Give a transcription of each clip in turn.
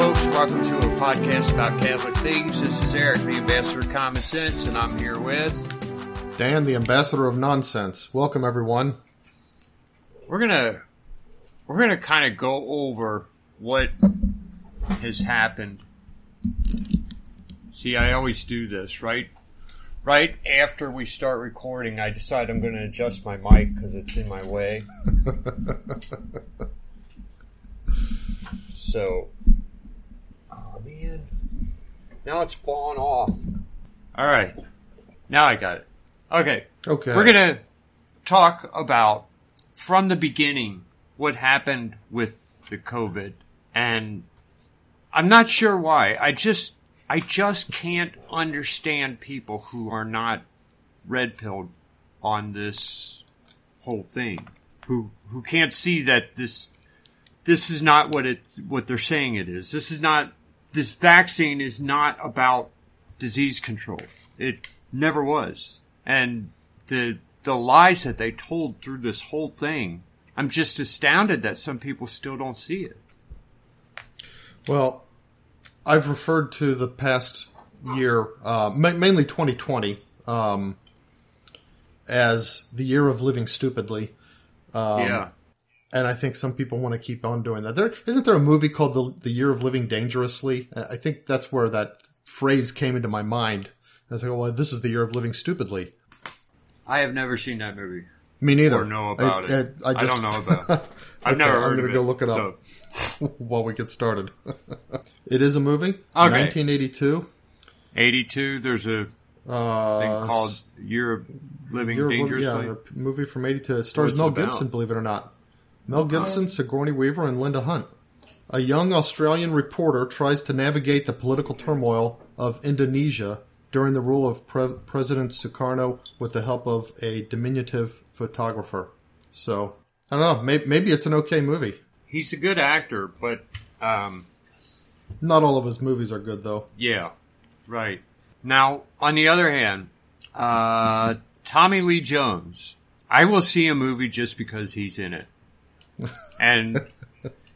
folks. Welcome to a podcast about Catholic things. This is Eric, the ambassador of common sense, and I'm here with Dan, the ambassador of nonsense. Welcome, everyone. We're gonna kind of go over what has happened. See, I always do this, right? Right after we start recording, I decide I'm going to adjust my mic because it's in my way. So, oh man, now it's falling off. All right, now I got it. Okay. We're going to talk about, from the beginning, what happened with the COVID. And I'm not sure why. I just can't understand people who are not red-pilled on this whole thing. Who can't see that this is not what they're saying it is. This vaccine is not about disease control. It never was. And the lies that they told through this whole thing, I'm just astounded that some people still don't see it. Well, I've referred to the past year, mainly 2020, as the year of living stupidly. Yeah. And I think some people want to keep on doing that. Isn't there a movie called The Year of Living Dangerously? I think that's where that phrase came into my mind. I was like, well, this is the year of living stupidly. I have never seen that movie. Me neither. Or know about it. I don't know about it. I've never heard of it. I'm going to go look it up while we get started. It is a movie. Okay. 1982. 82, there's a thing called Year of Living Dangerously. Yeah, a movie from 82. It stars Mel Gibson, believe it or not. Mel Gibson, Sigourney Weaver, and Linda Hunt. A young Australian reporter tries to navigate the political turmoil of Indonesia during the rule of President Sukarno with the help of a diminutive photographer. So, I don't know. Maybe it's an okay movie. He's a good actor, but not all of his movies are good, though. Yeah, right. Now, on the other hand, Tommy Lee Jones, I will see a movie just because he's in it. And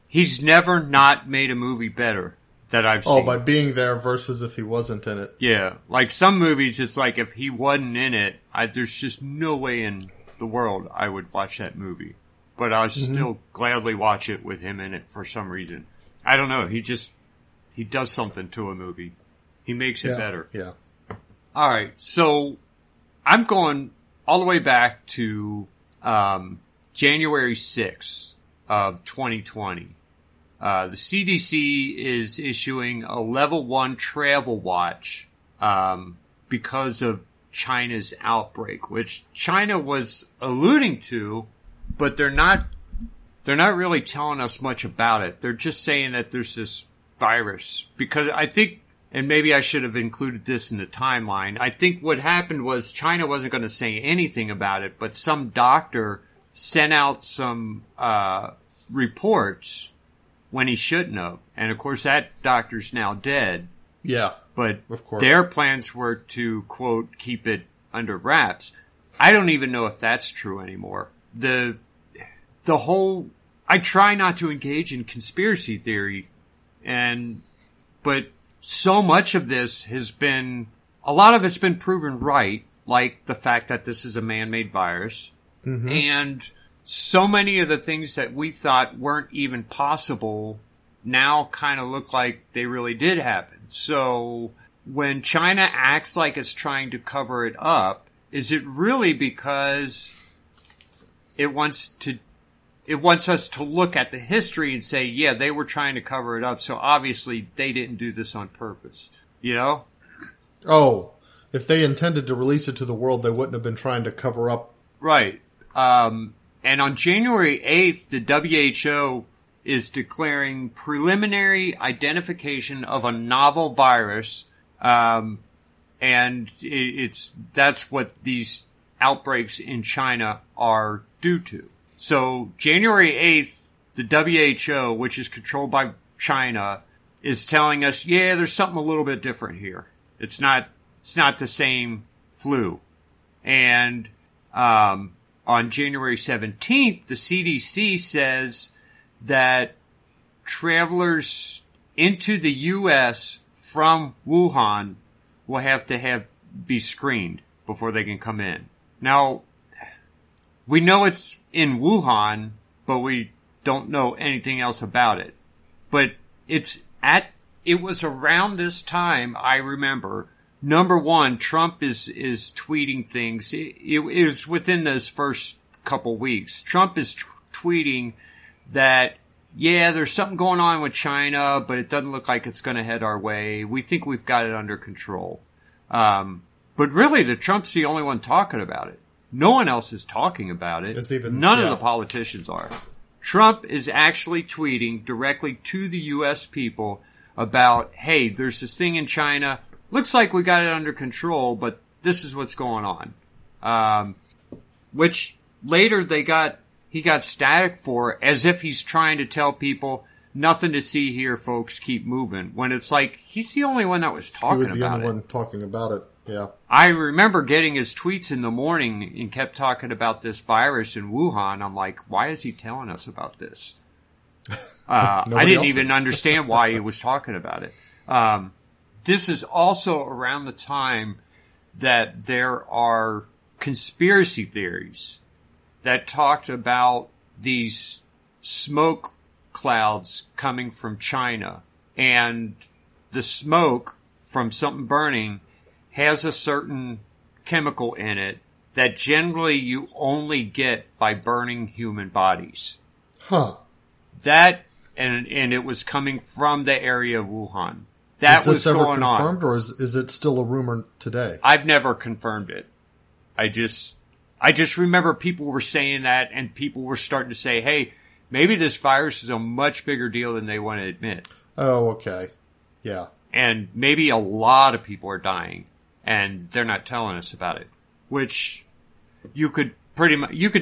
he's never not made a movie better that I've seen. Oh, by being there versus if he wasn't in it. Yeah. Like some movies, it's like if he wasn't in it, there's just no way in the world I would watch that movie. But I'll still gladly watch it with him in it for some reason. I don't know. He does something to a movie. He makes it better. Yeah. All right. So I'm going all the way back to January 6th of 2020. The CDC is issuing a level 1 travel watch because of China's outbreak, which China was alluding to, but they're not really telling us much about it. They're just saying that there's this virus. Because I think, and maybe I should have included this in the timeline, I think what happened was China wasn't going to say anything about it, but some doctor sent out some reports when he shouldn't have. And of course that doctor's now dead. Yeah. But of course, their plans were to, quote, keep it under wraps. I don't even know if that's true anymore. The whole, I try not to engage in conspiracy theory, but so much of this has been, a lot of it's been proven right, like the fact that this is a man-made virus. Mm-hmm. And so many of the things that we thought weren't even possible now kind of look like they really did happen. So when China acts like it's trying to cover it up, is it really because it wants us to look at the history and say, yeah, they were trying to cover it up, so obviously they didn't do this on purpose, you know? Oh, if they intended to release it to the world, they wouldn't have been trying to cover up. Right. And on January 8th, the WHO is declaring preliminary identification of a novel virus, and that's what these outbreaks in China are due to. So January 8th, the WHO, which is controlled by China, is telling us, yeah, there's something a little bit different here. It's not the same flu. And on January 17th, the CDC says that travelers into the U.S. from Wuhan will have to be screened before they can come in. Now, we know it's in Wuhan, but we don't know anything else about it. But it was around this time, I remember, number one, Trump is tweeting things. It was within those first couple weeks. Trump is tweeting that, yeah, there's something going on with China, but it doesn't look like it's going to head our way. We think we've got it under control. But really, Trump's the only one talking about it. No one else is talking about it. None of the politicians are. Trump is actually tweeting directly to the U.S. people about, hey, there's this thing in China. Looks like we got it under control, but this is what's going on. Which later he got static for, as if he's trying to tell people, nothing to see here, folks, keep moving. When it's like, he's the only one that was talking about it. He was the only one talking about it, yeah. I remember getting his tweets in the morning and kept talking about this virus in Wuhan. I'm like, why is he telling us about this? I didn't even understand why he was talking about it. This is also around the time that there are conspiracy theories that talked about these smoke clouds coming from China, and the smoke from something burning has a certain chemical in it that generally you only get by burning human bodies. Huh. That, and it was coming from the area of Wuhan. That was going on. Is this ever confirmed, or is it still a rumor today? I've never confirmed it. I just remember people were saying that, and people were starting to say, hey, maybe this virus is a much bigger deal than they want to admit. Oh, okay. Yeah. And maybe a lot of people are dying, and they're not telling us about it. Which you could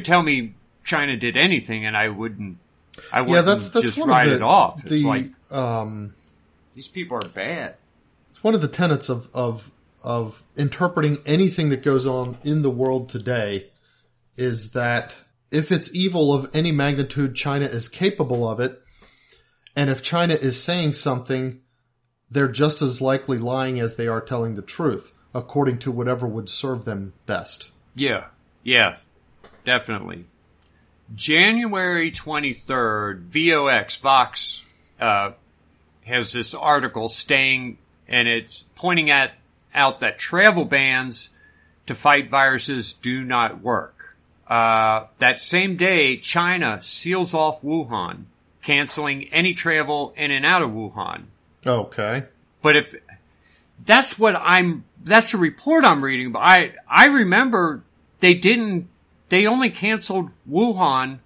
tell me China did anything, and I wouldn't that's just one write of it off. It's like these people are bad. It's one of the tenets of interpreting anything that goes on in the world today is that if it's evil of any magnitude, China is capable of it. And if China is saying something, they're just as likely lying as they are telling the truth, according to whatever would serve them best. Yeah, definitely. January 23rd, Vox has this article and it's pointing out that travel bans to fight viruses do not work. That same day, China seals off Wuhan, canceling any travel in and out of Wuhan. Okay. But that's the report I'm reading, but I remember they only canceled Wuhan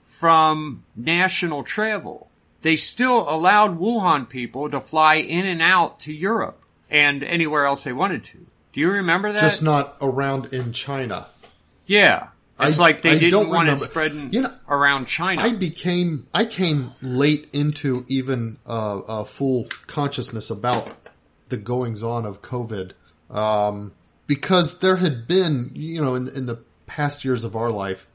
from national travel. They still allowed Wuhan people to fly in and out to Europe and anywhere else they wanted to. Do you remember that? Just not around in China. Yeah. It's like they didn't want it spreading around China. I came late into even a full consciousness about the goings-on of COVID because there had been, in the past years of our life,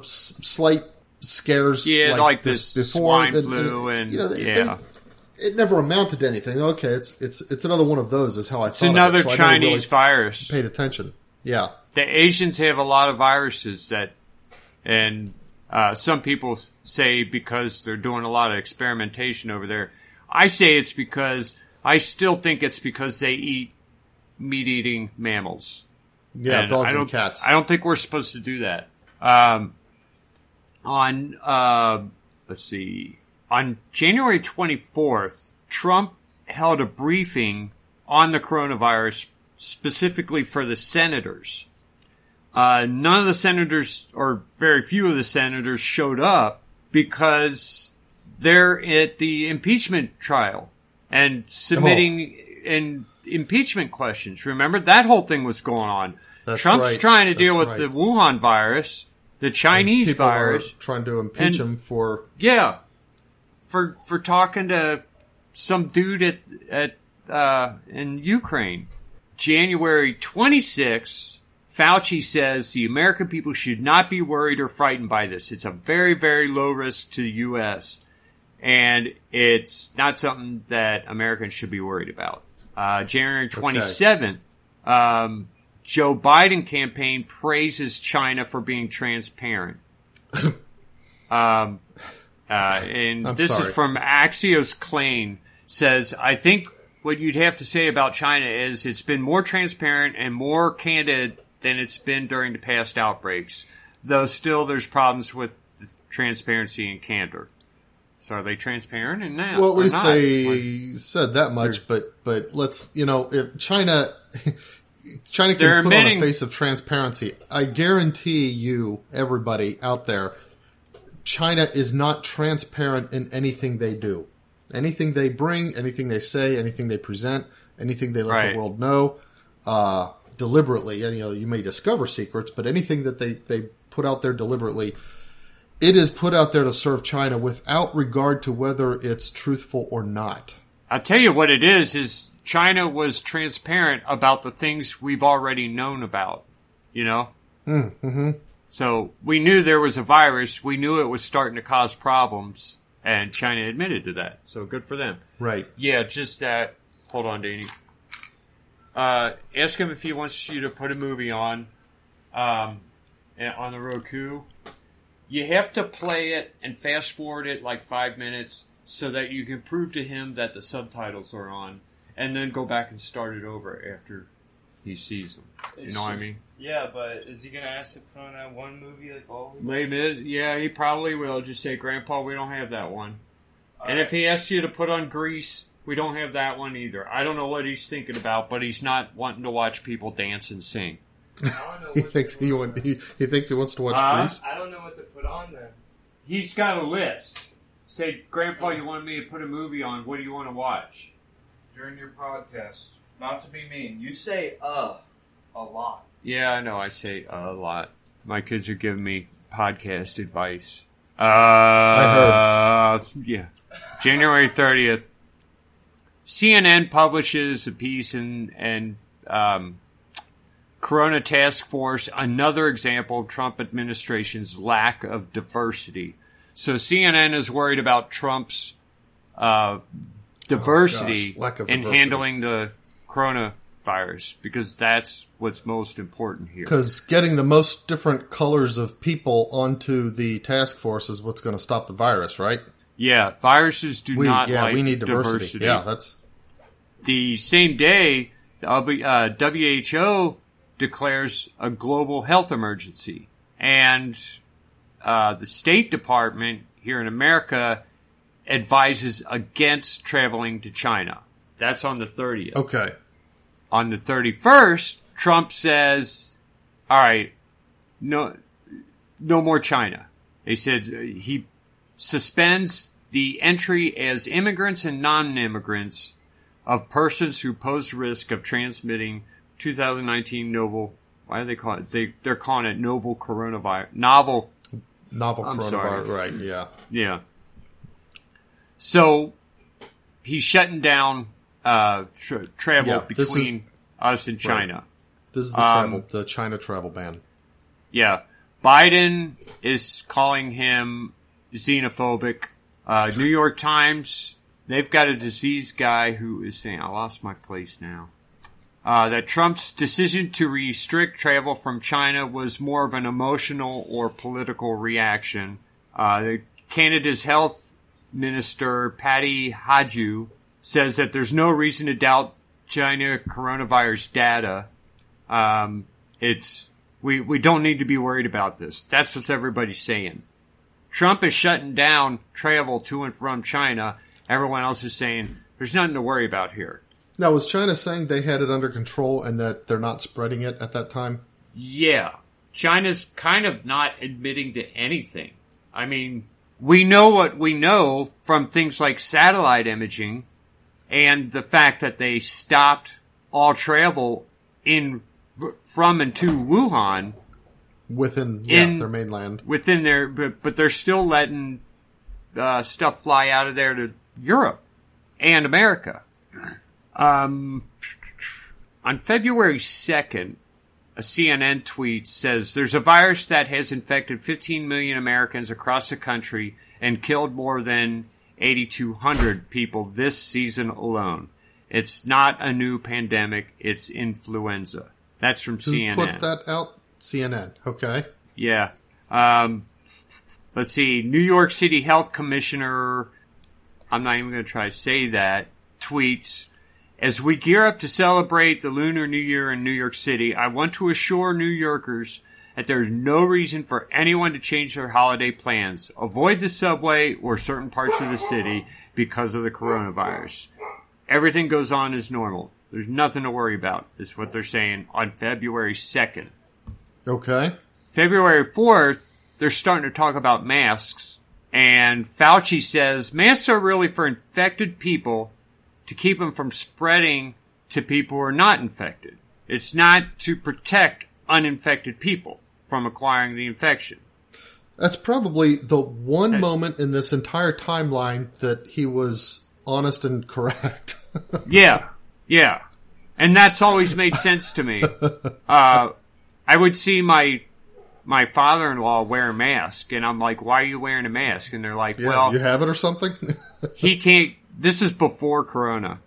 slight scares like this before swine flu and it never amounted to anything. Okay, it's another one of those is how I thought it's another of it. So Chinese virus. Paid attention. Yeah. The Asians have a lot of viruses and some people say because they're doing a lot of experimentation over there. I say I still think it's because they eat meat-eating mammals. Yeah, dogs and cats. I don't think we're supposed to do that. On January 24th, Trump held a briefing on the coronavirus specifically for the senators. None of the senators, or very few of the senators, showed up because they're at the impeachment trial and submitting impeachment questions. Remember, that whole thing was going on. Trump's trying to deal with the Wuhan virus, the Chinese virus. Trying to impeach him for... Yeah. For talking to some dude in Ukraine. January 26th, Fauci says the American people should not be worried or frightened by this. It's a very, very low risk to the U.S. and it's not something that Americans should be worried about. January 27th, Joe Biden campaign praises China for being transparent. And this is from Axios Klein, says, I think what you'd have to say about China is it's been more transparent and more candid than it's been during the past outbreaks, though still there's problems with transparency and candor. So are they transparent and now? Well, at least they said that much, but let's, if China can put on a face of transparency. I guarantee you, everybody out there, China is not transparent in anything they do. Anything they bring, anything they say, anything they present, anything they let the world know, deliberately. And, you may discover secrets, but anything that they put out there deliberately, it is put out there to serve China without regard to whether it's truthful or not. I'll tell you what it is China was transparent about the things we've already known about, Mm-hmm. So we knew there was a virus. We knew it was starting to cause problems, and China admitted to that. So good for them. Right. Yeah, just that. Hold on, Danny. Ask him if he wants you to put a movie on the Roku. You have to play it and fast forward it like 5 minutes so that you can prove to him that the subtitles are on, and then go back and start it over after he sees them. You know what I mean? Yeah, but is he going to ask to put on that one movie like always? Les Mis? Yeah, he probably will. Just say, Grandpa, we don't have that one. And if he asks you to put on Grease, we don't have that one either. I don't know what he's thinking about, but he's not wanting to watch people dance and sing. He thinks he wants to watch Grease? I don't know what to put on then. He's got a list. Say, Grandpa, you wanted me to put a movie on. What do you want to watch? During your podcast. Not to be mean. You say, a lot. Yeah, I know. I say a lot. My kids are giving me podcast advice. I heard. Yeah. January 30th. CNN publishes a piece and Corona Task Force, another example of Trump administration's lack of diversity. So CNN is worried about Trump's diversity in handling the coronavirus, because that's what's most important here. Because getting the most different colors of people onto the task force is what's going to stop the virus, right? Yeah, viruses we need diversity. Yeah, that's the same day. WHO declares a global health emergency, and the State Department here in America advises against traveling to China. That's on the 30th. Okay. On the 31st, Trump says, all right, no more China. They said he suspends the entry as immigrants and non-immigrants of persons who pose risk of transmitting 2019 novel. Why do they call it? They're calling it novel coronavirus. Novel coronavirus. Right. Yeah. Yeah. So he's shutting down travel between us and China. Right. This is the China travel ban. Yeah. Biden is calling him xenophobic. New York Times, they've got a disease guy who is saying, I lost my place now, that Trump's decision to restrict travel from China was more of an emotional or political reaction. Canada's health minister, Patty Haju, says that there's no reason to doubt China coronavirus data. We don't need to be worried about this. That's what everybody's saying. Trump is shutting down travel to and from China. Everyone else is saying there's nothing to worry about here. Now, was China saying they had it under control and that they're not spreading it at that time? Yeah. China's kind of not admitting to anything. I mean, we know what we know from things like satellite imaging and the fact that they stopped all travel from and to Wuhan. Within their mainland. Within their, but they're still letting stuff fly out of there to Europe and America. On February 2nd, a CNN tweet says there's a virus that has infected 15 million Americans across the country and killed more than 8,200 people this season alone. It's not a new pandemic. It's influenza. That's from CNN. Who put that out? CNN. Okay. Yeah. Let's see. New York City Health Commissioner, I'm not even going to try to say that, tweets, as we gear up to celebrate the Lunar New Year in New York City, I want to assure New Yorkers that there is no reason for anyone to change their holiday plans, avoid the subway or certain parts of the city because of the coronavirus. Everything goes on as normal. There's nothing to worry about, is what they're saying on February 2nd. Okay. February 4th, they're starting to talk about masks, and Fauci says masks are really for infected people to keep them from spreading to people who are not infected. It's not to protect uninfected people from acquiring the infection. That's probably the one moment in this entire timeline that he was honest and correct. Yeah. And that's always made sense to me. I would see my father-in-law wear a mask, and I'm like, why are you wearing a mask? And they're like, well, you have it or something? He can't, this is before Corona.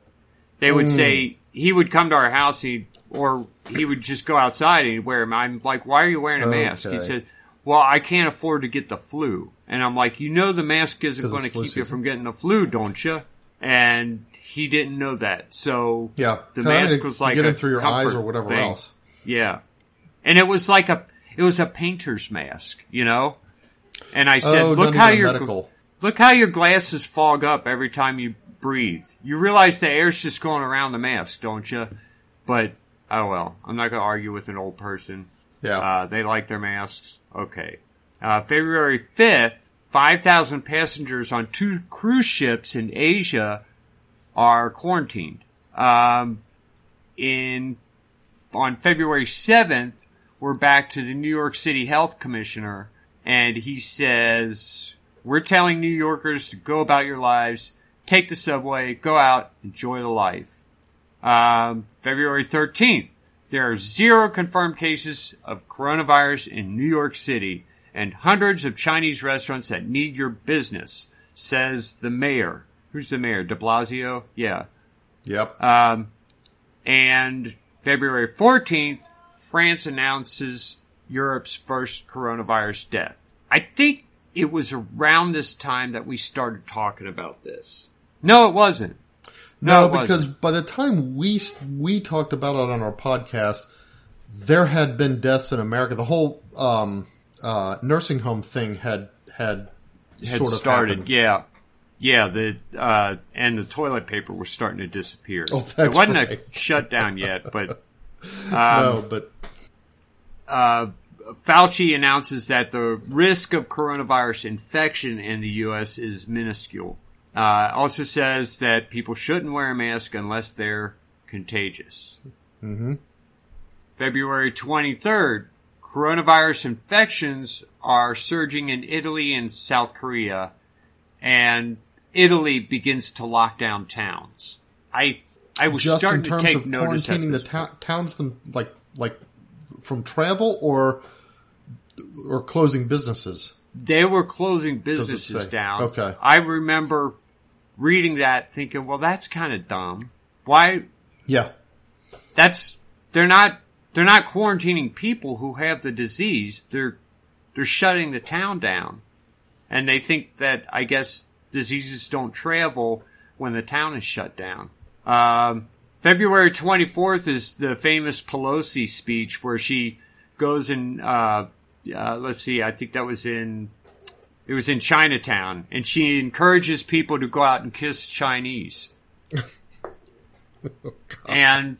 They would say, he would come to our house, or he would just go outside and he'd wear them. I'm like, why are you wearing a mask? Okay. He said, well, I can't afford to get the flu. And I'm like, you know the mask isn't going to keep season. you from getting the flu, don't you? And he didn't know that. So yeah, the mask was like get a in through your eyes comfort or whatever thing. else. Yeah. And it was like it was a painter's mask, you know? And I said, look how your glasses fog up every time you breathe. You realize the air's just going around the mask, don't you? But, oh well, I'm not going to argue with an old person. Yeah. They like their masks. Okay. February 5th, 5,000 passengers on 2 cruise ships in Asia are quarantined. On February 7th, we're back to the New York City Health Commissioner, and he says, we're telling New Yorkers to go about your lives, take the subway, go out, enjoy the life. February 13th, there are 0 confirmed cases of coronavirus in New York City and hundreds of Chinese restaurants that need your business, says the mayor. Who's the mayor? De Blasio? Yeah. Yep. And February 14th, France announces Europe's first coronavirus death. I think it was around this time that we started talking about this. No, it wasn't. No, because by the time we talked about it on our podcast, there had been deaths in America. The whole nursing home thing had sort of started. Happened. Yeah. And the toilet paper was starting to disappear. Oh, that's it wasn't right. a shutdown yet, but Fauci announces that the risk of coronavirus infection in the U.S. is minuscule. Also says that people shouldn't wear a mask unless they're contagious. Mm-hmm. February 23rd, coronavirus infections are surging in Italy and South Korea, and Italy begins to lock down towns. I was just starting in terms to take of notice quarantining the towns, them like from travel or closing businesses. They were closing businesses down. Okay. I remember reading that thinking, well, that's kind of dumb. Why? Yeah. They're not quarantining people who have the disease. They're shutting the town down. And they think that, I guess, diseases don't travel when the town is shut down. February 24th is the famous Pelosi speech where she goes and, let's see, I think it was in Chinatown, and she encourages people to go out and kiss Chinese. Oh, and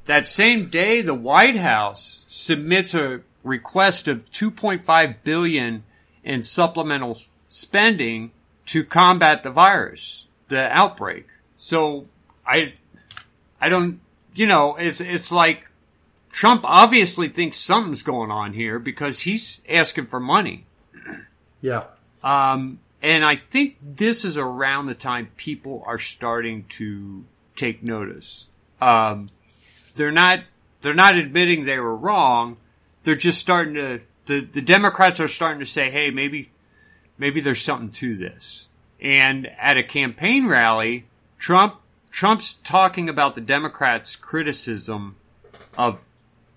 that same day, the White House submits a request of $2.5 billion in supplemental spending to combat the virus, the outbreak. So I don't, it's like Trump obviously thinks something's going on here because he's asking for money. Yeah. And I think this is around the time people are starting to take notice. They're not admitting they were wrong. They're just starting to, the Democrats are starting to say, hey, maybe there's something to this. And at a campaign rally, Trump's talking about the Democrats' criticism of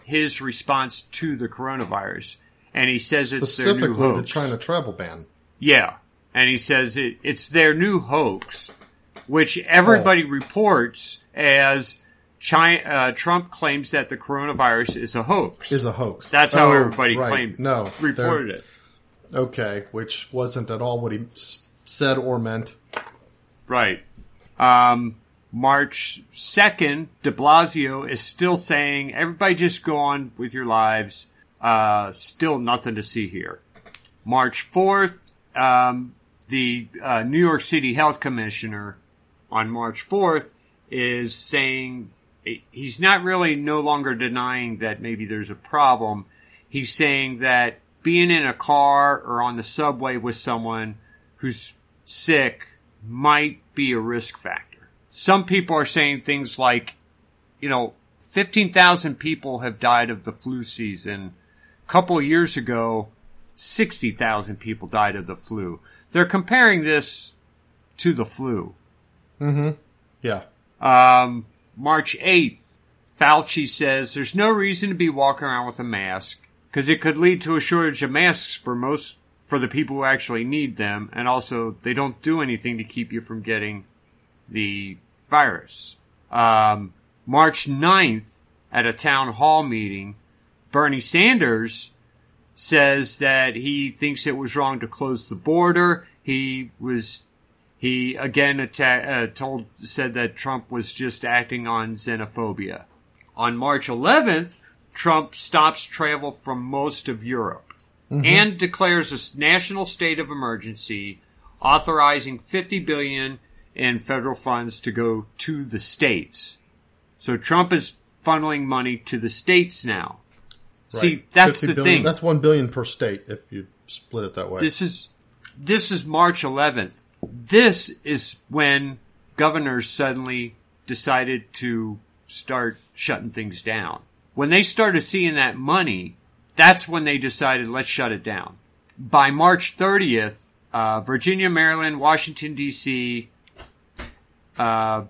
his response to the coronavirus. And he says it's their new hoax. Specifically the China travel ban. Yeah. And he says it's their new hoax, which everybody reports as Trump claims that the coronavirus is a hoax. Is a hoax. That's how everybody reported it. Okay, which wasn't at all what he said or meant. Right. March 2nd, de Blasio is still saying, everybody just go on with your lives. Still nothing to see here. March 4th, the New York City Health Commissioner on March 4th is saying he's not really no longer denying that maybe there's a problem. He's saying that being in a car or on the subway with someone who's sick might be a risk factor. Some people are saying things like, 15,000 people have died of the flu season. A couple of years ago, 60,000 people died of the flu. They're comparing this to the flu. Mm-hmm. Yeah. March 8th, Fauci says there's no reason to be walking around with a mask because it could lead to a shortage of masks for the people who actually need them. And also, they don't do anything to keep you from getting the virus. March 9th, at a town hall meeting, Bernie Sanders says that he thinks it was wrong to close the border. He again said that Trump was just acting on xenophobia. On March 11th, Trump stops travel from most of Europe and declares a national state of emergency, authorizing $50 billion in federal funds to go to the states. So Trump is funneling money to the states now. Right. See, that's the thing. That's $1 billion per state if you split it that way. This is March 11th. This is when governors suddenly decided to start shutting things down. When they started seeing that money, that's when they decided, let's shut it down. By March 30th, Virginia, Maryland, Washington, D.C., are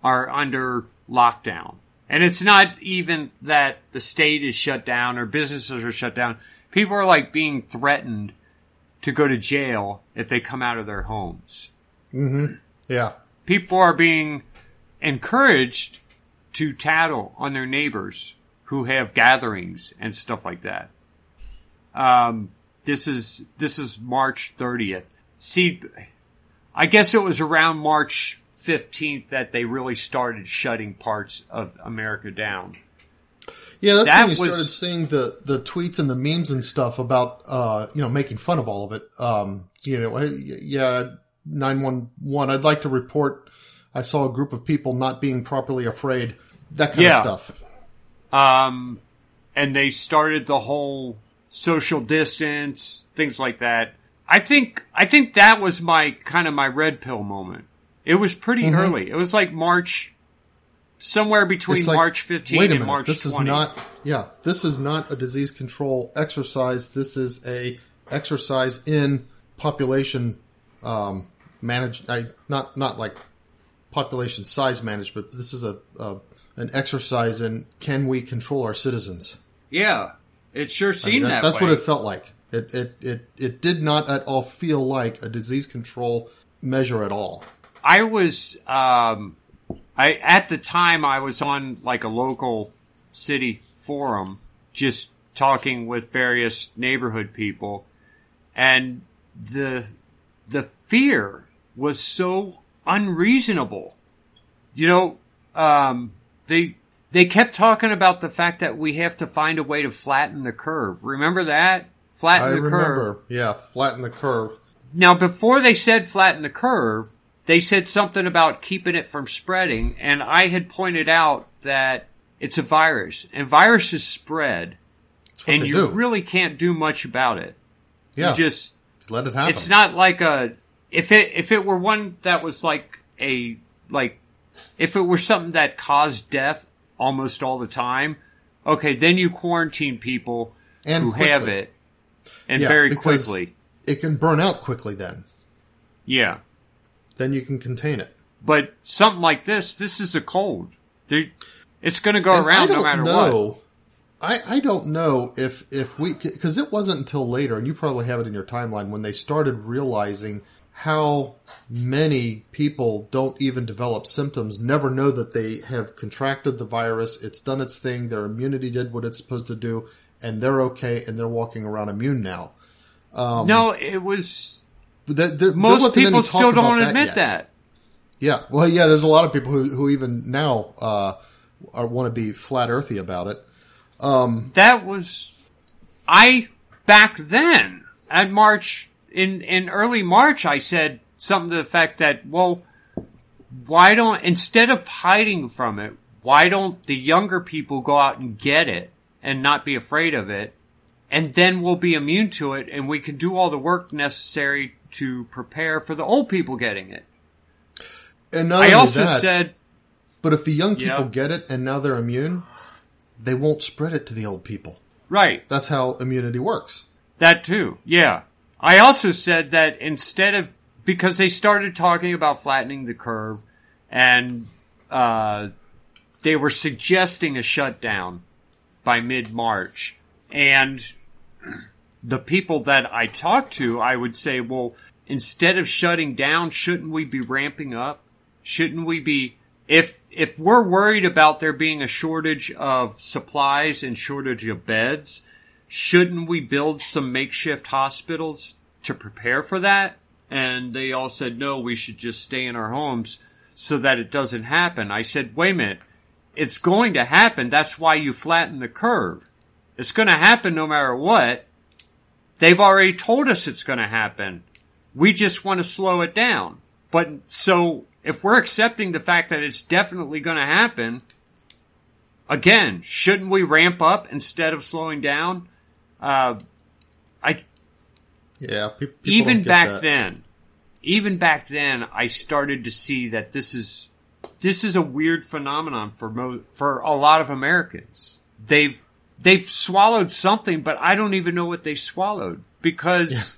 under lockdown. And it's not even that the state is shut down or businesses are shut down. People are being threatened to go to jail if they come out of their homes. Mm-hmm. Yeah. People are being encouraged to tattle on their neighbors who have gatherings and stuff like that. This is March 30th. See, I guess it was around March 15th that they really started shutting parts of America down. Yeah, that's when you started seeing the tweets and the memes and stuff about, making fun of all of it. 911, I'd like to report I saw a group of people not being properly afraid, that kind of stuff. And they started the whole social distance, things like that. I think that was my red pill moment. It was pretty early. It was like March, somewhere between March 15th and March 20th. This is not a disease control exercise. This is a exercise in population not like population size management. This is an exercise in can we control our citizens? Yeah, it sure seemed that that's way. what it felt like. It did not at all feel like a disease control measure at all. I was, at the time I was on a local city forum just talking with various neighborhood people, and the fear was so unreasonable. They kept talking about the fact that we have to find a way to flatten the curve. Remember that? Flatten the curve. Yeah, flatten the curve. Now, before they said flatten the curve, they said something about keeping it from spreading, and I had pointed out that it's a virus, and viruses spread, and you really can't do much about it. Yeah, you just let it happen. It's not like if it were one that was if it were something that caused death almost all the time, okay, then you quarantine people who have it, and very quickly. It can burn out quickly then. Yeah. Then you can contain it. But something like this is a cold. It's going to go around no matter what. I don't know if we, because it wasn't until later, and you probably have it in your timeline, when they started realizing how many people don't even develop symptoms, never know that they have contracted the virus, it's done its thing, their immunity did what it's supposed to do, and they're okay, and they're walking around immune now. No, it was... Most people still don't admit that. Yeah, well, yeah, there's a lot of people who even now want to be flat earthy about it. That was... back then, at March... In early March, I said something to the fact that, well, why don't, instead of hiding from it, why don't the younger people go out and get it and not be afraid of it, and then we'll be immune to it, and we can do all the work necessary to prepare for the old people getting it. And not I only also that, said... But if the young people get it and now they're immune, they won't spread it to the old people. Right. That's how immunity works. That too, yeah. I also said that instead of, because they started talking about flattening the curve, and they were suggesting a shutdown by mid-March, and the people that I talked to, I would say, well, instead of shutting down, shouldn't we be ramping up? Shouldn't we be, if we're worried about there being a shortage of supplies and shortage of beds, shouldn't we build some makeshift hospitals to prepare for that? And they all said, no, we should just stay in our homes so that it doesn't happen. I said, wait a minute. It's going to happen. That's why you flatten the curve. It's going to happen no matter what. They've already told us it's going to happen. We just want to slow it down. But so if we're accepting the fact that it's definitely going to happen, again, shouldn't we ramp up instead of slowing down? Even back then, I started to see that this is a weird phenomenon for a lot of Americans. They've swallowed something, but I don't even know what they swallowed, because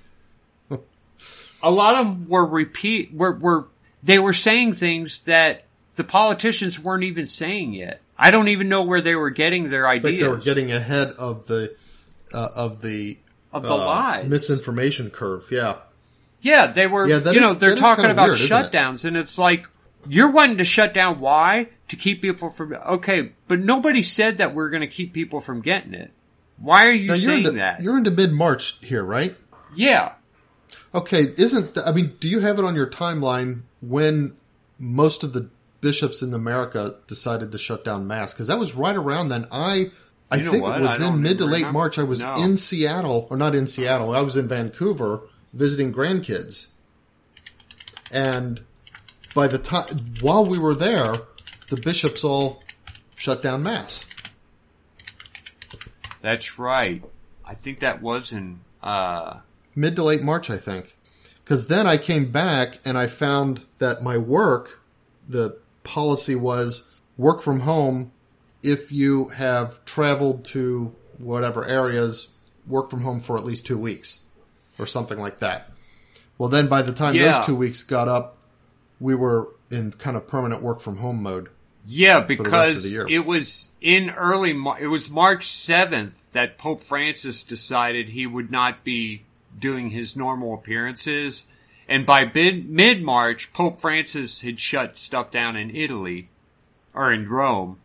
a lot of them they were saying things that the politicians weren't even saying yet. I don't even know where they were getting their ideas. It's like they were getting ahead of the lies. Misinformation curve, yeah. Yeah, they were, they're talking about weird, shutdowns, and it's like, you're wanting to shut down, why? To keep people from, okay, but nobody said that we're going to keep people from getting it. Why are you saying that? You're into mid-March here, right? Yeah. Okay, do you have it on your timeline when most of the bishops in America decided to shut down mass? Because that was right around then. I think it was in mid to late March. I was in Seattle, or not in Seattle. I was in Vancouver visiting grandkids. And by the time, while we were there, the bishops all shut down mass. That's right. I think that was in mid to late March, I think. Because then I came back and I found that my work, the policy was work from home. If you have traveled to whatever areas, work from home for at least 2 weeks or something like that. Well, then by the time those 2 weeks got up, we were in kind of permanent work from home mode. Yeah, because it was it was March 7th that Pope Francis decided he would not be doing his normal appearances. And by mid-March, Pope Francis had shut stuff down in Italy, or in Rome.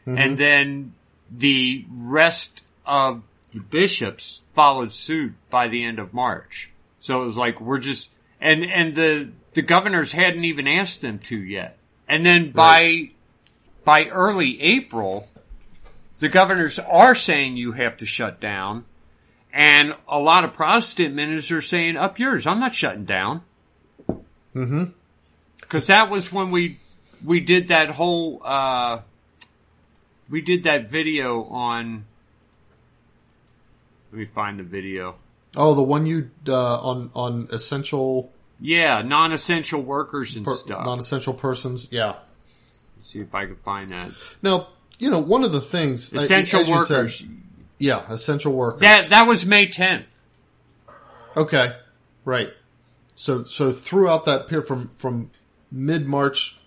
Mm-hmm. And then the rest of the bishops followed suit by the end of March. So it was like, we're just, and the governors hadn't even asked them to yet. And then by early April, the governors are saying you have to shut down. And a lot of Protestant ministers are saying, up yours, I'm not shutting down. Mm-hmm. Because that was when we did that whole, we did that video on, let me find the video. Oh, the one you, on essential. Yeah, non-essential workers and stuff. Non-essential persons, yeah. Let's see if I can find that. Now, one of the things. Essential workers. Said, yeah, essential workers. That was May 10th. Okay, right. So throughout that period from mid-March,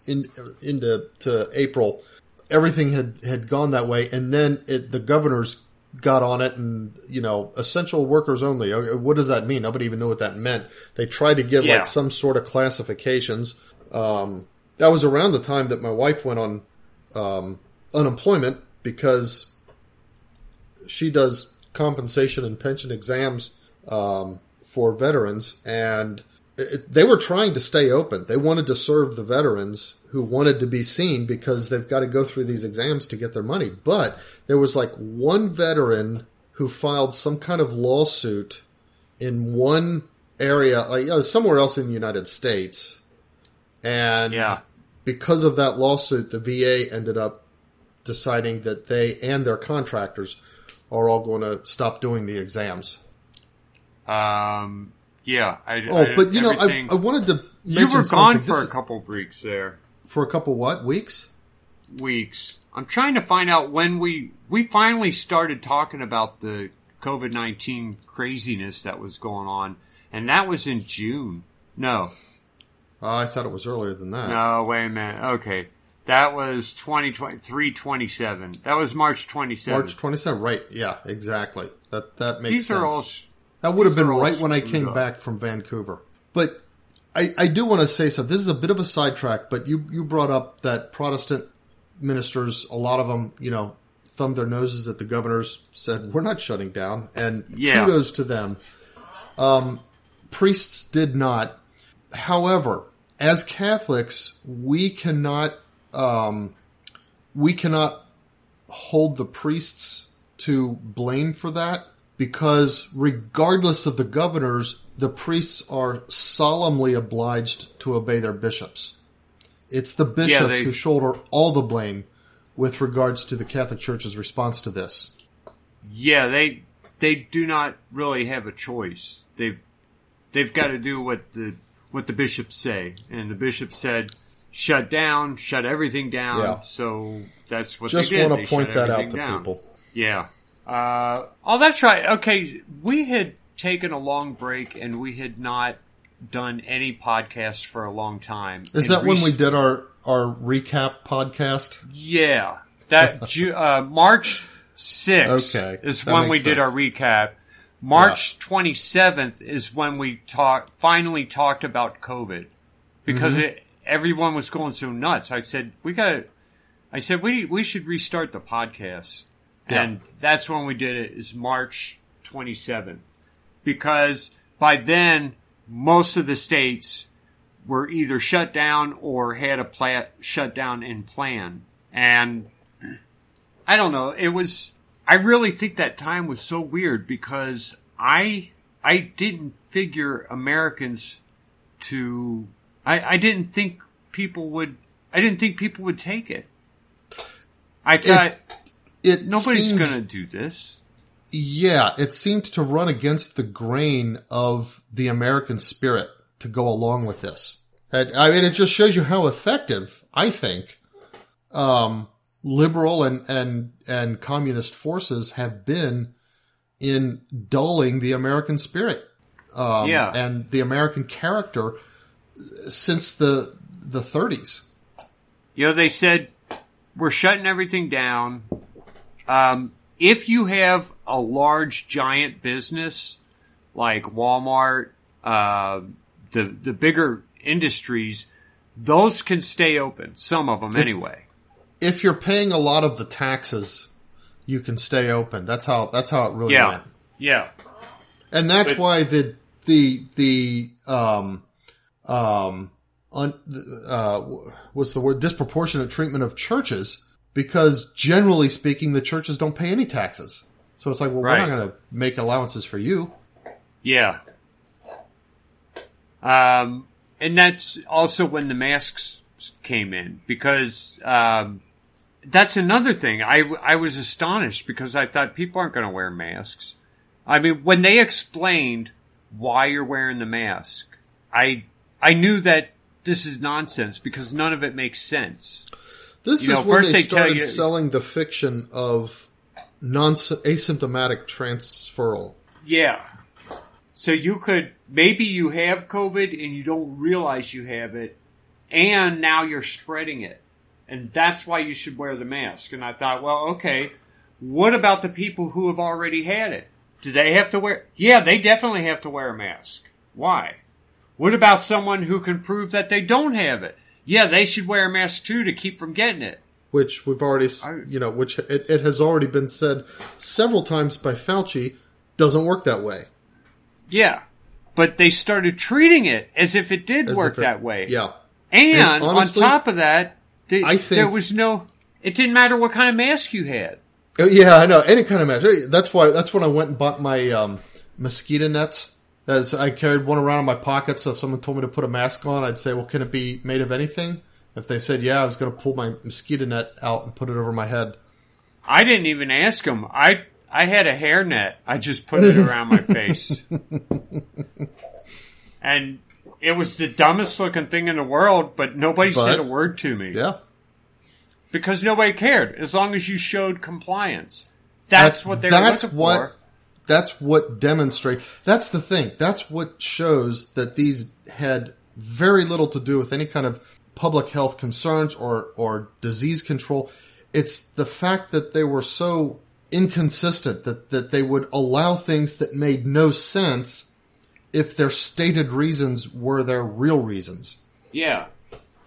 into April, everything had gone that way, and then the governors got on it, and essential workers only. What does that mean? Nobody even knew what that meant. They tried to give like some sort of classifications. That was around the time that my wife went on unemployment because she does compensation and pension exams for veterans, and they were trying to stay open. They wanted to serve the veterans who wanted to be seen because they've got to go through these exams to get their money. But there was like one veteran who filed some kind of lawsuit in one area, somewhere else in the United States. And because of that lawsuit, the VA ended up deciding that they and their contractors are all going to stop doing the exams. I wanted to mention you were gone something. for a couple of weeks there. For a couple what? Weeks? Weeks. I'm trying to find out when we finally started talking about the COVID-19 craziness that was going on, and that was in June. No. I thought it was earlier than that. No, wait a minute. Okay. That was 3/27. That was March 27th. March 27th, right. Yeah, exactly. That makes These sense. Are all, that would have been right when I came back from Vancouver. But I do want to say something. This is a bit of a sidetrack, but you brought up that Protestant ministers, a lot of them, thumbed their noses at the governors, said, we're not shutting down. And kudos to them. Priests did not. However, as Catholics, we cannot hold the priests to blame for that, because regardless of the governors, the priests are solemnly obliged to obey their bishops. It's the bishops who shoulder all the blame with regards to the Catholic Church's response to this. Yeah, they do not really have a choice. They've got to do what the bishops say, and the bishops said, shut everything down. Yeah. So that's what just they did. Want to point that out to people. Yeah. That's right. Okay, we had taken a long break, and we had not done any podcasts for a long time. Is that when we did our recap podcast? Yeah. That March 6th is when we did our recap. March 27th is when we finally talked about COVID, because everyone was going so nuts. I said we should restart the podcast. Yeah. And that's when we did it, is March 27th. Because by then, most of the states were either shut down or had a shutdown in plan. And I don't know, I really think that time was so weird, because I didn't figure Americans to, I didn't think people would take it. I thought nobody's going to do this. Yeah, it seemed to run against the grain of the American spirit to go along with this. I mean, it just shows you how effective, I think, liberal and communist forces have been in dulling the American spirit and the American character since the 30s. They said, we're shutting everything down. If you have a large, giant business like Walmart, the bigger industries, those can stay open. Some of them, anyway. If you're paying a lot of the taxes, you can stay open. That's how it really went. Yeah. And that's why what's the word? Disproportionate treatment of churches, because generally speaking, the churches don't pay any taxes. So it's like, well, we're not going to make allowances for you. Yeah. And that's also when the masks came in, because that's another thing. I was astonished, because I thought people aren't going to wear masks. I mean, when they explained why you're wearing the mask, I knew that this is nonsense, because none of it makes sense. This is when they started selling the fiction of asymptomatic transferal. Yeah. So maybe you have COVID and you don't realize you have it, and now you're spreading it. And that's why you should wear the mask. And I thought, well, okay, what about the people who have already had it? Do they have to wear? Yeah, they definitely have to wear a mask. Why? What about someone who can prove that they don't have it? Yeah, they should wear a mask too to keep from getting it. Which we've already, which it has already been said several times by Fauci, doesn't work that way. Yeah, but they started treating it as if it did work that way. Yeah. And honestly, on top of that, there was it didn't matter what kind of mask you had. Yeah, I know. Any kind of mask. That's when I went and bought my mosquito nets. I carried one around in my pocket, so if someone told me to put a mask on, I'd say, well, can it be made of anything? If they said, yeah, I was going to pull my mosquito net out and put it over my head. I didn't even ask them. I had a hair net. I just put it around my face. And it was the dumbest looking thing in the world, but nobody said a word to me. Yeah. Because nobody cared, as long as you showed compliance. That's what they were looking for. That's what demonstrates. That's the thing. That's what shows that these had very little to do with any kind of public health concerns or disease control. It's the fact that they were so inconsistent that they would allow things that made no sense if their stated reasons were their real reasons. Yeah.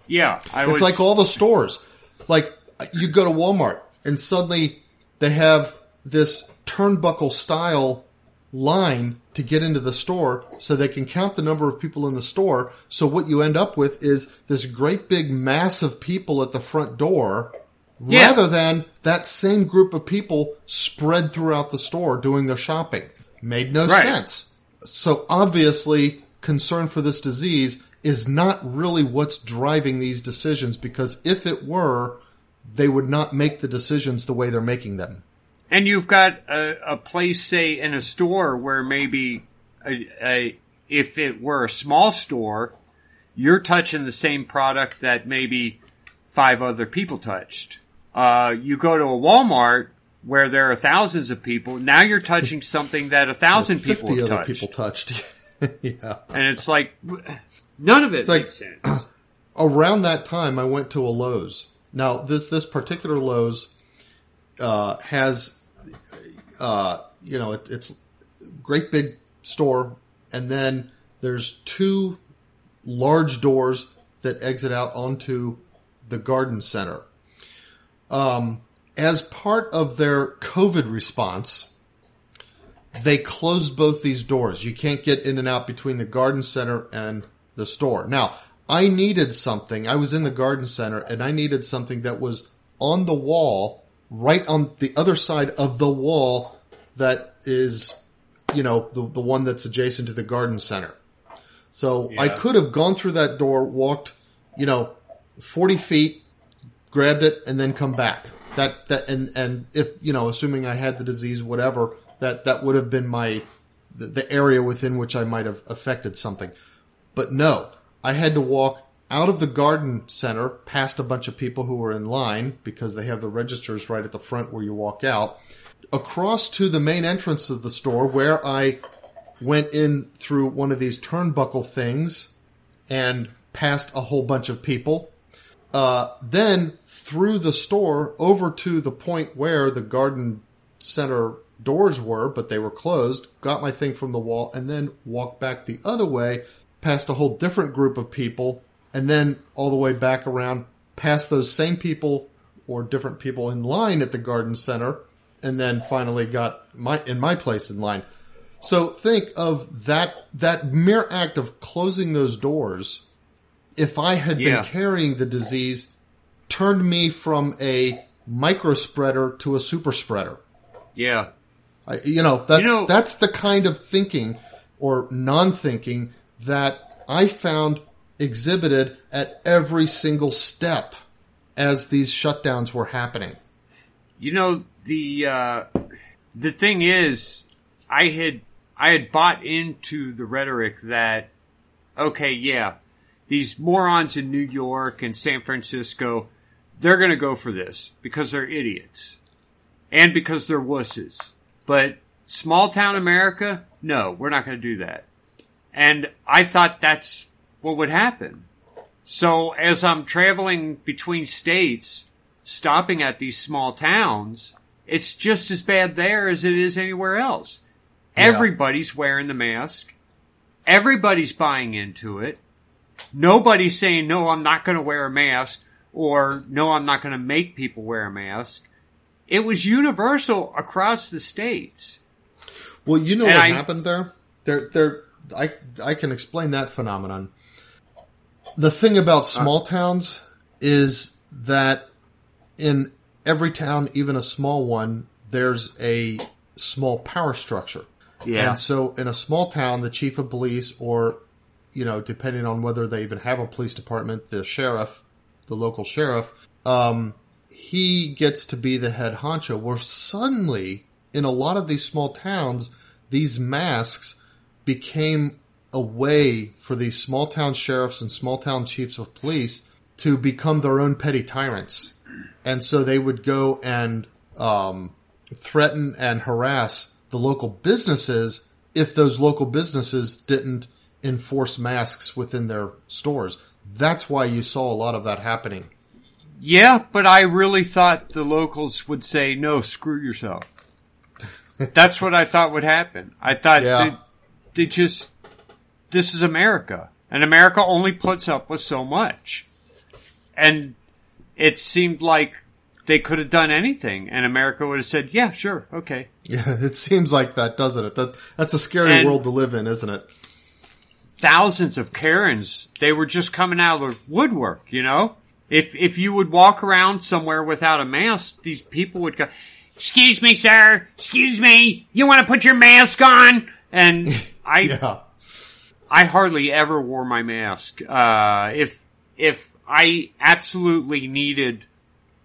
Yeah. It's like all the stores. Like, you go to Walmart and suddenly they have this turnbuckle style line to get into the store so they can count the number of people in the store. So what you end up with is this great big mass of people at the front door rather than that same group of people spread throughout the store doing their shopping. Made no sense. So obviously concern for this disease is not really what's driving these decisions, because if it were, they would not make the decisions the way they're making them. And you've got a place, say, in a store where maybe if it were a small store, you're touching the same product that maybe 5 other people touched. You go to a Walmart where there are thousands of people. Now you're touching something that 1,000 people have touched. 50 other people touched. Yeah. And it's like, none of it makes sense. Around that time, I went to a Lowe's. Now, this particular Lowe's has, it's a great big store, and then there's 2 large doors that exit out onto the garden center. As part of their COVID response, they closed both these doors. You can't get in and out between the garden center and the store. Now, I needed something. I was in the garden center, and I needed something that was on the wall, right on the other side of the wall that is, the one that's adjacent to the garden center. So I could have gone through that door, walked, 40 feet, grabbed it, and then come back. And if, assuming I had the disease, whatever, that would have been the area within which I might have affected something. But no, I had to walk out of the garden center past a bunch of people who were in line, because they have the registers right at the front where you walk out, across to the main entrance of the store, where I went in through one of these turnbuckle things and past a whole bunch of people. Then through the store over to the point where the garden center doors were, but they were closed, got my thing from the wall, and then walked back the other way past a whole different group of people, and then all the way back around past those same people or different people in line at the garden center, and then finally got in my place in line. So think of that mere act of closing those doors, if I had been carrying the disease, turned me from a micro spreader to a super spreader. Yeah. That's the kind of thinking or non-thinking that I found exhibited at every single step as these shutdowns were happening. The thing is, I had bought into the rhetoric that, these morons in New York and San Francisco, they're going to go for this because they're idiots and because they're wusses. But small town America, no, we're not going to do that. And I thought that's what would happen. So as I'm traveling between states, stopping at these small towns, it's just as bad there as it is anywhere else. Yeah. Everybody's wearing the mask. Everybody's buying into it. Nobody's saying, no, I'm not going to wear a mask, or no, I'm not going to make people wear a mask. It was universal across the states. Well, you know what happened there? I can explain that phenomenon. The thing about small towns is that in every town, even a small one, there's a small power structure. Yeah. And so in a small town, the chief of police, or, depending on whether they even have a police department, the sheriff, the local sheriff, he gets to be the head honcho, where suddenly in a lot of these small towns, these masks became a way for these small town sheriffs and small town chiefs of police to become their own petty tyrants. And so they would go and threaten and harass the local businesses if those local businesses didn't enforce masks within their stores. That's why you saw a lot of that happening. Yeah, but I really thought the locals would say, no, screw yourself. That's what I thought would happen. I thought they just, this is America. And America only puts up with so much. And it seemed like they could have done anything, and America would have said, yeah, sure, okay. Yeah, it seems like that, doesn't it? That's a scary world to live in, isn't it? Thousands of Karens, they were just coming out of the woodwork, If you would walk around somewhere without a mask, these people would go, excuse me, sir, excuse me, you want to put your mask on? And I hardly ever wore my mask. If I absolutely needed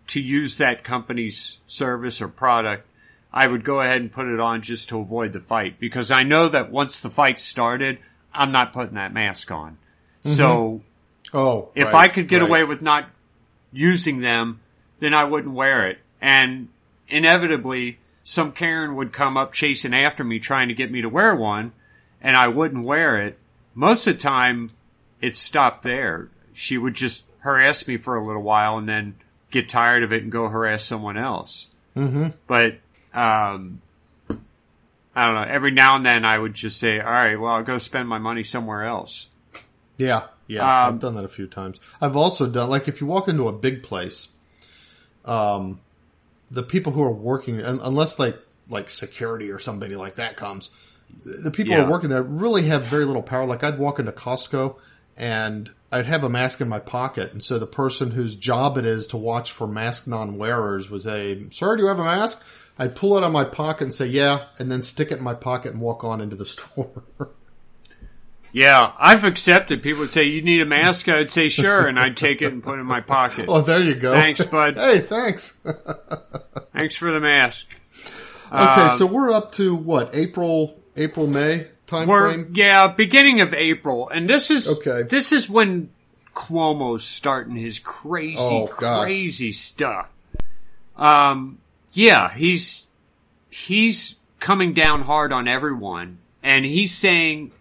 to use that company's service or product, I would go ahead and put it on just to avoid the fight, because I know that once the fight started, I'm not putting that mask on. Mm-hmm. So, if I could get away with not using them, then I wouldn't wear it. And inevitably, some Karen would come up chasing after me trying to get me to wear one, and I wouldn't wear it. Most of the time, it stopped there. She would just harass me for a little while and then get tired of it and go harass someone else. Mm-hmm. But, I don't know. Every now and then I would just say, all right, well, I'll go spend my money somewhere else. Yeah. I've done that a few times. I've also done, like, if you walk into a big place, the people who are working, unless like security or somebody like that comes, the people who are working there really have very little power. Like, I'd walk into Costco and I'd have a mask in my pocket. And so the person whose job it is to watch for mask non-wearers would say, sir, do you have a mask? I'd pull it out of my pocket and say, yeah, and then stick it in my pocket and walk on into the store. Yeah, I've accepted. People would say, you need a mask? I'd say, sure, and I'd take it and put it in my pocket. Oh, there you go. Thanks, bud. Hey, thanks. Thanks for the mask. Okay, so we're up to what, April, May time frame? Yeah, beginning of April. And this is when Cuomo's starting his crazy stuff. Yeah, he's coming down hard on everyone, and he's saying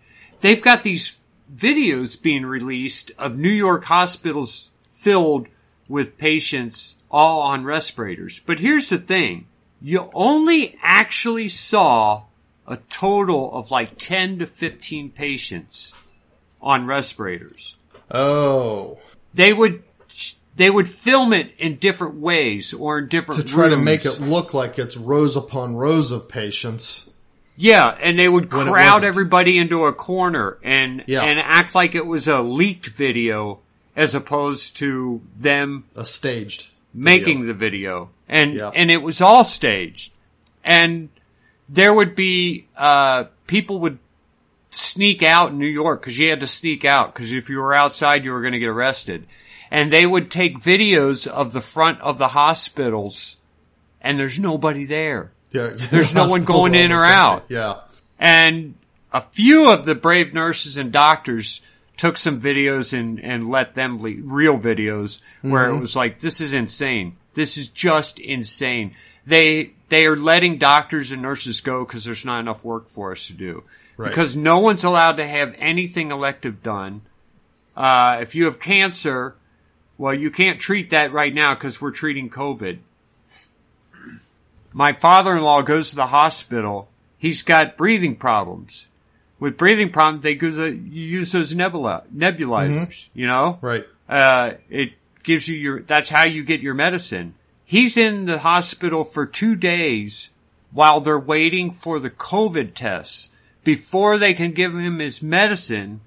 they've got these videos being released of New York hospitals filled with patients all on respirators. But here's the thing. You only actually saw a total of like 10 to 15 patients on respirators. Oh. They would film it in different ways or in different rooms. To try to make it look like it's rows upon rows of patients. Yeah, and they would crowd everybody into a corner and act like it was a leaked video as opposed to them a staged making the video. And it was all staged. And there would be people would sneak out in New York, because you had to sneak out, because if you were outside you were going to get arrested. And they would take videos of the front of the hospitals, and there's nobody there. Yeah, there's no one going in or out. Yeah. And a few of the brave nurses and doctors took some videos and let them leak, real videos, where it was like, this is insane. This is just insane. They are letting doctors and nurses go because there's not enough work for us to do. Right. Because no one's allowed to have anything elective done. If you have cancer, well, you can't treat that right now because we're treating COVID. My father-in-law goes to the hospital. He's got breathing problems. With breathing problems, you use those nebulizers, you know? Right. It gives you that's how you get your medicine. He's in the hospital for 2 days while they're waiting for the COVID tests before they can give him his medicine,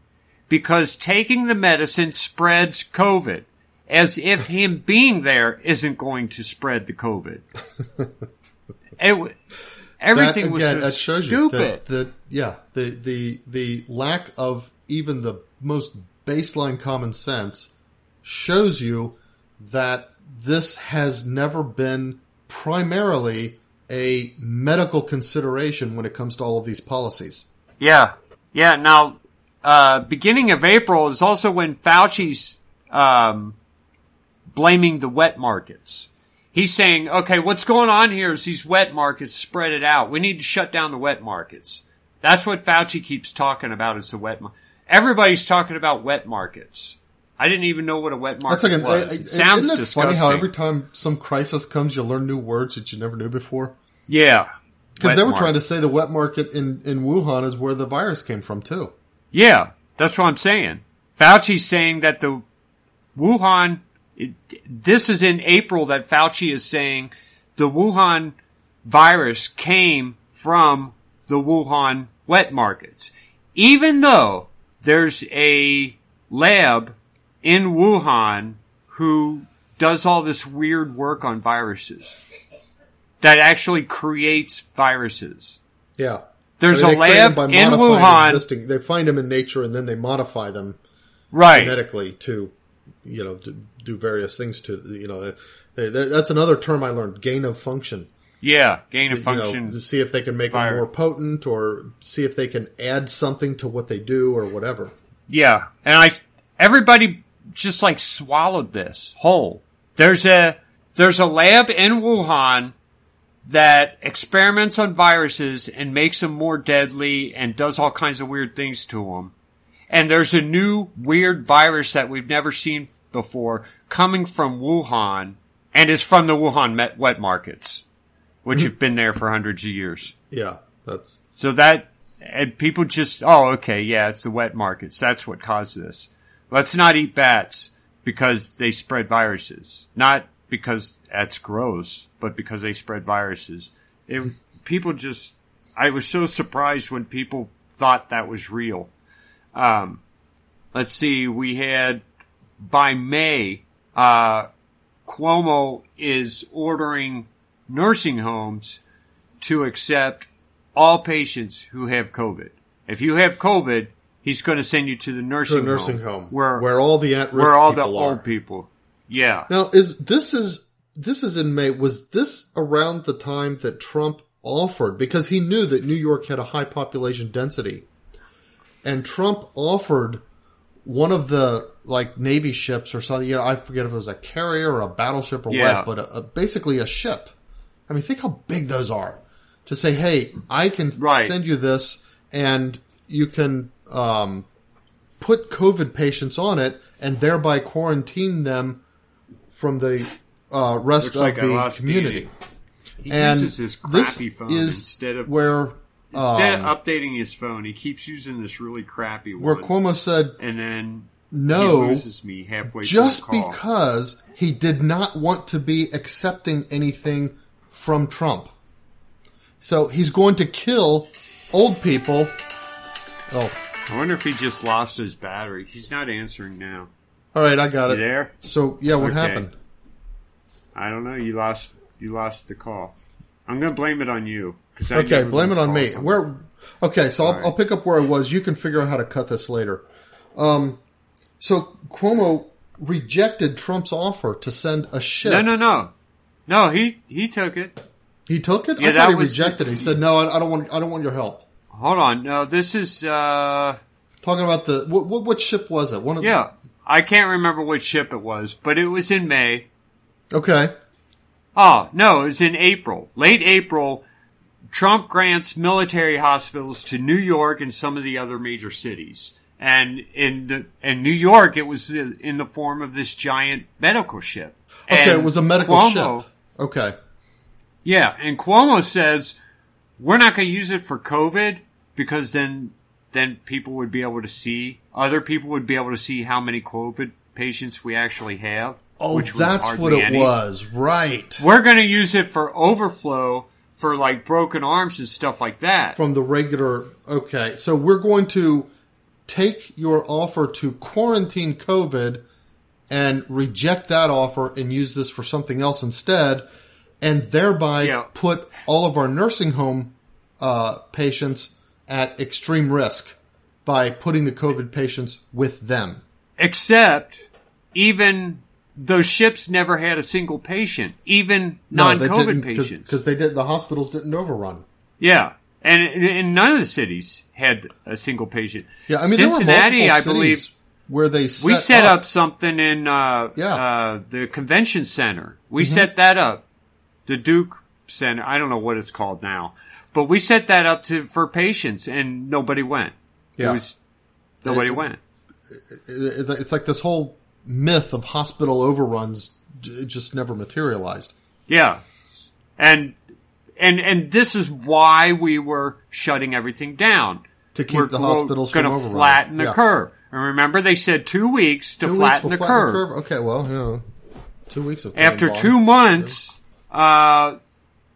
because taking the medicine spreads COVID, as if him being there isn't going to spread the COVID. Everything was so that shows stupid. The lack of even the most baseline common sense shows you that this has never been primarily a medical consideration when it comes to all of these policies. Yeah. Now, beginning of April is also when Fauci's blaming the wet markets. He's saying, okay, what's going on here is these wet markets spread it out. We need to shut down the wet markets. That's what Fauci keeps talking about, is the wet market. Everybody's talking about wet markets. I didn't even know what a wet market was. It sounds isn't it disgusting. funny how every time some crisis comes, you learn new words that you never knew before? Yeah. Because they were trying to say the wet market in Wuhan is where the virus came from, too. Yeah, that's what I'm saying. Fauci's saying that the Wuhan... this is in April that Fauci is saying the Wuhan virus came from the Wuhan wet markets. Even though there's a lab in Wuhan who does all this weird work on viruses that actually creates viruses. Yeah. There's a lab in Wuhan. They find them in nature and then they modify them genetically to, do various things to, that's another term I learned, gain of function. Yeah, gain of function. To see if they can make them more potent or see if they can add something to what they do or whatever. Yeah, and everybody just swallowed this whole. There's a lab in Wuhan that experiments on viruses and makes them more deadly and does all kinds of weird things to them. And there's a new weird virus that we've never seen before coming from Wuhan, and is from the Wuhan wet markets, which have been there for hundreds of years. Yeah, and people just, it's the wet markets. That's what caused this. Let's not eat bats because they spread viruses. Not because that's gross, but because they spread viruses. I was so surprised when people thought that was real. Let's see, we had, by May, Cuomo is ordering nursing homes to accept all patients who have COVID. If you have COVID, he's going to send you to the nursing home. Where all the at-risk where all people the are. old people. Yeah. Now, this is in May. Was this around the time that Trump offered, because he knew that New York had a high population density, and Trump offered one of the Navy ships or something. I forget if it was a carrier or a battleship or what, but basically a ship. I mean, think how big those are. To say, hey, I can send you this, and you can put COVID patients on it, and thereby quarantine them from the rest of the community. He uses his crappy phone instead of updating his phone. He keeps using this really crappy one. Where Cuomo said, and then no, he loses me halfway just through the call. Because he did not want to be accepting anything from Trump. So he's going to kill old people. Oh, I wonder if he just lost his battery. He's not answering now. All right, I got it. You there? So what happened? I don't know. You lost the call. I'm going to blame it on you. Okay, blame it on me. I'll pick up where I was. You can figure out how to cut this later. So Cuomo rejected Trump's offer to send a ship. No, he took it. He took it? Yeah, I thought he rejected it. He said, "No, I don't want your help." Hold on. No, this is talking about the what ship was it? I can't remember which ship it was, but it was in May. Okay. Oh, no, it was in April. Late April, Trump grants military hospitals to New York and some of the other major cities. And in New York, it was in the form of this giant medical ship. Okay, And it was a medical Cuomo, ship. Okay. Yeah, and Cuomo says, we're not going to use it for COVID because then people would be able to see, other people would be able to see how many COVID patients we actually have. Oh, which was that's what it any. was. Right. We're going to use it for overflow for like broken arms and stuff like that. From the regular, okay. So we're going to take your offer to quarantine COVID and reject that offer and use this for something else instead, and thereby put all of our nursing home patients at extreme risk by putting the COVID patients with them. Except, even those ships never had a single patient, even non-COVID patients. Because the hospitals didn't overrun. Yeah. And none of the cities had a single patient. Yeah, I mean, Cincinnati, there were I believe, where they we set up something in the convention center. We set that up, the Duke Center. I don't know what it's called now, but we set that up for patients, and nobody went. Yeah, nobody went. It's like this whole myth of hospital overruns just never materialized. Yeah, and this is why we were shutting everything down. To keep the hospitals from overrunning. We're going to flatten the curve. And remember, they said 2 weeks to flatten the curve. Okay, well, 2 weeks of After 2 months,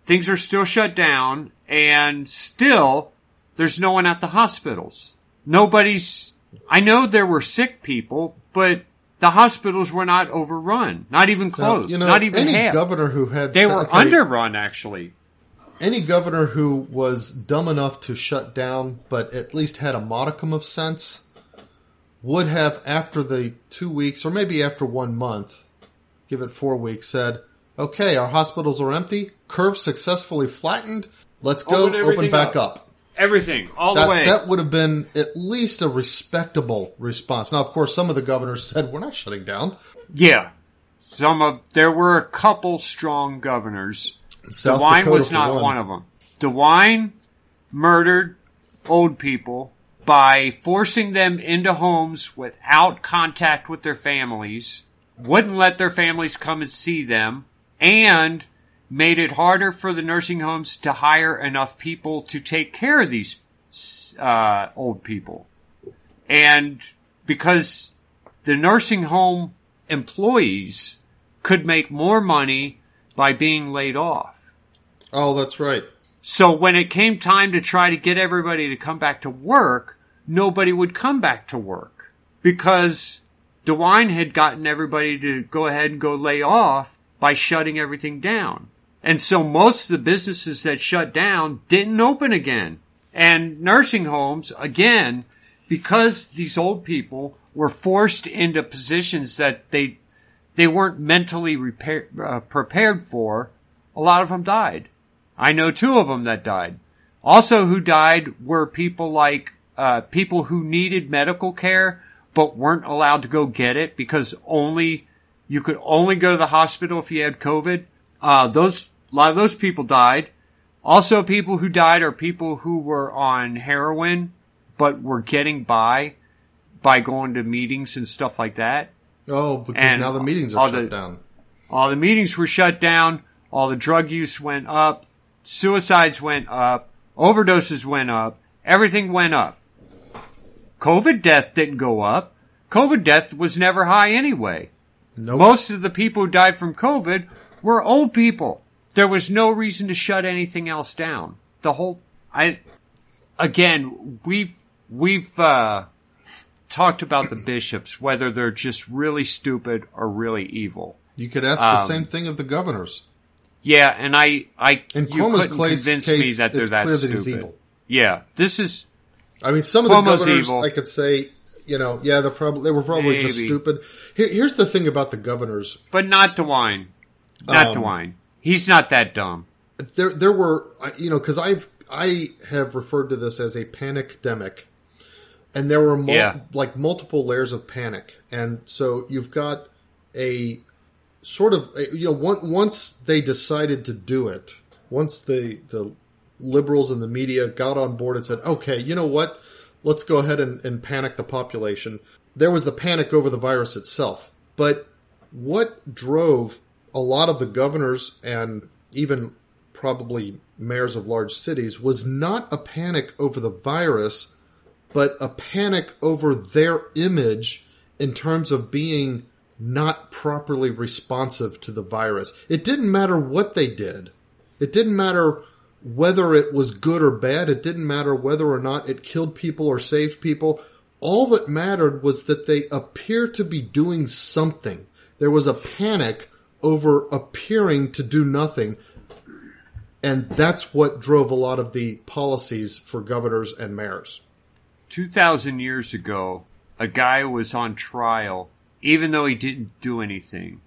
things are still shut down, and still, there's no one at the hospitals. I know there were sick people, but the hospitals were not overrun. Not even close. Not even half. Governor who had... They were underrun, actually. Any governor who was dumb enough to shut down, but at least had a modicum of sense, would have, after the 2 weeks, or maybe after 1 month, give it 4 weeks, said, okay, our hospitals are empty, curve successfully flattened, let's go, open back up. Everything, all the way. That would have been at least a respectable response. Now, of course, some of the governors said, we're not shutting down. Yeah. There were a couple strong governors. South DeWine Dakota was not one of them. DeWine murdered old people by forcing them into homes without contact with their families, wouldn't let their families come and see them, and made it harder for the nursing homes to hire enough people to take care of these old people. And because the nursing home employees could make more money by being laid off. Oh, that's right. So when it came time to try to get everybody to come back to work, nobody would come back to work because DeWine had gotten everybody to go ahead and go lay off by shutting everything down. And so most of the businesses that shut down didn't open again. And nursing homes, again, because these old people were forced into positions that they weren't mentally prepared for, a lot of them died. I know 2 of them that died. Also who died were people like people who needed medical care but weren't allowed to go get it because you could only go to the hospital if you had COVID. A lot of those people died. Also people who died are people who were on heroin but were getting by going to meetings and stuff like that. Oh, because now the meetings are shut down. All the meetings were shut down. All the drug use went up. Suicides went up. Overdoses went up. Everything went up. COVID death didn't go up. COVID death was never high anyway. Nope. Most of the people who died from COVID were old people. There was no reason to shut anything else down. We've talked about the bishops, whether they're just really stupid or really evil. You could ask the same thing of the governors. Yeah, and in Cuomo's convince me that they're that stupid. He's evil. Yeah, this is. I mean, some of the Cuomo's governors, evil. I could say, they were probably just stupid. Here's the thing about the governors, but not DeWine. Not DeWine. He's not that dumb. There were, because I have referred to this as a panic-demic, and there were multiple layers of panic, and so you've got a sort of once they decided to do it, once the liberals and the media got on board and said, okay, you know what? Let's go ahead and panic the population. There was the panic over the virus itself. But what drove a lot of the governors and even probably mayors of large cities was not a panic over the virus, but a panic over their image in terms of being not properly responsive to the virus. It didn't matter what they did. It didn't matter whether it was good or bad. It didn't matter whether or not it killed people or saved people. All that mattered was that they appear to be doing something. There was a panic over appearing to do nothing. And that's what drove a lot of the policies for governors and mayors. 2,000 years ago, a guy was on trial, even though he didn't do anything.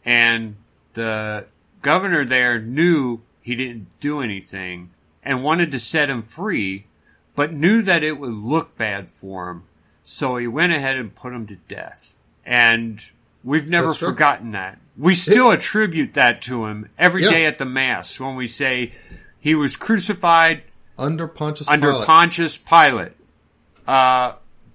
And the governor there knew he didn't do anything and wanted to set him free, but knew that it would look bad for him. So he went ahead and put him to death. And we've never forgotten that. We still attribute that to him every day at the Mass when we say he was crucified under Pontius Pilate.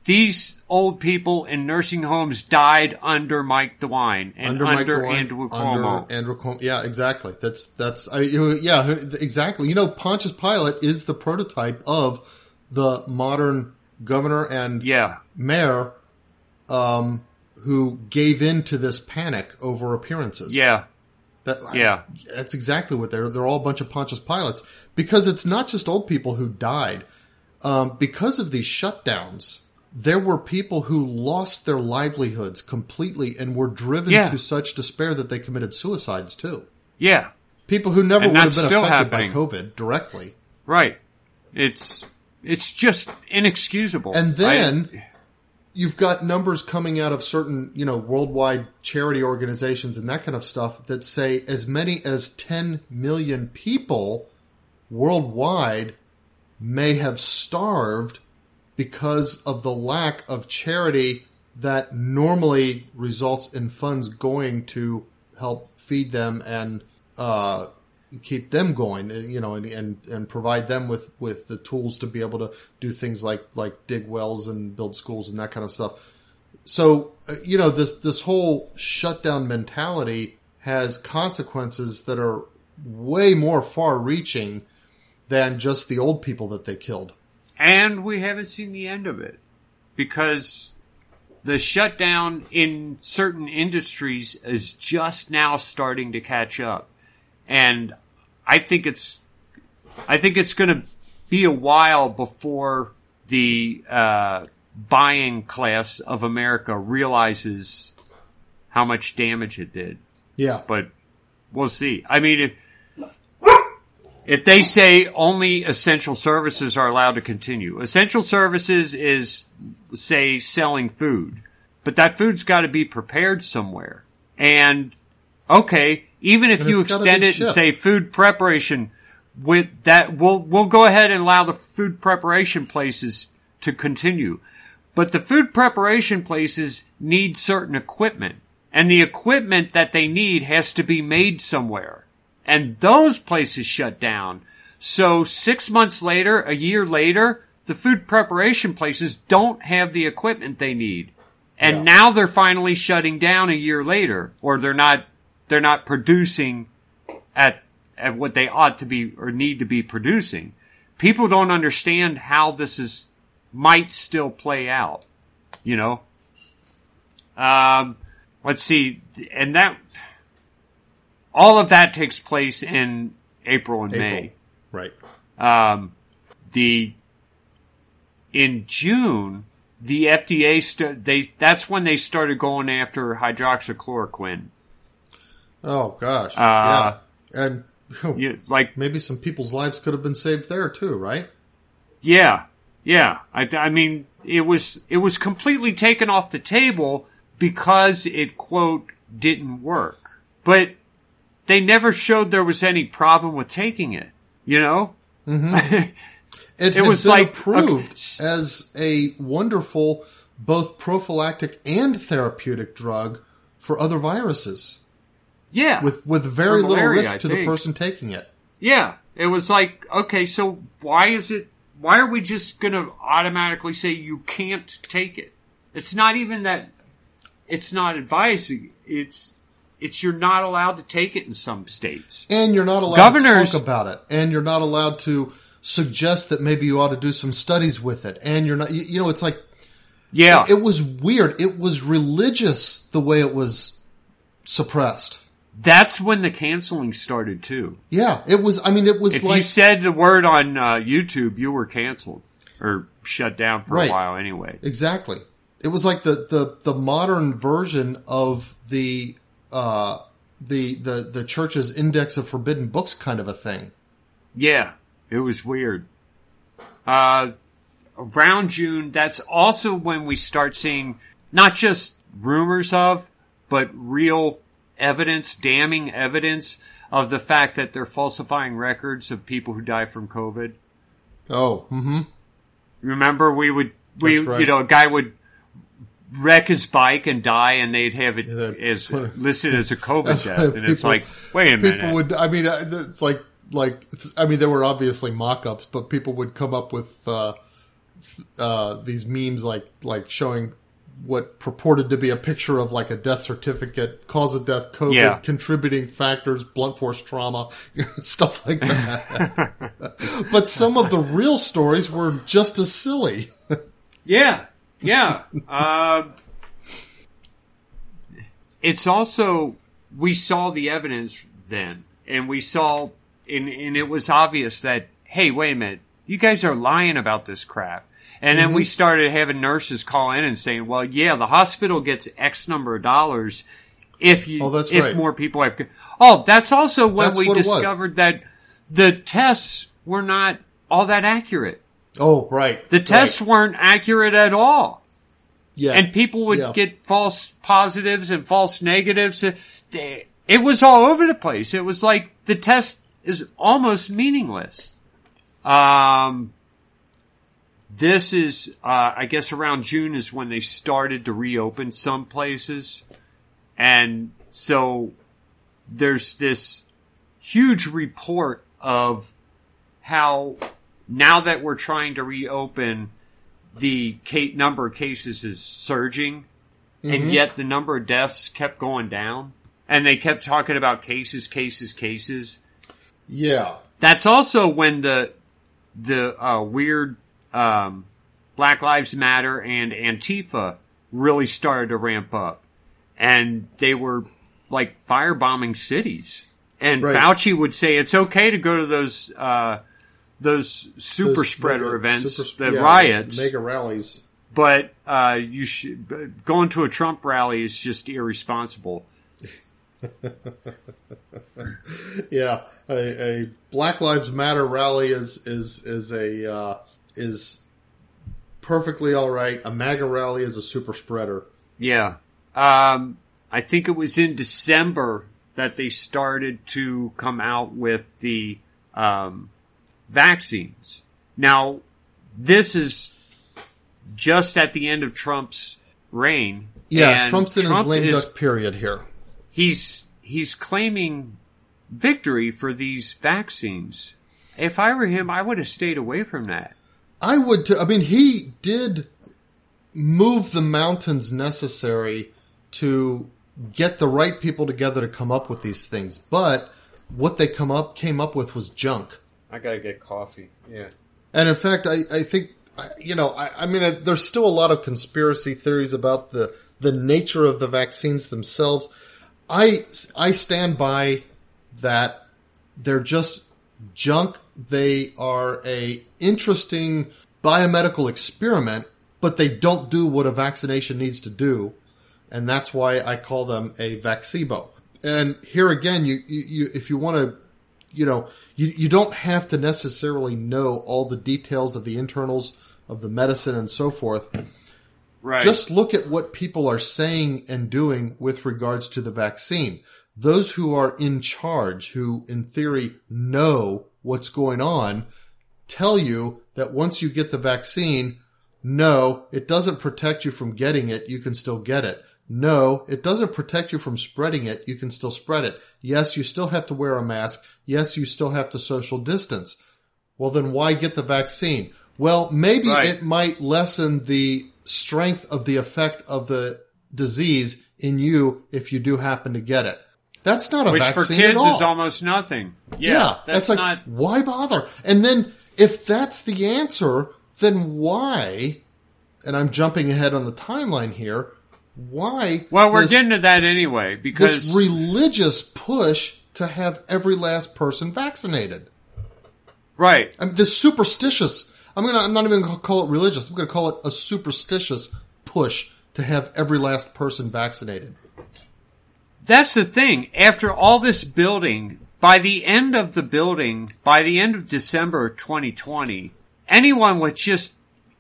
These old people in nursing homes died under Mike DeWine and under Andrew Cuomo. Yeah, exactly. Exactly. You know, Pontius Pilate is the prototype of the modern governor and mayor who gave in to this panic over appearances. Yeah. That's exactly what they're all a bunch of Pontius Pilates. Because it's not just old people who died. Because of these shutdowns, there were people who lost their livelihoods completely and were driven to such despair that they committed suicides too. Yeah. People who never would have been affected by COVID directly. Right. It's just inexcusable. And then you've got numbers coming out of certain, worldwide charity organizations and that kind of stuff that say as many as 10 million people worldwide may have starved because of the lack of charity that normally results in funds going to help feed them and keep them going, and provide them with the tools to be able to do things like dig wells and build schools and that kind of stuff. So, this whole shutdown mentality has consequences that are way more far-reaching than just the old people that they killed. And we haven't seen the end of it because the shutdown in certain industries is just now starting to catch up. And I think it's going to be a while before the buying class of America realizes how much damage it did. Yeah. But we'll see. I mean, if they say only essential services are allowed to continue, essential services is, say, selling food. But that food's got to be prepared somewhere. And, okay, even if you extend it and say food preparation, with that, we'll go ahead and allow the food preparation places to continue. But the food preparation places need certain equipment. And the equipment that they need has to be made somewhere. And those places shut down. So 6 months later, a year later, the food preparation places don't have the equipment they need. And now they're finally shutting down a year later, or they're not producing at what they ought to be or need to be producing. People don't understand how this might still play out, let's see. And all of that takes place in April and May. Right. In June, the FDA that's when they started going after hydroxychloroquine. Oh gosh. And maybe some people's lives could have been saved there too, right? Yeah. I mean, it was completely taken off the table because it, quote, didn't work. But they never showed there was any problem with taking it, Mm-hmm. It was been approved as a wonderful, both prophylactic and therapeutic drug for other viruses. Yeah. With very little risk to the person taking it. Yeah. It was like, okay, so why are we just going to automatically say you can't take it? It's not even that it's not advising. It's you're not allowed to take it in some states. And you're not allowed to talk about it. And you're not allowed to suggest that maybe you ought to do some studies with it. And you're not, it's like, yeah, it was weird. It was religious the way it was suppressed. That's when the canceling started too. Yeah, it was. I mean, it was if like you said the word on YouTube, you were canceled or shut down for right. a while anyway. Exactly. It was like the modern version of the church's index of forbidden books kind of a thing. Yeah, it was weird. Around June, that's also when we start seeing not just rumors of, but real evidence, damning evidence of the fact that they're falsifying records of people who die from COVID. Oh, mm-hmm. Remember, right. A guy would wreck his bike and die, and they'd have it as listed as a COVID death, and it's like, wait a minute. People would, I mean, it's like, there were obviously mock-ups, but people would come up with these memes like showing what purported to be a picture of like a death certificate, cause of death, COVID, contributing factors, blunt force trauma, stuff like that. But some of the real stories were just as silly. Yeah. It's also, we saw the evidence then, and we saw, and it was obvious that, hey, wait a minute, you guys are lying about this crap. And then we started having nurses call in and saying, well, yeah, the hospital gets X number of dollars if more people have. Oh, that's also when we discovered that the tests were not all that accurate. Oh, right. The tests weren't accurate at all. Yeah. And people would get false positives and false negatives. It was all over the place. It was like the test is almost meaningless. This is, I guess around June is when they started to reopen some places. And so there's this huge report of how now that we're trying to reopen, the number of cases is surging, and yet the number of deaths kept going down. And they kept talking about cases. Yeah. That's also when the weird Black Lives Matter and Antifa really started to ramp up. And they were like firebombing cities. And Fauci would say it's okay to go to those super spreader events, riots. Mega rallies. But you should going to a Trump rally is just irresponsible. Yeah, a Black Lives Matter rally is perfectly all right. A MAGA rally is a super spreader. Yeah, I think it was in December that they started to come out with the vaccines. Now, this is just at the end of Trump's reign. Yeah, Trump's in his lame duck period here. He's claiming victory for these vaccines. If I were him, I would have stayed away from that. I would too. I mean, he did move the mountains necessary to get the right people together to come up with these things. But what they came up with was junk. I gotta get coffee. Yeah. And in fact, I think, I mean, there's still a lot of conspiracy theories about the nature of the vaccines themselves. I stand by that they're just junk. They are a interesting biomedical experiment, but they don't do what a vaccination needs to do. And that's why I call them a vaccebo. And here again, you if you want to, you don't have to necessarily know all the details of the internals of the medicine and so forth. Right. Just look at what people are saying and doing with regards to the vaccine. Those who are in charge, who in theory know what's going on, tell you that once you get the vaccine, no, it doesn't protect you from getting it. You can still get it. No, it doesn't protect you from spreading it. You can still spread it. Yes, you still have to wear a mask. Yes, you still have to social distance. Well, then why get the vaccine? Well, maybe it might lessen the strength of the effect of the disease in you if you do happen to get it. That's not a vaccine at all. Which for kids is almost nothing. Yeah, that's like, not... why bother? And then if that's the answer, then why, and I'm jumping ahead on the timeline here, why... Well, we're getting to that anyway, because... This religious push to have every last person vaccinated. Right. I mean, this superstitious... I'm not even going to call it religious. I'm going to call it a superstitious push to have every last person vaccinated. That's the thing. After all this building, by the end of December 2020, anyone with just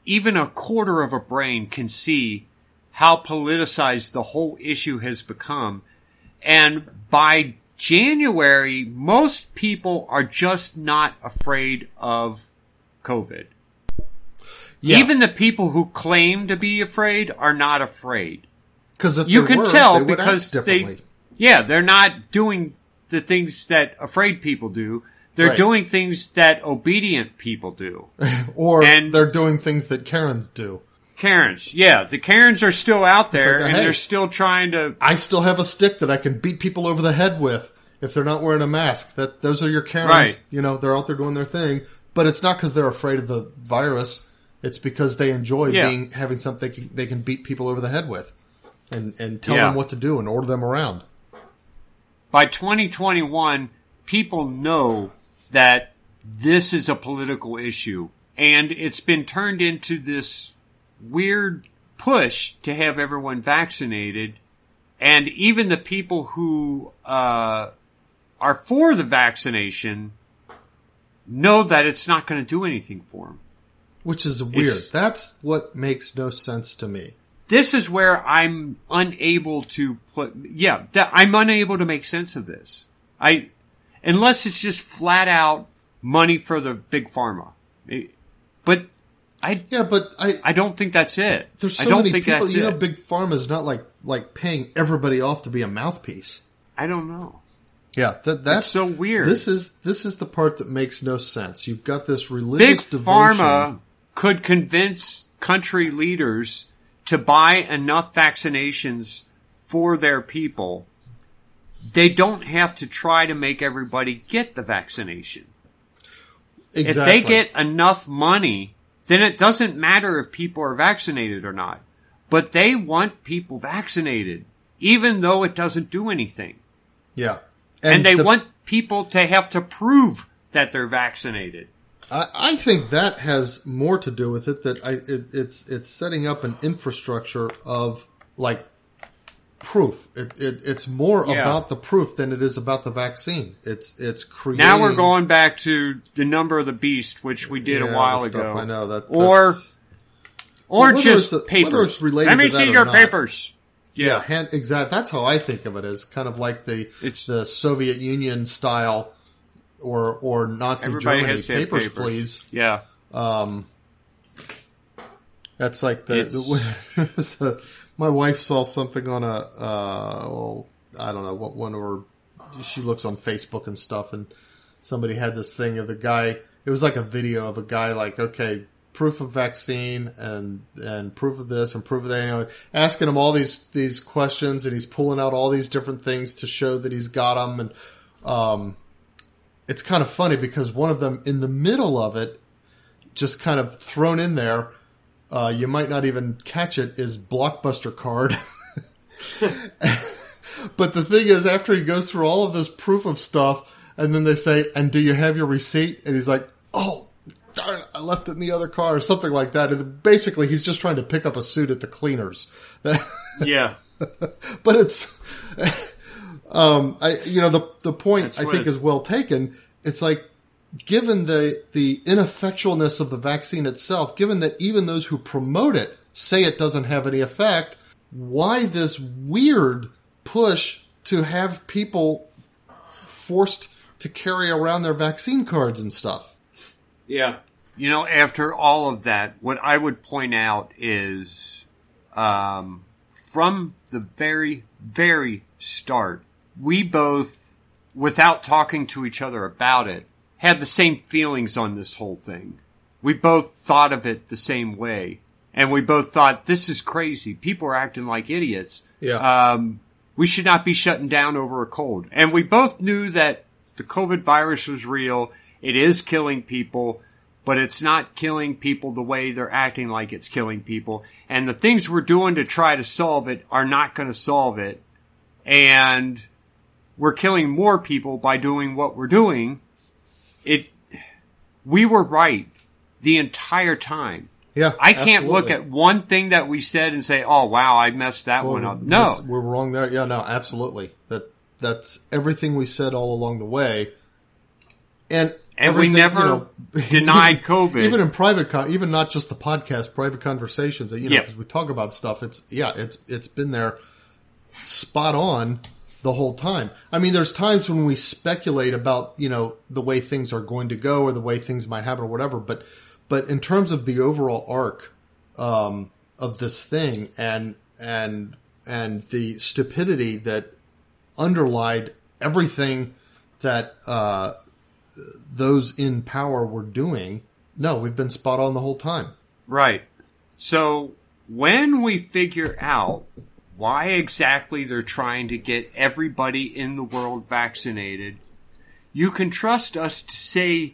even a quarter of a brain can see how politicized the whole issue has become. And by January, most people are just not afraid of COVID. Yeah. Even the people who claim to be afraid are not afraid. Because if you they can were, tell they would because act differently. They're not doing the things that afraid people do. They're doing things that obedient people do. Or they're doing things that Karens do. Karens, yeah. The Karens are still out there, and they're still trying to... I still have a stick that I can beat people over the head with if they're not wearing a mask. Those are your Karens. Right. You know, they're out there doing their thing. But it's not because they're afraid of the virus. It's because they enjoy having something they can beat people over the head with and tell them what to do and order them around. By 2021, people know that this is a political issue, and it's been turned into this weird push to have everyone vaccinated, and even the people who are for the vaccination know that it's not going to do anything for them. Which is weird. That's what makes no sense to me. This is where I'm unable to I'm unable to make sense of this. Unless it's just flat out money for the big pharma. But I don't think that's it. There's so many people, you know, big pharma is not like paying everybody off to be a mouthpiece. I don't know. Yeah, that's so weird. This is the part that makes no sense. You've got this religious big devotion. Pharma could convince country leaders to buy enough vaccinations for their people. They don't have to try to make everybody get the vaccination. Exactly. If they get enough money, then it doesn't matter if people are vaccinated or not. But they want people vaccinated, even though it doesn't do anything. Yeah. And they want people to have to prove that they're vaccinated. I think that has more to do with it. It's setting up an infrastructure of like proof. It's more about the proof than it is about the vaccine. It's creating. Now we're going back to the number of the beast, which we did a while ago. I know that. Or just papers. Whether it's related Let me to see that your or not. papers. Yeah, exactly. That's how I think of it, as kind of like the Soviet Union style or Nazi Germany. Papers, please. Yeah. That's like my wife saw something on I don't know what one, or she looks on Facebook and stuff, and somebody had this thing of the guy. It was like a video of a guy like, okay, proof of vaccine and proof of this and proof of that, you know, asking him all these questions, and he's pulling out all these different things to show that he's got them. And it's kind of funny because one of them in the middle of it, just kind of thrown in there, you might not even catch it, is Blockbuster card. But the thing is, after he goes through all of this proof of stuff, and then they say, and do you have your receipt? And he's like, oh, darn it, I left it in the other car, or something like that. And basically, he's just trying to pick up a suit at the cleaners. Yeah. But it's, the point I think is well taken. It's like, given the ineffectualness of the vaccine itself, given that even those who promote it say it doesn't have any effect, why this weird push to have people forced to carry around their vaccine cards and stuff? Yeah. You know, after all of that, what I would point out is from the very, very start, we both, without talking to each other about it, had the same feelings on this whole thing. We both thought of it the same way. And we both thought, this is crazy. People are acting like idiots. Yeah. We should not be shutting down over a cold. And we both knew that the COVID virus was real. It is killing people, but it's not killing people the way they're acting like it's killing people. And the things we're doing to try to solve it are not going to solve it. And we're killing more people by doing what we're doing. We were right the entire time. Yeah, I can't absolutely. look at one thing that we said and say, "Oh, wow, I messed that one up." No, we're wrong there. Yeah, no, absolutely. That's everything we said all along the way, and we never denied COVID. Even in private, even not just the podcast, private conversations. Because we talk about stuff. It's been there, spot on the whole time. I mean, there's times when we speculate about the way things are going to go or the way things might happen or whatever, but in terms of the overall arc of this thing and the stupidity that underlied everything that those in power were doing, no, we've been spot on the whole time. Right. So when we figure out why exactly they're trying to get everybody in the world vaccinated, you can trust us to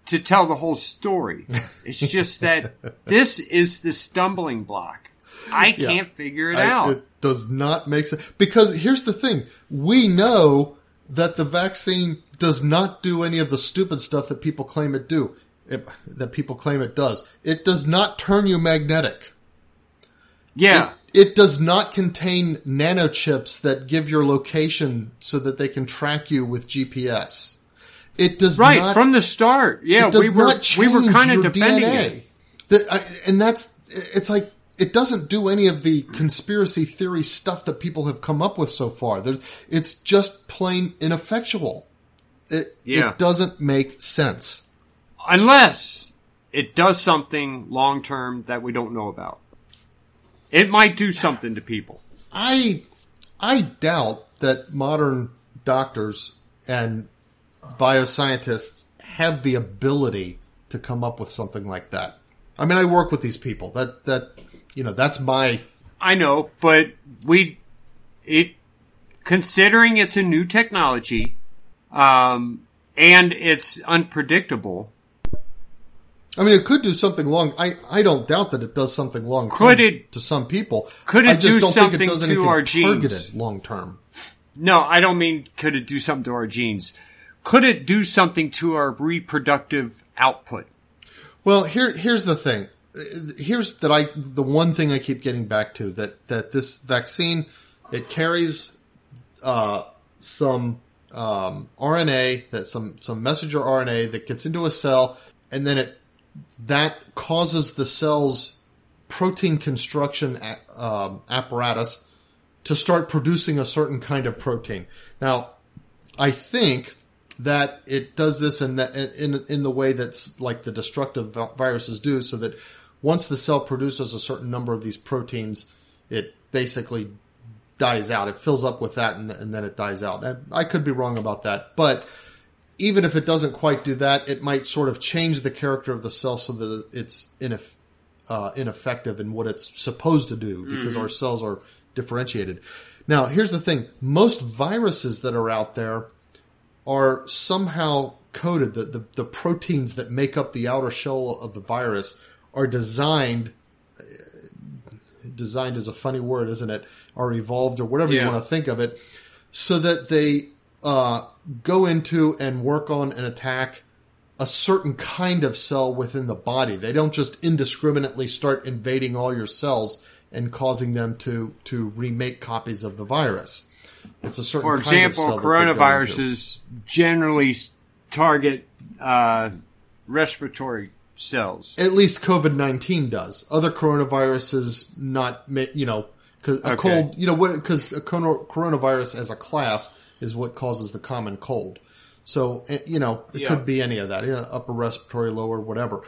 tell the whole story. It's just that this is the stumbling block. I can't figure it out. It does not make sense. Because here's the thing. We know that the vaccine does not do any of the stupid stuff that people claim it does. It does not turn you magnetic. Yeah. It does not contain nanochips that give your location so that they can track you with GPS. It does not from the start. Yeah, we were kind of defending DNA. It's like it doesn't do any of the conspiracy theory stuff that people have come up with so far. It's just plain ineffectual. It doesn't make sense unless it does something long term that we don't know about. It might do something to people. I doubt that modern doctors and bioscientists have the ability to come up with something like that. I mean, I work with these people. That's my... I know, but considering it's a new technology, and it's unpredictable. I mean, it could do something long. I don't doubt that it does something long term to some people. Could it I just do don't something think it does to anything our genes? targeted long term. No, I don't mean could it do something to our genes. Could it do something to our reproductive output? Well, here's the thing. Here's the one thing I keep getting back to, that this vaccine, it carries some RNA, that some messenger RNA that gets into a cell, and then that causes the cell's protein construction apparatus to start producing a certain kind of protein. Now, I think that it does this in the way that's like the destructive viruses do, so that once the cell produces a certain number of these proteins, it basically dies out. It fills up with that, and then it dies out. I could be wrong about that, but even if it doesn't quite do that, it might sort of change the character of the cell so that it's ineffective in what it's supposed to do, because our cells are differentiated. Now, here's the thing. Most viruses that are out there are somehow coded. The proteins that make up the outer shell of the virus are designed is a funny word, isn't it? Are evolved, or whatever you want to think of it, so that they go into and work on and attack a certain kind of cell within the body. They don't just indiscriminately start invading all your cells and causing them to remake copies of the virus. It's a certain kind of cell. For example, coronaviruses generally target respiratory cells. At least COVID-19 does. Other coronaviruses not, because coronavirus as a class is what causes the common cold. So, it could be any of that, upper respiratory, lower, whatever.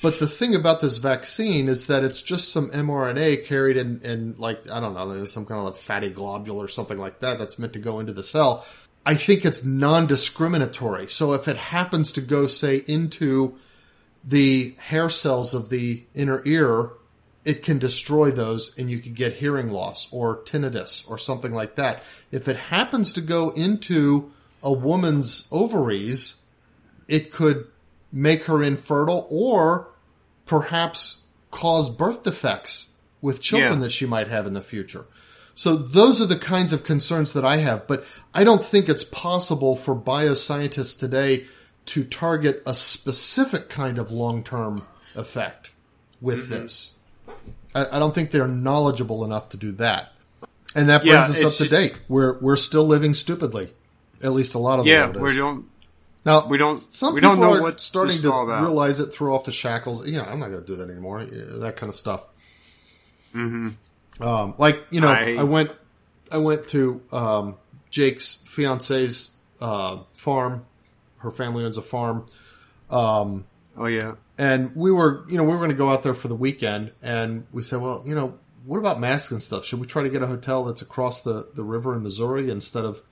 But the thing about this vaccine is that it's just some mRNA carried in like, I don't know, some kind of like fatty globule or something like that that's meant to go into the cell. I think it's non-discriminatory. So if it happens to go, say, into the hair cells of the inner ear, it can destroy those and you can get hearing loss or tinnitus or something like that. If it happens to go into a woman's ovaries, it could make her infertile or perhaps cause birth defects with children that she might have in the future. So those are the kinds of concerns that I have. But I don't think it's possible for bioscientists today to target a specific kind of long-term effect with this. I don't think they're knowledgeable enough to do that. And that brings us up to date. We're still living stupidly. At least a lot of the world is. Some people know are what starting to realize it, throw off the shackles. I'm not going to do that anymore. That kind of stuff. Mm-hmm. I went to Jake's fiance's farm. Her family owns a farm. And we were going to go out there for the weekend, and we said, well, what about masks and stuff? Should we try to get a hotel that's across the river in Missouri instead of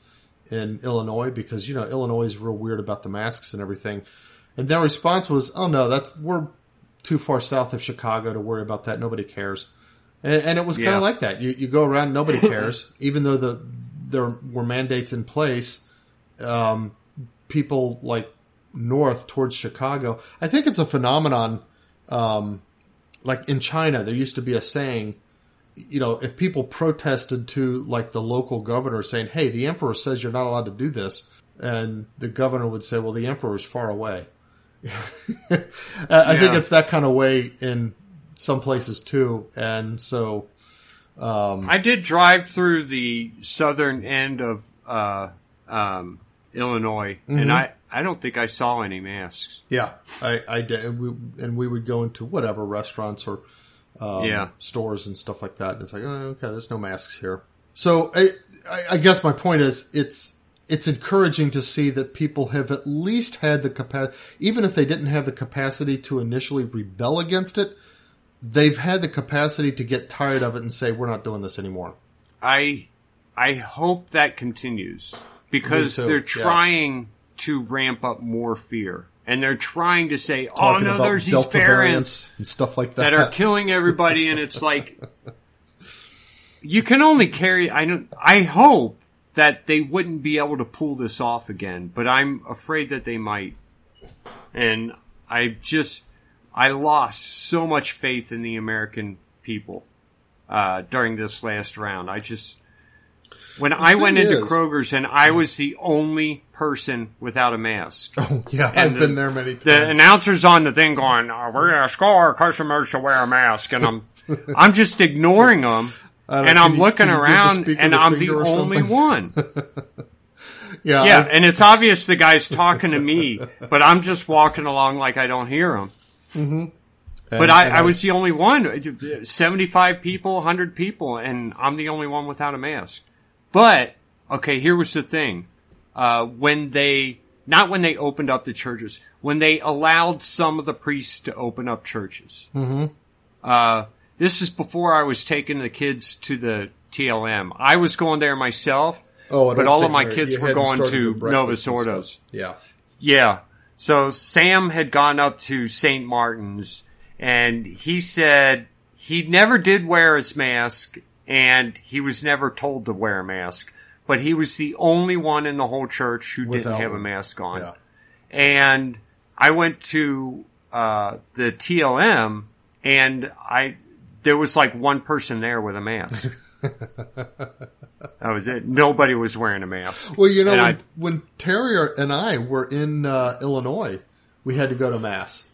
in Illinois? Because, Illinois is real weird about the masks and everything. And their response was, oh no, we're too far south of Chicago to worry about that. Nobody cares. And it was kind of like that. You go around, nobody cares, even though there were mandates in place. People like north towards Chicago. I think it's a phenomenon. Like in China, there used to be a saying, if people protested to like the local governor saying, hey, the emperor says you're not allowed to do this. And the governor would say, well, the emperor is far away. I think it's that kind of way in some places too. And so, I did drive through the southern end of, Illinois, and I don't think I saw any masks. Yeah, I did. And we would go into whatever restaurants or stores and stuff like that. And it's like, oh, okay, there's no masks here. So I guess my point is it's encouraging to see that people have at least had the capacity, even if they didn't have the capacity to initially rebel against it, they've had the capacity to get tired of it and say, we're not doing this anymore. I hope that continues because they're trying to ramp up more fear. And they're trying to say, talking oh no, there's these variants and stuff like that are killing everybody. And it's like, you can only carry, I hope that they wouldn't be able to pull this off again, but I'm afraid that they might. And I lost so much faith in the American people during this last round. When I went into Kroger's and I was the only person without a mask. Oh, yeah, I've been there many times. The announcer's on the thing going, we're going to ask all our customers to wear a mask. And I'm just ignoring them. And I'm looking around and I'm the only one. Yeah, and it's obvious the guy's talking to me, but I'm just walking along like I don't hear him. Mm-hmm. But I was the only one. 75 people, 100 people, and I'm the only one without a mask. But, okay, here was the thing. When they opened up the churches, when they allowed some of the priests to open up churches. Mm-hmm. This is before I was taking the kids to the TLM. I was going there myself, but all of my kids were going to Novus Ordos. Yeah. Yeah. So Sam had gone up to St. Martin's, and he said he never did wear his mask, and he was never told to wear a mask. But he was the only one in the whole church who didn't have a mask on. Yeah. And I went to the TLM, and there was like one person there with a mask. That was it. Nobody was wearing a mask. Well, when Terry and I were in Illinois, we had to go to Mass.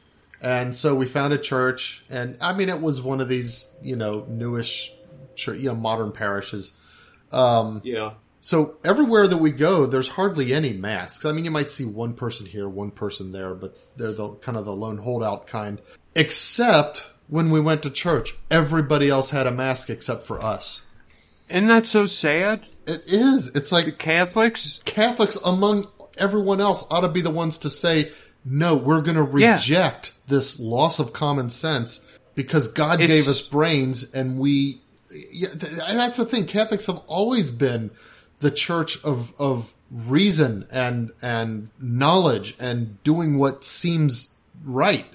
And so we found a church, and I mean, it was one of these, newish, modern parishes. Yeah. So everywhere that we go, there's hardly any masks. I mean, you might see one person here, one person there, but they're the kind of the lone holdout kind. Except when we went to church, everybody else had a mask except for us. Isn't that so sad? It is. It's like the Catholics among everyone else ought to be the ones to say, no, we're going to reject this loss of common sense because God gave us brains and that's the thing. Catholics have always been the church of reason and knowledge and doing what seems right.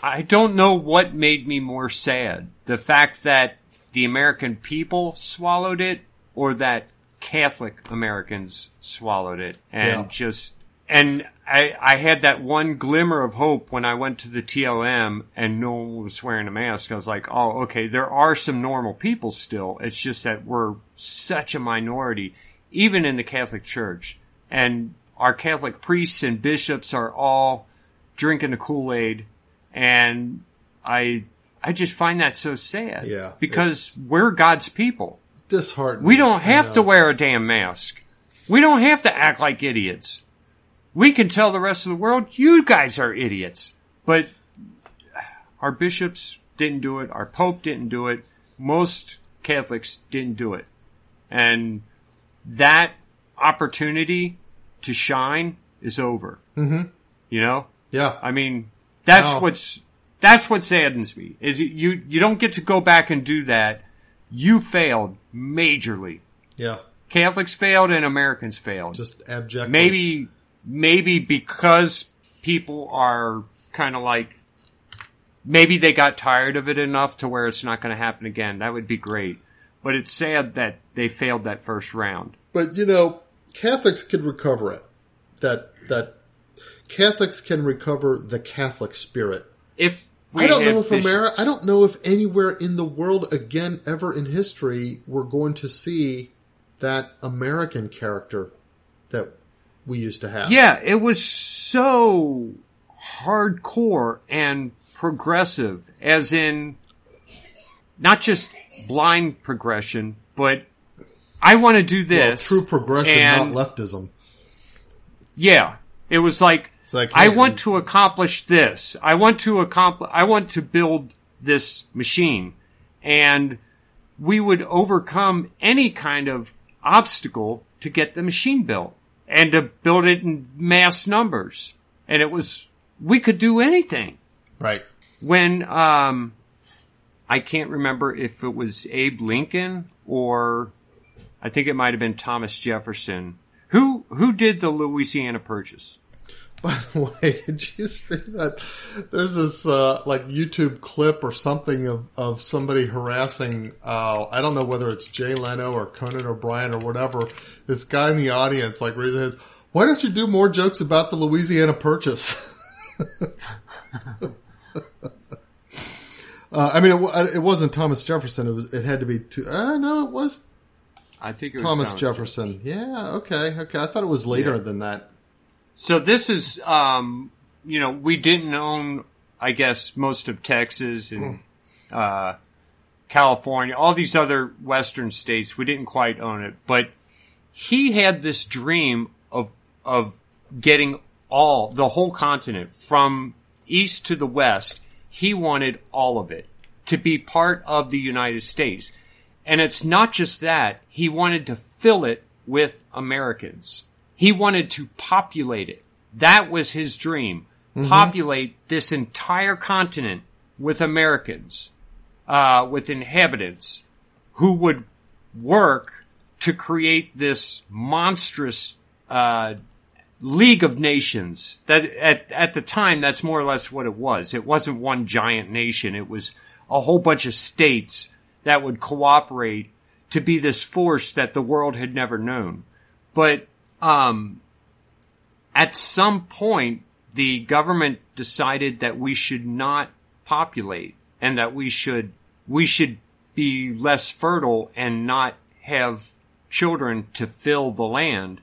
I don't know what made me more sad. The fact that the American people swallowed it or that Catholic Americans swallowed it and I had that one glimmer of hope when I went to the TLM and no one was wearing a mask. I was like, oh, okay, there are some normal people still. It's just that we're such a minority, even in the Catholic Church. And our Catholic priests and bishops are all drinking the Kool-Aid. And I just find that so sad. Yeah. Because we're God's people. Disheartening. We don't have to wear a damn mask. We don't have to act like idiots. We can tell the rest of the world, you guys are idiots. But our bishops didn't do it. Our Pope didn't do it. Most Catholics didn't do it. And that opportunity to shine is over. Mm-hmm. You know? Yeah. I mean, that's what saddens me. Is you don't get to go back and do that. You failed majorly. Yeah. Catholics failed and Americans failed. Just abjectly. Maybe because people are kind of like, maybe they got tired of it enough to where it's not going to happen again. That would be great. But it's sad that they failed that first round. But, Catholics can recover it. That Catholics can recover the Catholic spirit. I don't know if anywhere in the world again, ever in history, we're going to see that American character that we used to have. Yeah, it was so hardcore and progressive, as in not just blind progression, but I want to do this. True progression, not leftism. Yeah, it was like, I want to accomplish this. I want to build this machine, and we would overcome any kind of obstacle to get the machine built. And to build it in mass numbers. And we could do anything. Right. When, I can't remember if it was Abe Lincoln or I think it might have been Thomas Jefferson. Who did the Louisiana Purchase? By the way, did you see that there's this, YouTube clip or something of somebody harassing, I don't know whether it's Jay Leno or Conan O'Brien or whatever, this guy in the audience, raising his, why don't you do more jokes about the Louisiana Purchase? It wasn't Thomas Jefferson. It had to be no, it was. I think it was Thomas Jefferson. Yeah. Okay. I thought it was later than that. So this is, we didn't own, I guess, most of Texas and California, all these other western states. We didn't quite own it, but he had this dream of getting the whole continent from east to the west. He wanted all of it to be part of the United States. And it's not just that. He wanted to fill it with Americans. He wanted to populate it. That was his dream. Mm-hmm. Populate this entire continent with Americans, with inhabitants who would work to create this monstrous League of Nations. That at the time, that's more or less what it was. It wasn't one giant nation. It was a whole bunch of states that would cooperate to be this force that the world had never known. But at some point, the government decided that we should not populate and that we should be less fertile and not have children to fill the land.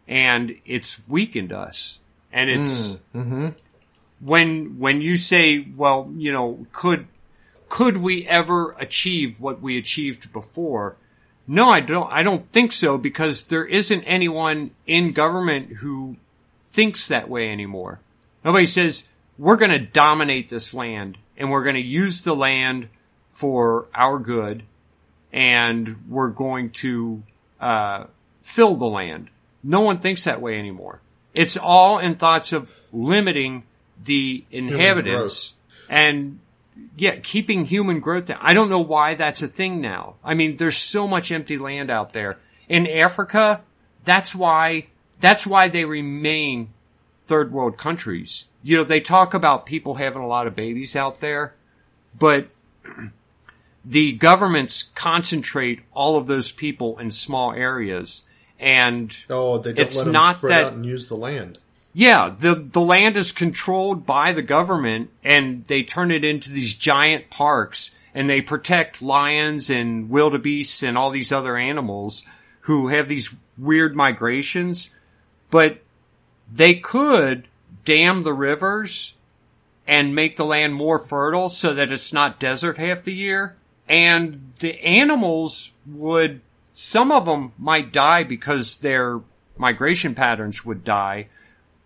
And it's weakened us. And it's when you say, well, could we ever achieve what we achieved before? No, I don't think so, because there isn't anyone in government who thinks that way anymore. Nobody says, we're going to dominate this land and we're going to use the land for our good and we're going to fill the land. No one thinks that way anymore. It's all in thoughts of limiting the inhabitants and keeping human growth down. I don't know why that's a thing now. I mean, there's so much empty land out there. In Africa, that's why they remain third world countries. You know, they talk about people having a lot of babies out there, but the governments concentrate all of those people in small areas. And they don't let them spread out and use the land. Yeah, the land is controlled by the government, and they turn it into these giant parks, and they protect lions and wildebeests and all these other animals who have these weird migrations. But they could dam the rivers and make the land more fertile so that it's not desert half the year. And the animals would... Some of them might die because their migration patterns would die,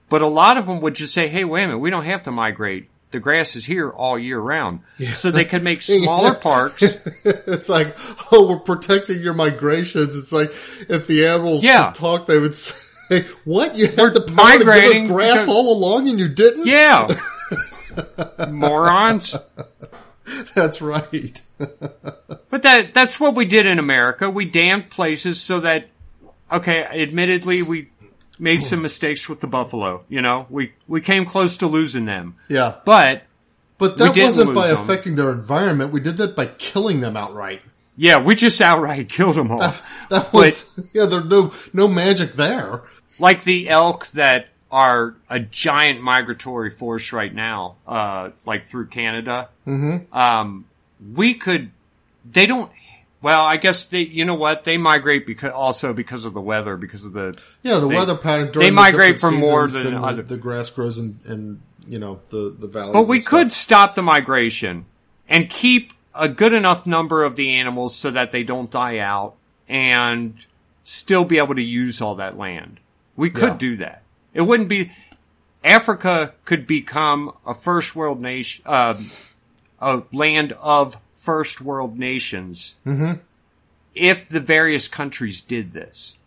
but a lot of them would just say, hey, wait a minute, we don't have to migrate. The grass is here all year round. Yeah, so they could make smaller parks. It's like, oh, we're protecting your migrations. It's like if the animals could talk, they would say, what? You had the power to give us grass all along and you didn't? Yeah. Morons. That's right. But that's what we did in America. We dammed places so that, okay, admittedly, we made some mistakes with the buffalo. You know, we came close to losing them. Yeah. But that wasn't by affecting their environment. We did that by killing them outright. Yeah, we just outright killed them all. That was, there's no magic there. Like the elk that are a giant migratory force right now, like through Canada. Mm-hmm. I guess you know what? They migrate because of the weather, because of the weather pattern. They migrate for more than other. The grass grows in the valleys. But we could stop the migration and keep a good enough number of the animals so that they don't die out and still be able to use all that land. We could do that. It wouldn't be... Africa could become a first world nation, a land of first world nations, if the various countries did this.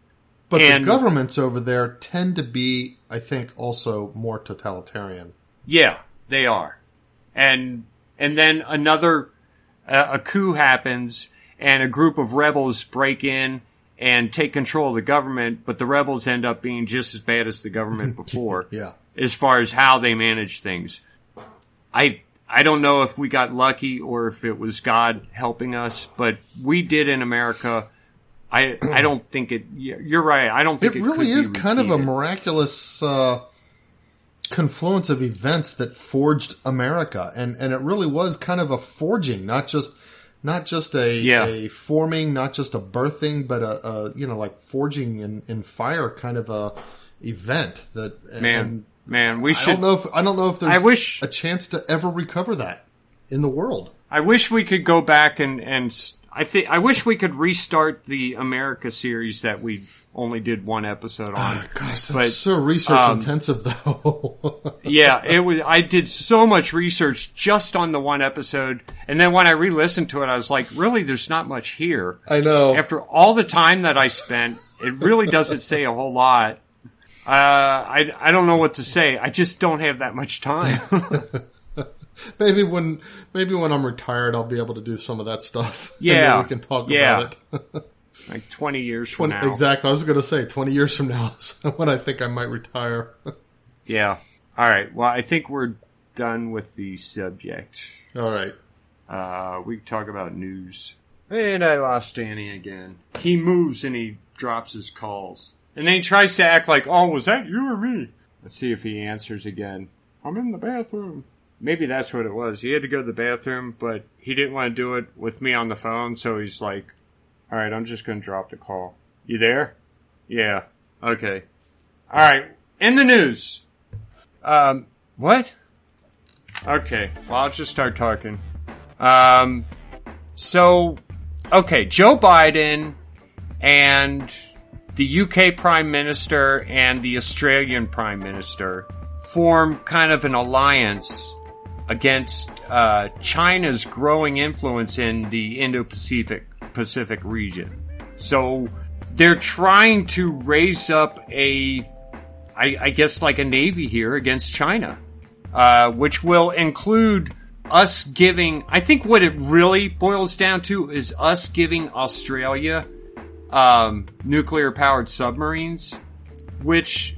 But the governments over there tend to be, I think, also more totalitarian. Yeah, they are. And then a coup happens, and a group of rebels break in and take control of the government, but the rebels end up being just as bad as the government before. Yeah. As far as how they manage things. I don't know if we got lucky or if it was God helping us, but we did in America. I don't think it... You're right. I don't think it really is kind of a miraculous confluence of events that forged America. And it really was kind of a forging, not just a forming, not just a birthing, but a like forging in fire kind of a event that Man, we should. I don't know if there's a chance to ever recover that in the world. I wish we could go back and I wish we could restart the America series that we only did one episode on. Oh, gosh, that's so research intensive, though. Yeah, it was. I did so much research just on the one episode, and then when I re-listened to it, I was like, really, there's not much here. I know. After all the time that I spent, it really doesn't say a whole lot. I don't know what to say. I just don't have that much time. Maybe when I'm retired, I'll be able to do some of that stuff. Yeah, and we can talk about it. Like 20 years from now. Exactly. I was going to say 20 years from now is when I think I might retire. Yeah. All right. Well, I think we're done with the subject. All right. We can talk about news. And I lost Danny again. He moves and he drops his calls. And then he tries to act like, oh, was that you or me? Let's see if he answers again. I'm in the bathroom. Maybe that's what it was. He had to go to the bathroom, but he didn't want to do it with me on the phone, so he's like, all right, I'm just going to drop the call. You there? Yeah. Okay. All right. In the news. What? Okay. Well, I'll just start talking. Okay, Joe Biden and the UK Prime Minister and the Australian Prime Minister form kind of an alliance against China's growing influence in the Indo-Pacific region. So they're trying to raise up I I guess, like a navy here against China, which will include us giving, I think what it really boils down to is us giving Australia nuclear-powered submarines, which,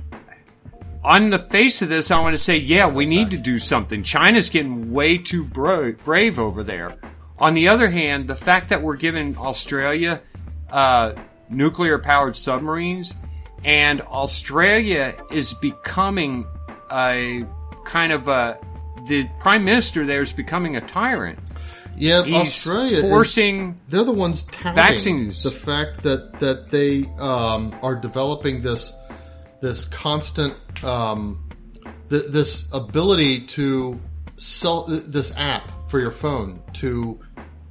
on the face of this, I want to say, yeah, we need to do something. China's getting way too brave over there. On the other hand, the fact that we're giving Australia nuclear-powered submarines, and Australia is becoming a kind of the prime minister there is becoming a tyrant. Yeah, He's Australia forcing they're the ones touting vaccines. The fact that they are developing this constant this ability to sell this app for your phone to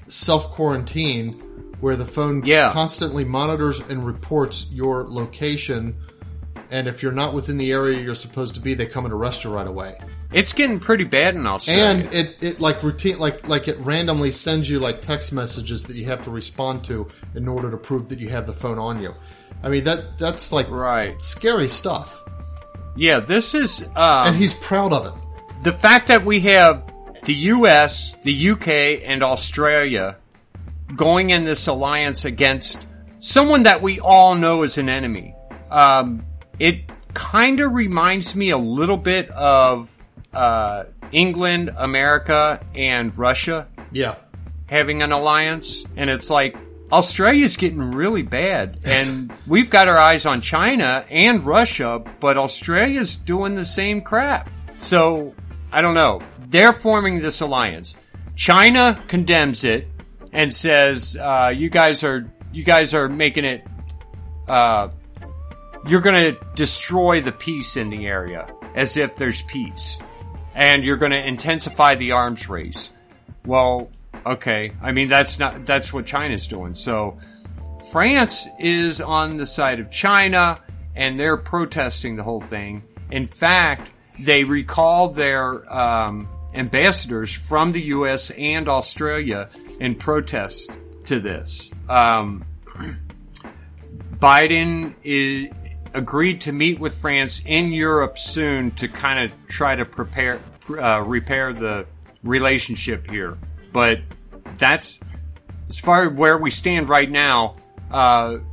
self-quarantine, where the phone constantly monitors and reports your location, and if you're not within the area you're supposed to be, they come and arrest you right away. It's getting pretty bad in Australia. And it like routine like it randomly sends you like text messages that you have to respond to in order to prove that you have the phone on you. I mean that's like scary stuff. Yeah, this is and he's proud of it. The fact that we have the US, the UK, and Australia going in this alliance against someone that we all know is an enemy. It kind of reminds me a little bit of England, America, and Russia. Yeah. Having an alliance. And it's like, Australia's getting really bad. And we've got our eyes on China and Russia, but Australia's doing the same crap. So, I don't know. They're forming this alliance. China condemns it and says, you guys are making it, you're gonna destroy the peace in the area as if there's peace. And you're gonna intensify the arms race. Well, okay. I mean, that's what China's doing. So, France is on the side of China, and they're protesting the whole thing. In fact, they recalled their, ambassadors from the US and Australia in protest to this. Biden agreed to meet with France in Europe soon to kind of try to repair the relationship here. But that's, as far as where we stand right now,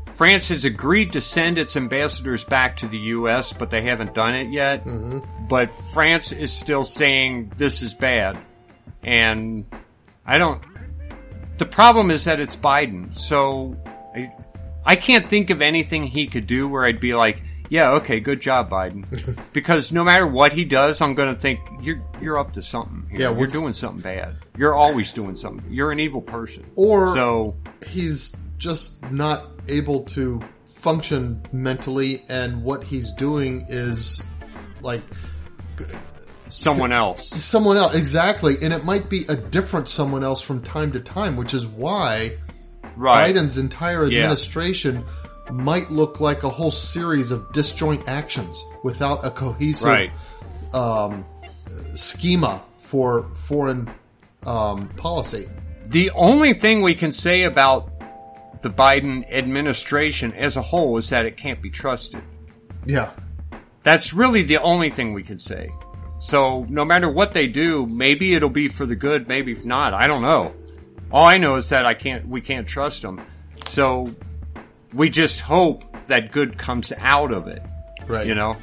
France has agreed to send its ambassadors back to the U.S., but they haven't done it yet. Mm-hmm. But France is still saying this is bad. And the problem is that it's Biden. So I can't think of anything he could do where I'd be like, yeah, okay, good job, Biden. Because no matter what he does, I'm going to think, you're up to something here. Yeah, you're doing something bad. You're always doing something. You're an evil person. Or he's just not able to function mentally, and what he's doing is like someone else, exactly. And it might be a different someone else from time to time, which is why Biden's entire administration might look like a whole series of disjoint actions without a cohesive schema for foreign policy. The only thing we can say about the Biden administration as a whole is that it can't be trusted. Yeah. That's really the only thing we can say. So no matter what they do, maybe it'll be for the good, maybe not. I don't know. All I know is that we can't trust them. So we just hope that good comes out of it. Right. You know?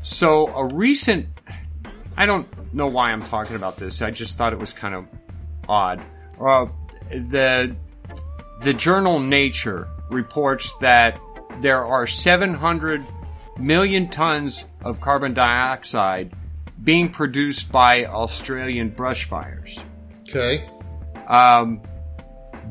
So a recent, I don't know why I'm talking about this. I just thought it was kind of odd. The journal Nature reports that there are 700 million tons of carbon dioxide being produced by Australian brushfires. Okay.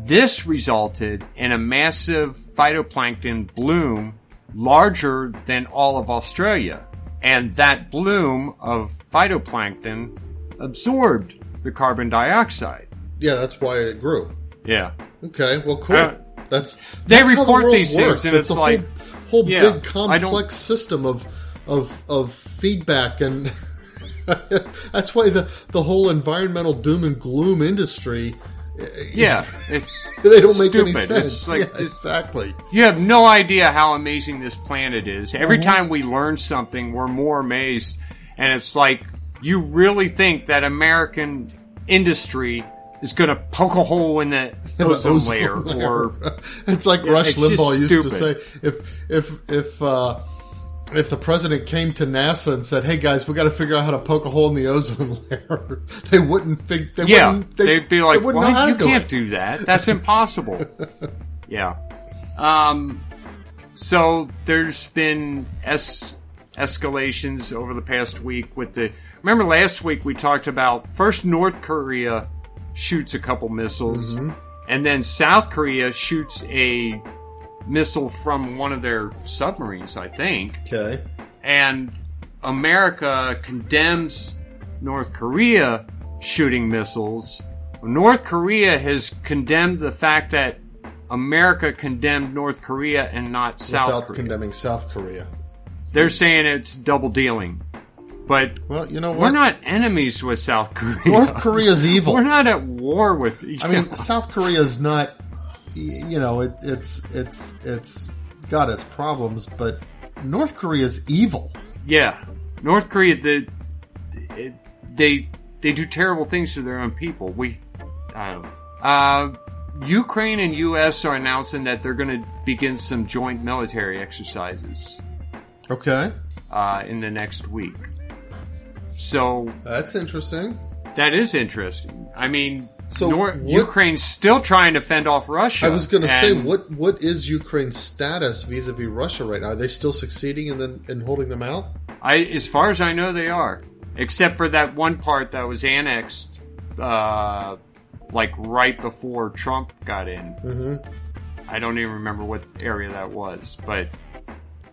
This resulted in a massive phytoplankton bloom larger than all of Australia. And that bloom of phytoplankton absorbed the carbon dioxide. Yeah, that's why it grew. Yeah. Okay, well, cool. They report these things, and it's like whole big complex system of feedback, and that's why the whole environmental doom and gloom industry Yeah, it's they don't make stupid. any sense. It's like, exactly. You have no idea how amazing this planet is. Every time we learn something, we're more amazed. And it's like, you really think that American industry is going to poke a hole in the ozone layer? Or it's like Rush Limbaugh used to say, if the president came to NASA and said, "Hey guys, we got to figure out how to poke a hole in the ozone layer," they wouldn't think. They'd be like, "Well, you can't do do that. That's impossible." Yeah. So there's been escalations over the past week with the. Remember last week we talked about first North Korea shoots a couple missiles, and then South Korea shoots a missile from one of their submarines, I think. Okay. And America condemns North Korea shooting missiles. North Korea has condemned the fact that America condemned North Korea and not South Korea. Without condemning South Korea. They're saying it's double dealing. But well, you know what? We're not enemies with South Korea. North Korea's evil. We're not at war with each other. I mean, South Korea's not, you know, it's got its problems, but North Korea's evil. Yeah. North Korea, they do terrible things to their own people. I don't know. Ukraine and U.S. are announcing that they're going to begin some joint military exercises. Okay. In the next week. So that's interesting. That is interesting. I mean, so Ukraine's still trying to fend off Russia. I was going to say, what is Ukraine's status vis-a-vis Russia right now? Are they still succeeding in holding them out? As far as I know, they are. Except for that one part that was annexed, like right before Trump got in. Mm-hmm. I don't even remember what area that was, but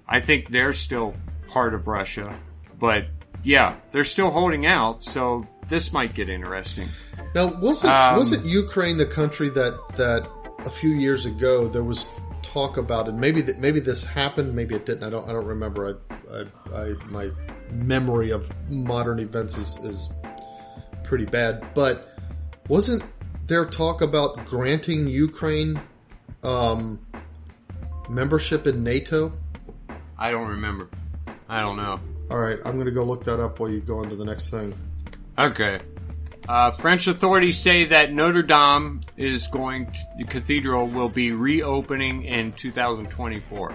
I think they're still part of Russia. But yeah, they're still holding out, so this might get interesting. Now, wasn't Ukraine the country that a few years ago there was talk about, and maybe this happened, maybe it didn't. I don't remember. My memory of modern events is pretty bad. But wasn't there talk about granting Ukraine membership in NATO? I don't remember. I don't know. All right, I'm going to go look that up while you go on to the next thing. Okay. French authorities say that Notre Dame the cathedral will be reopening in 2024.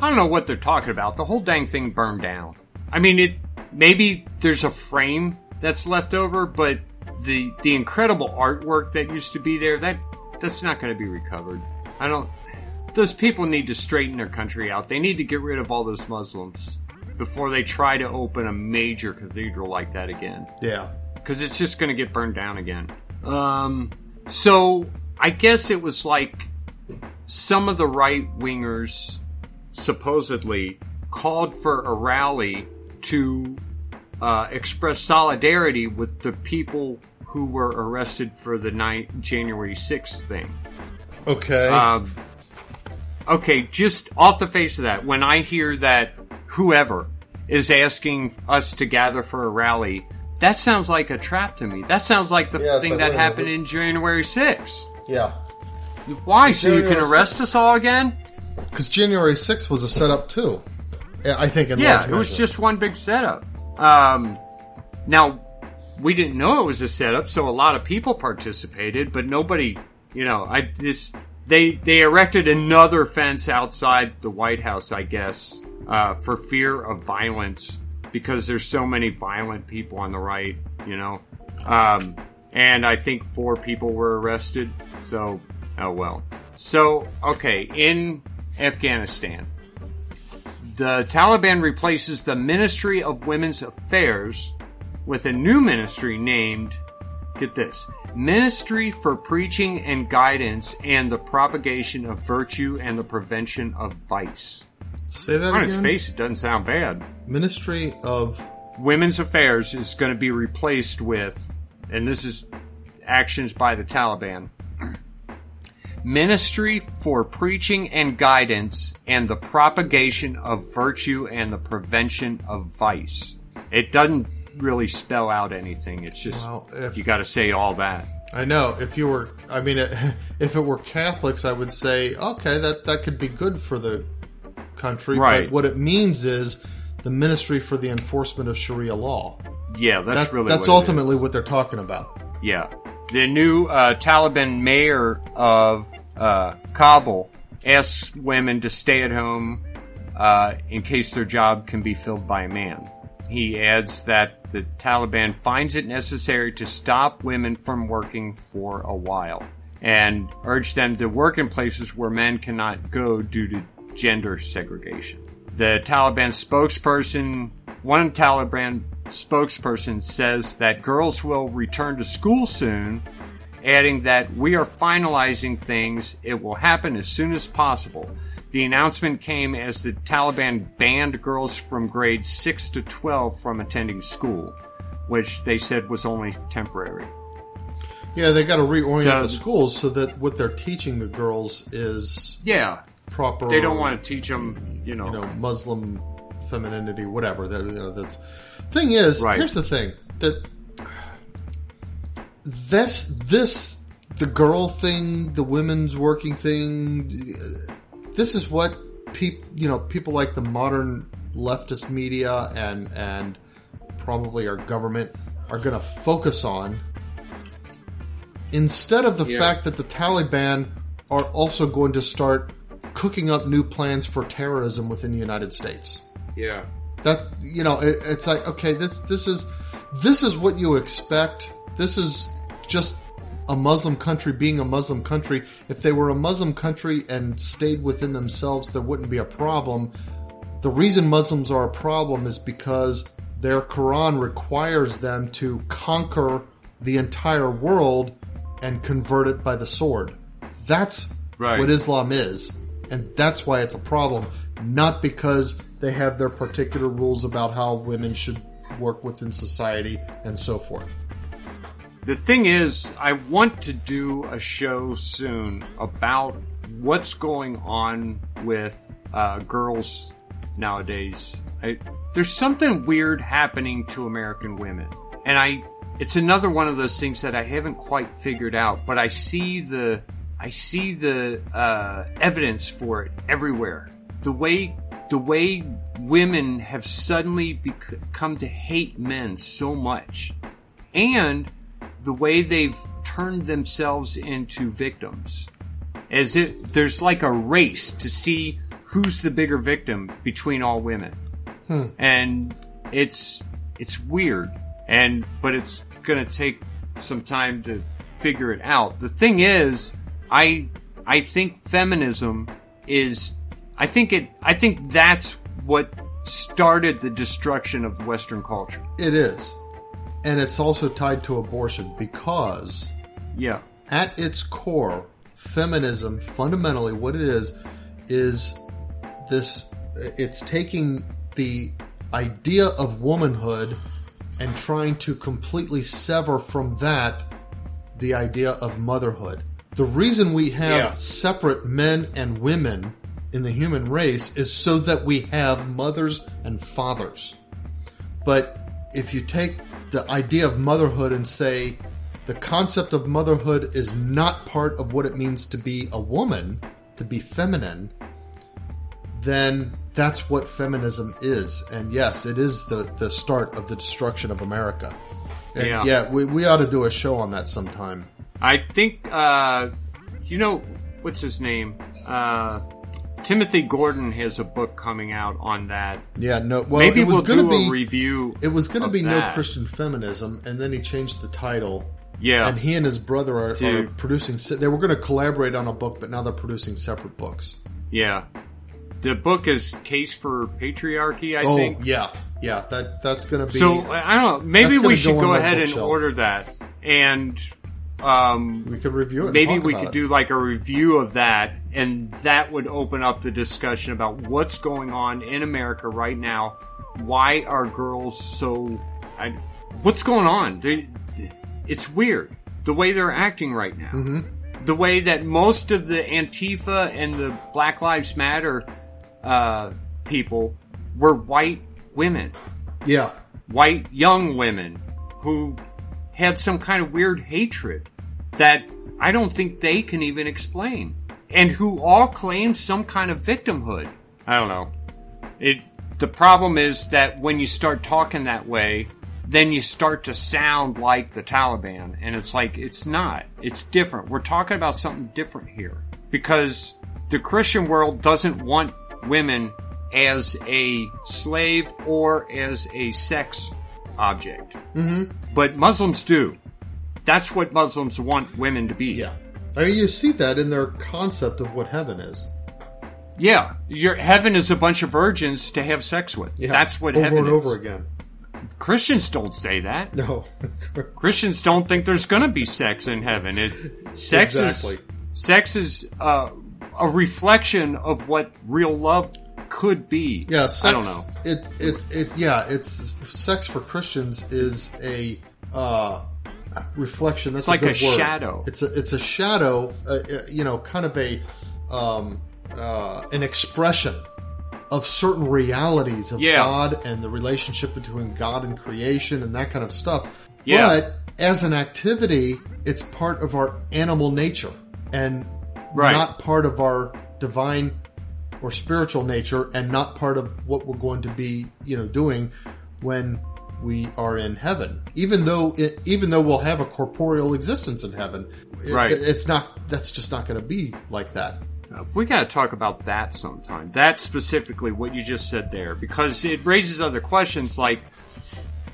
I don't know what they're talking about. The whole dang thing burned down. I mean, maybe there's a frame that's left over, but the incredible artwork that used to be there, that's not going to be recovered. Those people need to straighten their country out. They need to get rid of all those Muslims before they try to open a major cathedral like that again. Yeah. Because it's just going to get burned down again. So I guess it was like some of the right-wingers supposedly called for a rally to express solidarity with the people who were arrested for the January 6th thing. Okay. Okay, just off the face of that, when I hear that whoever is asking us to gather for a rally, that sounds like a trap to me. That sounds like the thing that happened in January 6th. Yeah. Why? So you can arrest us all again? Because January 6th was a setup too. I think in large measure. It was just one big setup. Now, we didn't know it was a setup, so a lot of people participated, but nobody, they erected another fence outside the White House, I guess, for fear of violence, because there's so many violent people on the right, and I think 4 people were arrested, so, oh well. So, okay, in Afghanistan, the Taliban replaces the Ministry of Women's Affairs with a new ministry named, get this, Ministry for Preaching and Guidance and the Propagation of Virtue and the Prevention of Vice. Say that again? On its face, it doesn't sound bad. Ministry of Women's Affairs is going to be replaced with, and this is actions by the Taliban, Ministry for Preaching and Guidance and the Propagation of Virtue and the Prevention of Vice. It doesn't really spell out anything. It's just, you got to say all that. I know. If it were Catholics, I would say, okay, that could be good for the country. Right. But what it means is the Ministry for the Enforcement of Sharia Law. Yeah, that's ultimately what they're talking about. Yeah. The new Taliban mayor of Kabul asks women to stay at home in case their job can be filled by a man. He adds that the Taliban finds it necessary to stop women from working for a while and urge them to work in places where men cannot go due to gender segregation. One Taliban spokesperson says that girls will return to school soon, adding that we are finalizing things. It will happen as soon as possible. The announcement came as the Taliban banned girls from grades 6 to 12 from attending school, which they said was only temporary. Yeah, they got to reorient the schools so that what they're teaching the girls is proper. They don't want to teach them, Muslim femininity, whatever. That's thing is. Right. Here's the thing that the girl thing, the women's working thing. This is what people like the modern leftist media and probably our government are going to focus on, instead of the fact that the Taliban are also going to start cooking up new plans for terrorism within the United States. Yeah. That it's like, okay, this is what you expect. This is just a Muslim country being a Muslim country. If they were a Muslim country and stayed within themselves, there wouldn't be a problem. The reason Muslims are a problem is because their Quran requires them to conquer the entire world and convert it by the sword. That's what Islam is. And that's why it's a problem. Not because they have their particular rules about how women should work within society and so forth. The thing is, I want to do a show soon about what's going on with girls nowadays. There's something weird happening to American women. And it's another one of those things that I haven't quite figured out, but I see the evidence for it everywhere. The way women have suddenly come to hate men so much, and the way they've turned themselves into victims, as if there's like a race to see who's the bigger victim between all women. And it's weird, but it's going to take some time to figure it out. The thing is, I think feminism is, I think that's what started the destruction of Western culture. It is. And it's also tied to abortion because at its core, feminism, fundamentally what it is this, it's taking the idea of womanhood and trying to completely sever from that the idea of motherhood. The reason we have separate men and women in the human race is so that we have mothers and fathers. But if you take the idea of motherhood and say the concept of motherhood is not part of what it means to be a woman, to be feminine, then that's what feminism is. And yes, it is the start of the destruction of America. And we ought to do a show on that sometime. I think, what's his name? Timothy Gordon has a book coming out on that. Yeah, no. Well, maybe it was we'll do a review. It was going to be that. No Christian Feminism, and then he changed the title. Yeah, and he and his brother are producing. They were going to collaborate on a book, but now they're producing separate books. Yeah, the book is Case for Patriarchy. I think. Yeah. That's going to be. So I don't know. Maybe we should go ahead and order that, and we could review it. Maybe we could do like a review of that, and that would open up the discussion about what's going on in America right now. Why are girls so? What's going on? It's weird the way they're acting right now. Mm-hmm. The way that most of the Antifa and the Black Lives Matter people were white women. Yeah, white young women who had some kind of weird hatred that I don't think they can even explain. And who all claim some kind of victimhood. I don't know. The problem is that when you start talking that way, then you start to sound like the Taliban. And it's like, it's not. It's different. We're talking about something different here. Because the Christian world doesn't want women as a slave or as a sex object. Mm-hmm. But Muslims do. That's what Muslims want women to be. Yeah. I mean, you see that in their concept of what heaven is. Yeah. Heaven is a bunch of virgins to have sex with. Yeah. That's what heaven is. Over and over again. Christians don't say that. No. Christians don't think there's going to be sex in heaven. Sex is a reflection of what real love could be. Yeah, sex, I don't know. It's sex for Christians is a reflection. That's it's like a good a word. Shadow. It's a shadow. Kind of an expression of certain realities of God and the relationship between God and creation and that kind of stuff. Yeah. But as an activity, it's part of our animal nature and not part of our divine or spiritual nature, and not part of what we're going to be, doing when we are in heaven. Even though we'll have a corporeal existence in heaven, it's not. That's just not going to be like that. We got to talk about that sometime. That's specifically what you just said there, because it raises other questions like,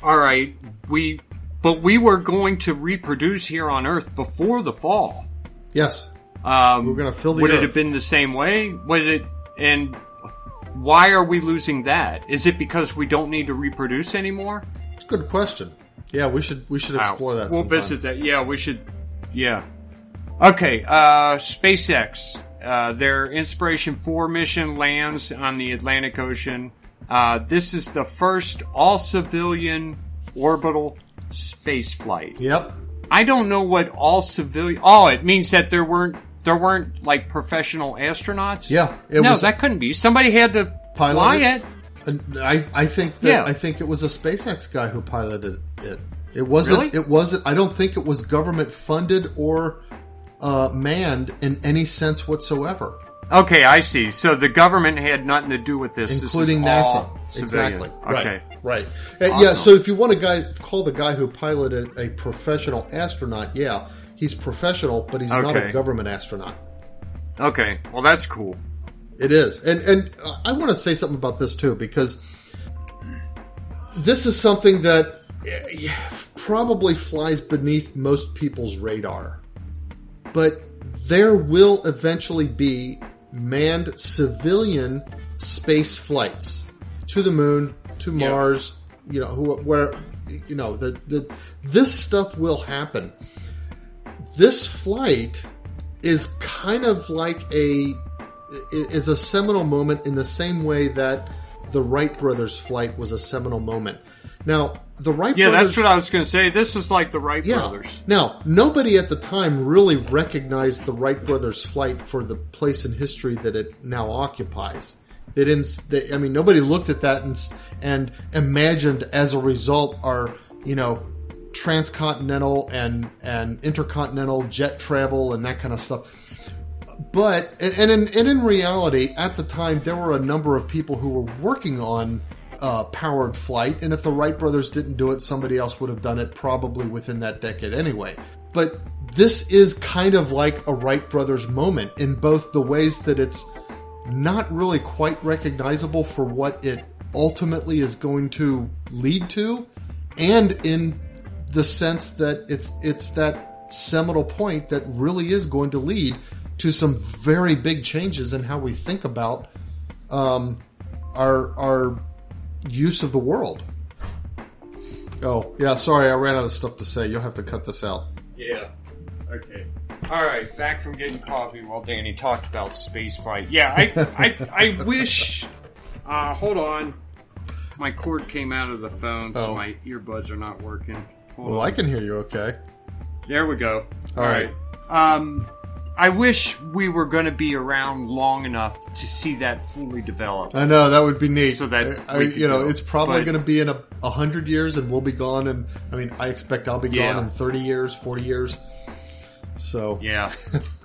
all right, we were going to reproduce here on Earth before the fall. Yes. We're going to fill the Would Earth. It have been the same way? And why are we losing that? Is it because we don't need to reproduce anymore? It's a good question. Yeah, we should explore that. We'll sometime. visit that. Yeah, we should. Yeah. Okay. SpaceX. Their Inspiration 4 mission lands on the Atlantic Ocean. This is the first all-civilian orbital space flight. Yep. I don't know what all-civilian... Oh, it means that there weren't like professional astronauts? Yeah. That couldn't be. Somebody had to fly it. I think it was a SpaceX guy who piloted it. It wasn't. Really? It wasn't. I don't think it was government funded or manned in any sense whatsoever. Okay, I see. So the government had nothing to do with this, including this is NASA. All Exactly. Okay. Right. Awesome. Yeah. So if you want to call the guy who piloted a professional astronaut, he's professional, but he's not a government astronaut. Okay. Well, that's cool. It is. And I want to say something about this too, because this is something that probably flies beneath most people's radar. But there will eventually be manned civilian space flights to the moon, to Mars, this stuff will happen. This flight is kind of like a seminal moment in the same way that the Wright brothers flight was a seminal moment. Now, the Wright brothers... Yeah, that's what I was going to say. This is like the Wright brothers. Now, nobody at the time really recognized the Wright brothers flight for the place in history that it now occupies. They didn't. Nobody looked at that and imagined as a result our, transcontinental and intercontinental jet travel and that kind of stuff. But in reality, at the time, there were a number of people who were working on powered flight, and if the Wright brothers didn't do it, somebody else would have done it, probably within that decade anyway. But this is kind of like a Wright brothers moment in both the ways that it's not really quite recognizable for what it ultimately is going to lead to, and in the sense that it's that seminal point that really is going to lead to some very big changes in how we think about our use of the world. Oh, yeah, sorry, I ran out of stuff to say. You'll have to cut this out. Yeah. Okay. All right, back from getting coffee while Danny talked about spaceflight. Yeah, I wish... hold on. My cord came out of the phone, so my earbuds are not working. Hold on. I can hear you okay. There we go. All right. I wish we were going to be around long enough to see that fully develop. I know, that would be neat. So that it's probably going to be in 100 years, and we'll be gone. And I expect I'll be gone in 30 years, 40 years. So yeah,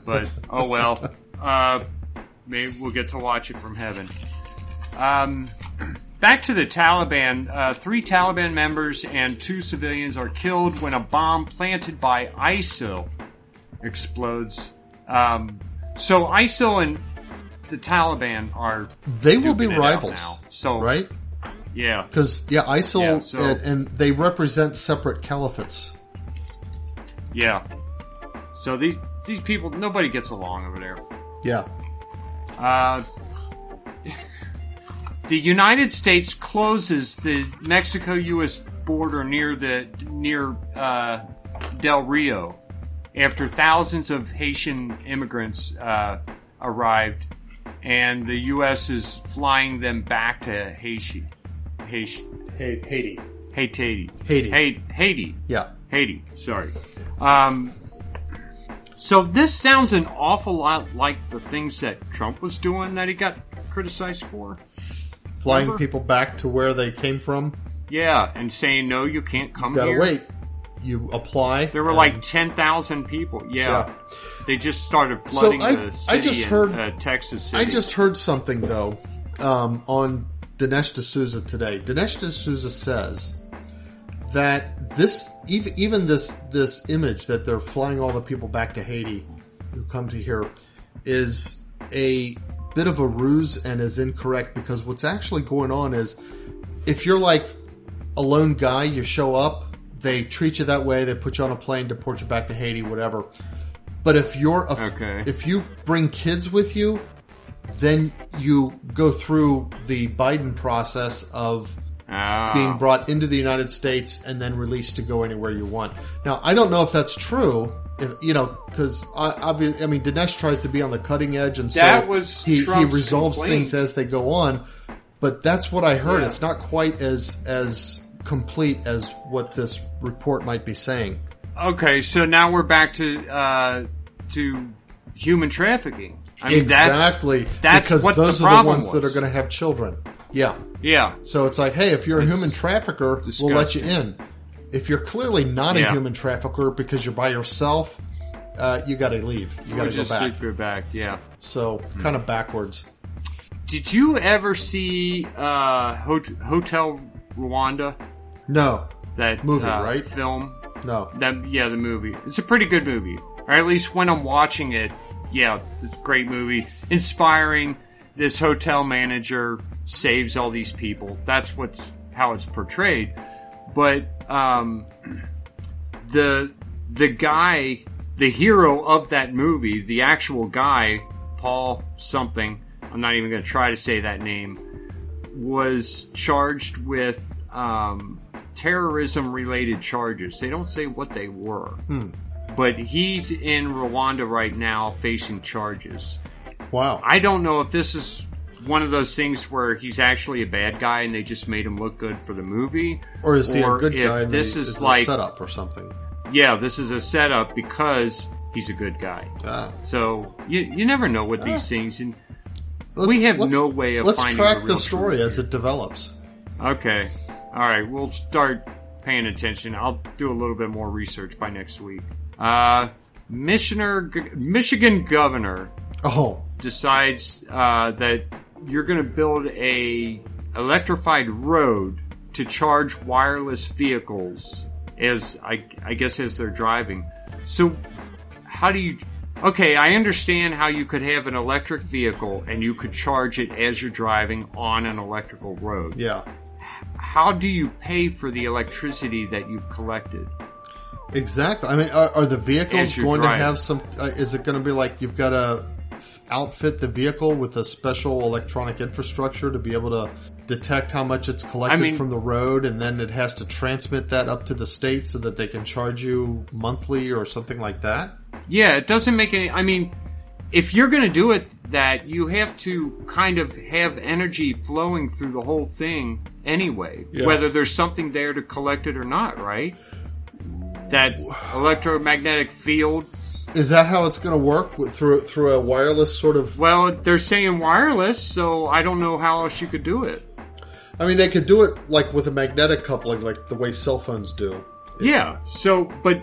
but oh well. Maybe we'll get to watch it from heaven. Back to the Taliban. 3 Taliban members and 2 civilians are killed when a bomb planted by ISIL explodes. So ISIL and the Taliban are they will be rivals now. So right? Yeah, because ISIL and they represent separate caliphates. Yeah. So these people, nobody gets along over there. Yeah. The United States closes the Mexico-U.S. border near Del Rio after thousands of Haitian immigrants arrived, and the U.S. is flying them back to Haiti. Haiti. Yeah. Haiti. Sorry. So this sounds an awful lot like the things that Trump was doing that he got criticized for. Flying people back to where they came from? Yeah, and saying, no, you can't come here. You gotta wait. You apply. There were like 10,000 people. Yeah. They just started flooding the city in Texas City. I just heard something, though, on Dinesh D'Souza today. Dinesh D'Souza says that this image that they're flying all the people back to Haiti who come to here is a bit of a ruse and is incorrect, because what's actually going on is if you're like a lone guy, you show up, they treat you that way, they put you on a plane, deport you back to Haiti, whatever. But if you're if you bring kids with you, then you go through the Biden process of being brought into the United States and then released to go anywhere you want. Now, I don't know if that's true, because Dinesh tries to be on the cutting edge, and so he resolves things as they go on. But that's what I heard. Yeah. It's not quite as complete as what this report might be saying. Okay, so now we're back to human trafficking. I mean, exactly. That's because what those the are the ones was. that are going to have children. Yeah. Yeah. So it's like, hey, if you're a human trafficker, disgusting. We'll let you in. If you're clearly not a human trafficker because you're by yourself, you got to leave. You got to go back. You're back. Yeah. So kind of backwards. Did you ever see Hotel Rwanda? No. That movie, right? Film. No. The movie. It's a pretty good movie. Or at least when I'm watching it, yeah, it's a great movie. Inspiring. This hotel manager saves all these people. That's how it's portrayed. But the guy, the hero of that movie, the actual guy, Paul something, I'm not even going to try to say that name, was charged with terrorism-related charges. They don't say what they were. But he's in Rwanda right now facing charges. Wow. I don't know if this is one of those things where he's actually a bad guy and they just made him look good for the movie. Or is he a good guy and this is like a setup or something? Yeah, this is a setup because he's a good guy. So you never know with these things. And we have no way of finding the real Let's track the story as it develops. Okay. All right. We'll start paying attention. I'll do a little bit more research by next week. Michigan governor decides that you're going to build a electrified road to charge wireless vehicles as I guess as they're driving. So how do you? Okay, I understand how you could have an electric vehicle and you could charge it as you're driving on an electrical road. Yeah. How do you pay for the electricity that you've collected? Exactly. I mean, are the vehicles going to have some... is it going to be like you've got to outfit the vehicle with a special electronic infrastructure to be able to detect how much it's collected from the road, and then it has to transmit that up to the state so that they can charge you monthly or something like that? Yeah, it doesn't make any... I mean, if you're going to do it, that you have to kind of have energy flowing through the whole thing anyway, whether there's something there to collect it or not, right? That electromagnetic field. Is that how it's going to work through a wireless sort of? Well, they're saying wireless, so I don't know how else you could do it. I mean, they could do it like with a magnetic coupling, like the way cell phones do. Yeah. So, but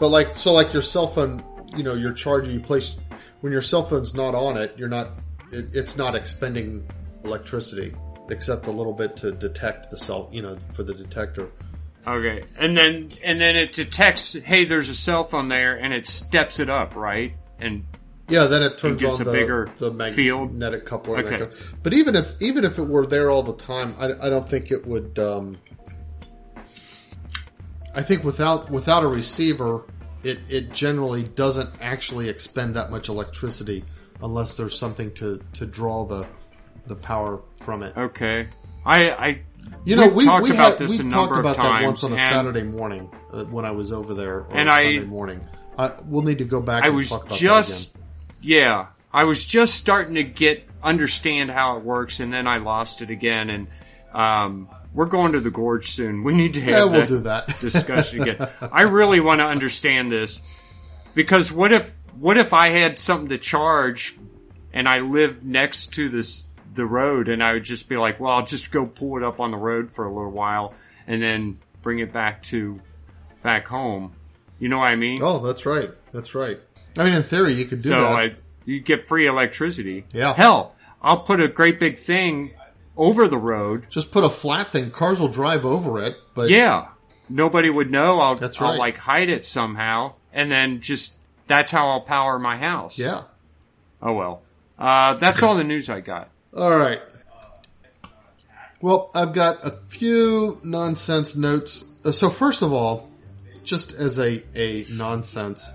like your cell phone, you're charging, when your cell phone's not on it, it's not expending electricity except a little bit to detect the for the detector. Okay, and then it detects, hey, there's a cell phone there, and it steps it up, right? And yeah, then it turns gives on a bigger the field. magnetic coupler. Okay. But even if it were there all the time, I don't think it would. I think without a receiver, it generally doesn't actually expend that much electricity unless there's something to draw the power from it. Okay, we talked about that once on a Saturday morning when I was over there, or Sunday morning. We'll need to go back and talk about that again. Yeah, I was just starting to understand how it works, and then I lost it again. And we're going to the gorge soon. We need to have do that discussion again. I really want to understand this, because what if I had something to charge, and I lived next to the road, and I would just be like, well, I'll just go pull it up on the road for a little while, and then bring it back home. You know what I mean? Oh, that's right. That's right. I mean, in theory, you could do that. So you get free electricity. Yeah. Hell, I'll put a great big thing over the road. Just put a flat thing. Cars will drive over it. But yeah. Nobody would know. I'll right. hide it somehow. And then that's how I'll power my house. Yeah. Oh, well. That's all the news I got. All right. Well, I've got a few nonsense notes. So first of all, just as a nonsense,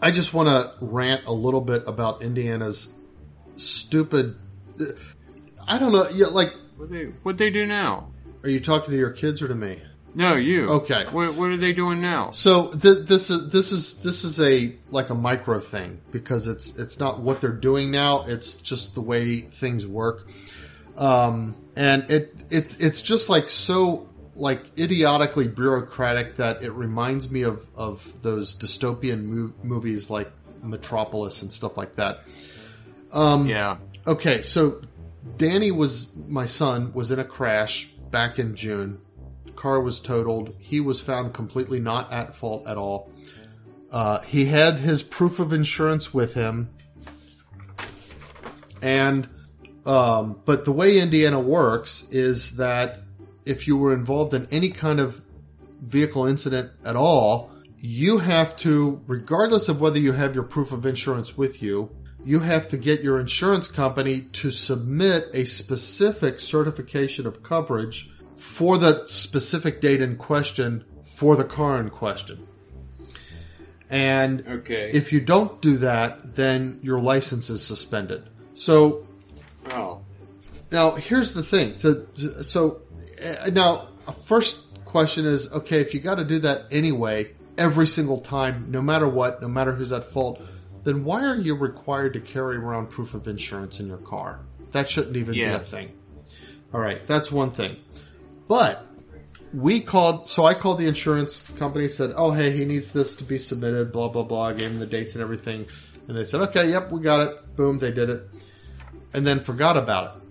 I just want to rant a little bit about Indiana's stupid. I don't know. Yeah, like what they do now? Are you talking to your kids or to me? No, you. Okay. What are they doing now? So this is a micro thing, because it's not what they're doing now. It's just the way things work, and it's just so idiotically bureaucratic that it reminds me of those dystopian movies like Metropolis and stuff like that. Yeah. Okay, so Danny my son was in a crash back in June. Car was totaled. He was found completely not at fault at all. He had his proof of insurance with him. And, but the way Indiana works is that if you were involved in any kind of vehicle incident at all, you have to, regardless of whether you have your proof of insurance with you, you have to get your insurance company to submit a specific certification of coverage for the specific date in question for the car in question. And if you don't do that, then your license is suspended. So, now here's the thing. So now, first question is, okay, if you got to do that anyway, every single time, no matter what, no matter who's at fault, then why are you required to carry around proof of insurance in your car? That shouldn't even be a thing. All right, that's one thing. But I called the insurance company, said, oh, hey, he needs this to be submitted, blah, blah, blah. I gave him the dates and everything. And they said, okay, yep, we got it. Boom, they did it. And then forgot about it.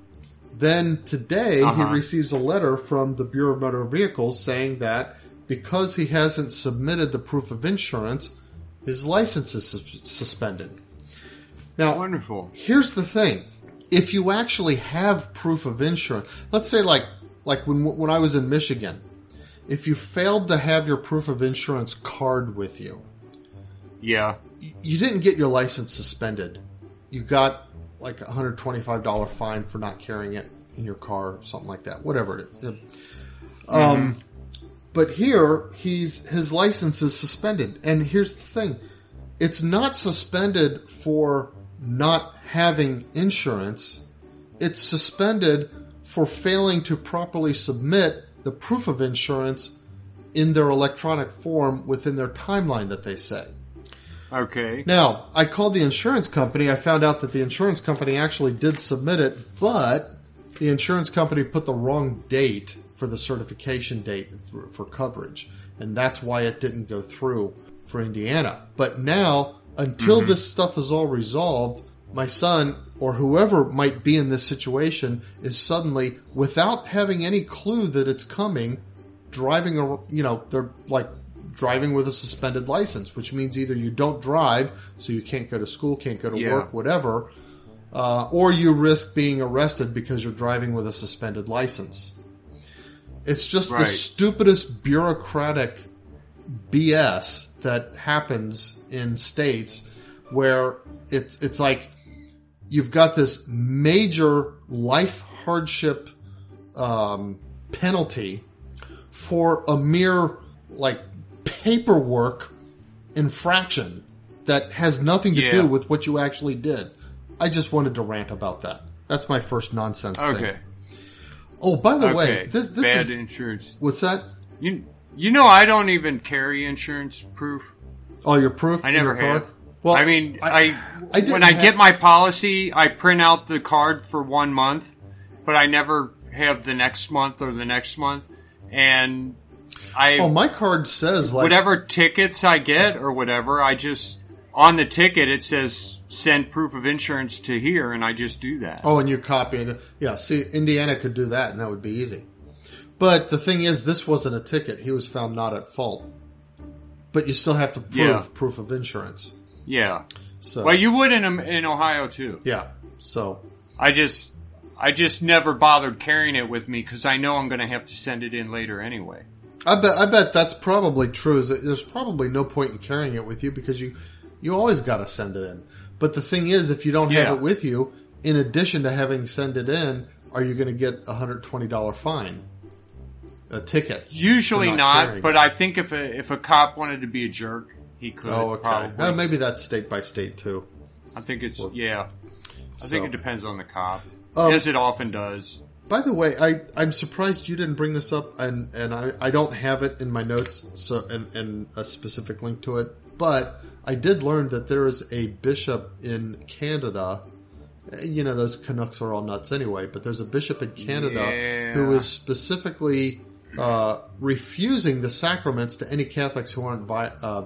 Then today, he receives a letter from the Bureau of Motor Vehicles saying that because he hasn't submitted the proof of insurance, his license is suspended. Now, wonderful. Here's the thing. If you actually have proof of insurance, let's say like when I was in Michigan, if you failed to have your proof of insurance card with you, you didn't get your license suspended. You got like a $125 fine for not carrying it in your car or something like that, whatever it is. But here, his license is suspended. And here's the thing. It's not suspended for not having insurance. It's suspended for failing to properly submit the proof of insurance in their electronic form within their timeline that they say. Okay. Now, I called the insurance company. I found out that the insurance company actually did submit it, but the insurance company put the wrong date for the certification date for coverage. And that's why it didn't go through for Indiana. But now, until this stuff is all resolved, my son, or whoever might be in this situation, is suddenly, without having any clue that it's coming, driving, they're like driving with a suspended license, which means either you don't drive, so you can't go to school, can't go to work, whatever, or you risk being arrested because you're driving with a suspended license. It's just the stupidest bureaucratic BS that happens in states where it's like you've got this major life hardship penalty for a mere paperwork infraction that has nothing to do with what you actually did. I just wanted to rant about that. That's my first nonsense thing. Oh, by the way, this bad is insurance. What's that? You know, I don't even carry insurance proof. Oh, your proof? I never have. Well, I mean, when I get my policy, I print out the card for 1 month, but I never have the next month or the next month. And my card says whatever tickets I get or whatever, I just on the ticket it says send proof of insurance to here, and I just do that. Oh, and you copy it. Yeah, see, Indiana could do that, and that would be easy. But the thing is, this wasn't a ticket. He was found not at fault. But you still have to prove proof of insurance. Yeah. So, well, you would in Ohio too. Yeah. So I just never bothered carrying it with me because I know I'm going to have to send it in later anyway. I bet that's probably true. There's probably no point in carrying it with you because you always got to send it in. But the thing is, if you don't have it with you, in addition to having send it in, are you going to get a $120 fine? A ticket? Usually not, but I think if a cop wanted to be a jerk, he could. Oh, okay. Probably. Maybe that's state by state too. I think it's I think it depends on the cop, as it often does. By the way, I'm surprised you didn't bring this up, and I don't have it in my notes, so and a specific link to it. But I did learn that there is a bishop in Canada. You know, those Canucks are all nuts anyway, but there's a bishop in Canada who is specifically refusing the sacraments to any Catholics who aren't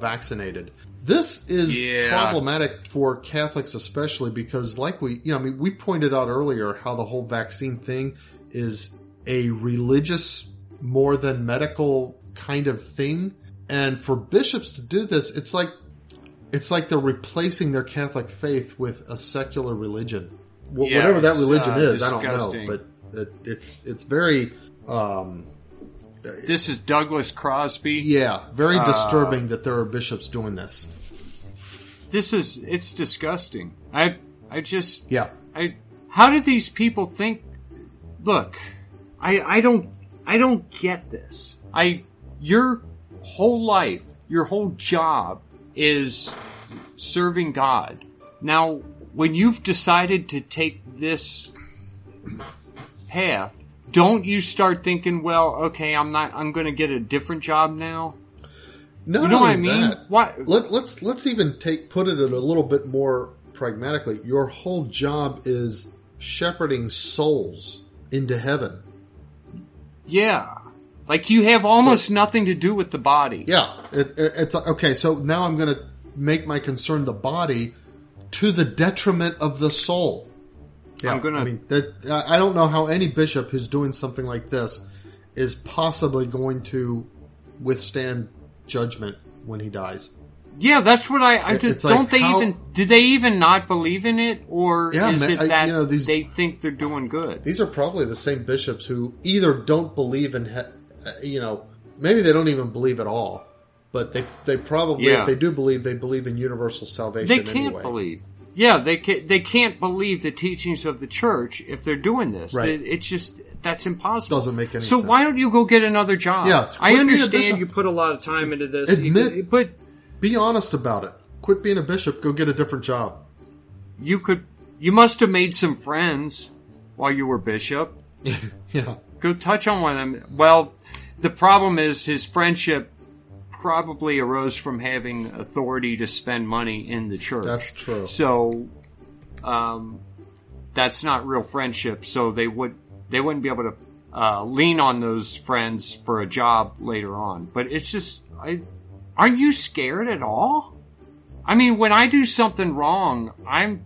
vaccinated. This is problematic for Catholics especially because we pointed out earlier how the whole vaccine thing is a religious more than medical kind of thing. And for bishops to do this, it's like they're replacing their Catholic faith with a secular religion. Whatever that religion is, disgusting. I don't know. But it's very... this is Douglas Crosby. Yeah, very disturbing that there are bishops doing this. It's disgusting. How do these people think? Look, I don't get this. Your whole life, your whole job is serving God. Now, when you've decided to take this path, don't you start thinking, well, okay, I'm going to get a different job now? No, you know what I mean? What? Let's even put it a little bit more pragmatically. Your whole job is shepherding souls into heaven. Yeah. Like you have almost nothing to do with the body. Yeah. It's okay. So now I'm going to make my concern the body to the detriment of the soul. Yeah, I don't know how any bishop who's doing something like this is possibly going to withstand judgment when he dies. Yeah, that's what do they even not believe in it, or is it that they think they're doing good? These are probably the same bishops who either don't believe in, maybe they don't even believe at all, but they probably, if they do believe, they believe in universal salvation. They can't believe. Yeah, they can't believe the teachings of the church if they're doing this. Right. It's just, that's impossible. Doesn't make any sense. So why don't you go get another job? Yeah, I understand you put a lot of time into this. But be honest about it. Quit being a bishop. Go get a different job. You must have made some friends while you were bishop. Yeah. Go touch on one of them. Well, the problem is his friendship probably arose from having authority to spend money in the church. That's true. So, that's not real friendship. So they wouldn't be able to lean on those friends for a job later on. But it's just, aren't you scared at all? I mean, when I do something wrong, I'm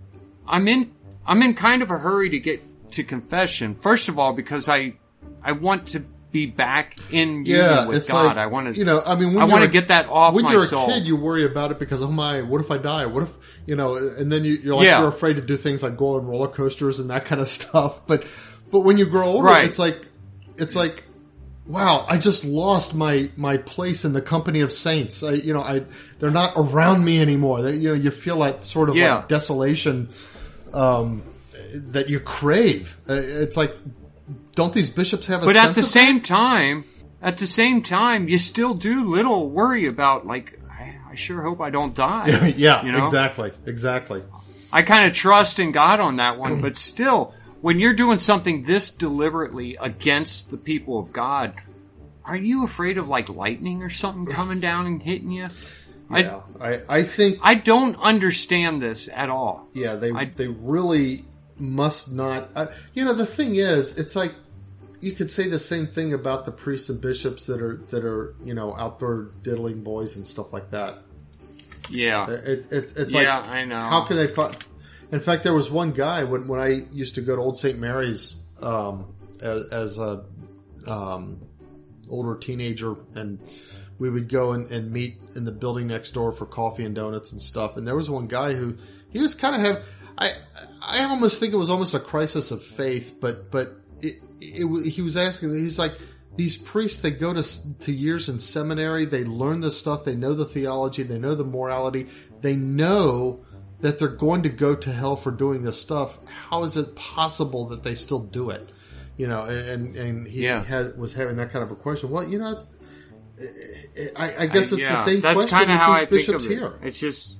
in kind of a hurry to get to confession. First of all, because I want to be back in union with God. Like, I want to, I want to get that off my soul. When you're a kid, you worry about it because, what if I die? What if, and then you're like, you're afraid to do things like go on roller coasters and that kind of stuff. But when you grow older, it's like, wow, I just lost my place in the company of saints. They're not around me anymore. You feel that sort of like desolation, that you crave. It's like, don't these bishops have a sense of that? But at the same time, you still do little worry about, like, I sure hope I don't die. Exactly. I kind of trust in God on that one, but still, when you're doing something this deliberately against the people of God, are you afraid of, like, lightning or something coming down and hitting you? Yeah, I think... I don't understand this at all. Yeah, they really must not... the thing is, it's like, you could say the same thing about the priests and bishops that are out there diddling boys and stuff like that. Yeah. It's like, I know. How can they... In fact, there was one guy, when I used to go to Old St. Mary's as a older teenager, and we would go and meet in the building next door for coffee and donuts and stuff. And there was one guy who, he was kind of I almost think it was almost a crisis of faith, but he was asking, he's like, these priests, they go to years in seminary, they learn this stuff, they know the theology, they know the morality, they know that they're going to go to hell for doing this stuff. How is it possible that they still do it? And he was having that kind of a question. Well, I guess it's the same that's question kind of how with I these think bishops of it. here. It's just,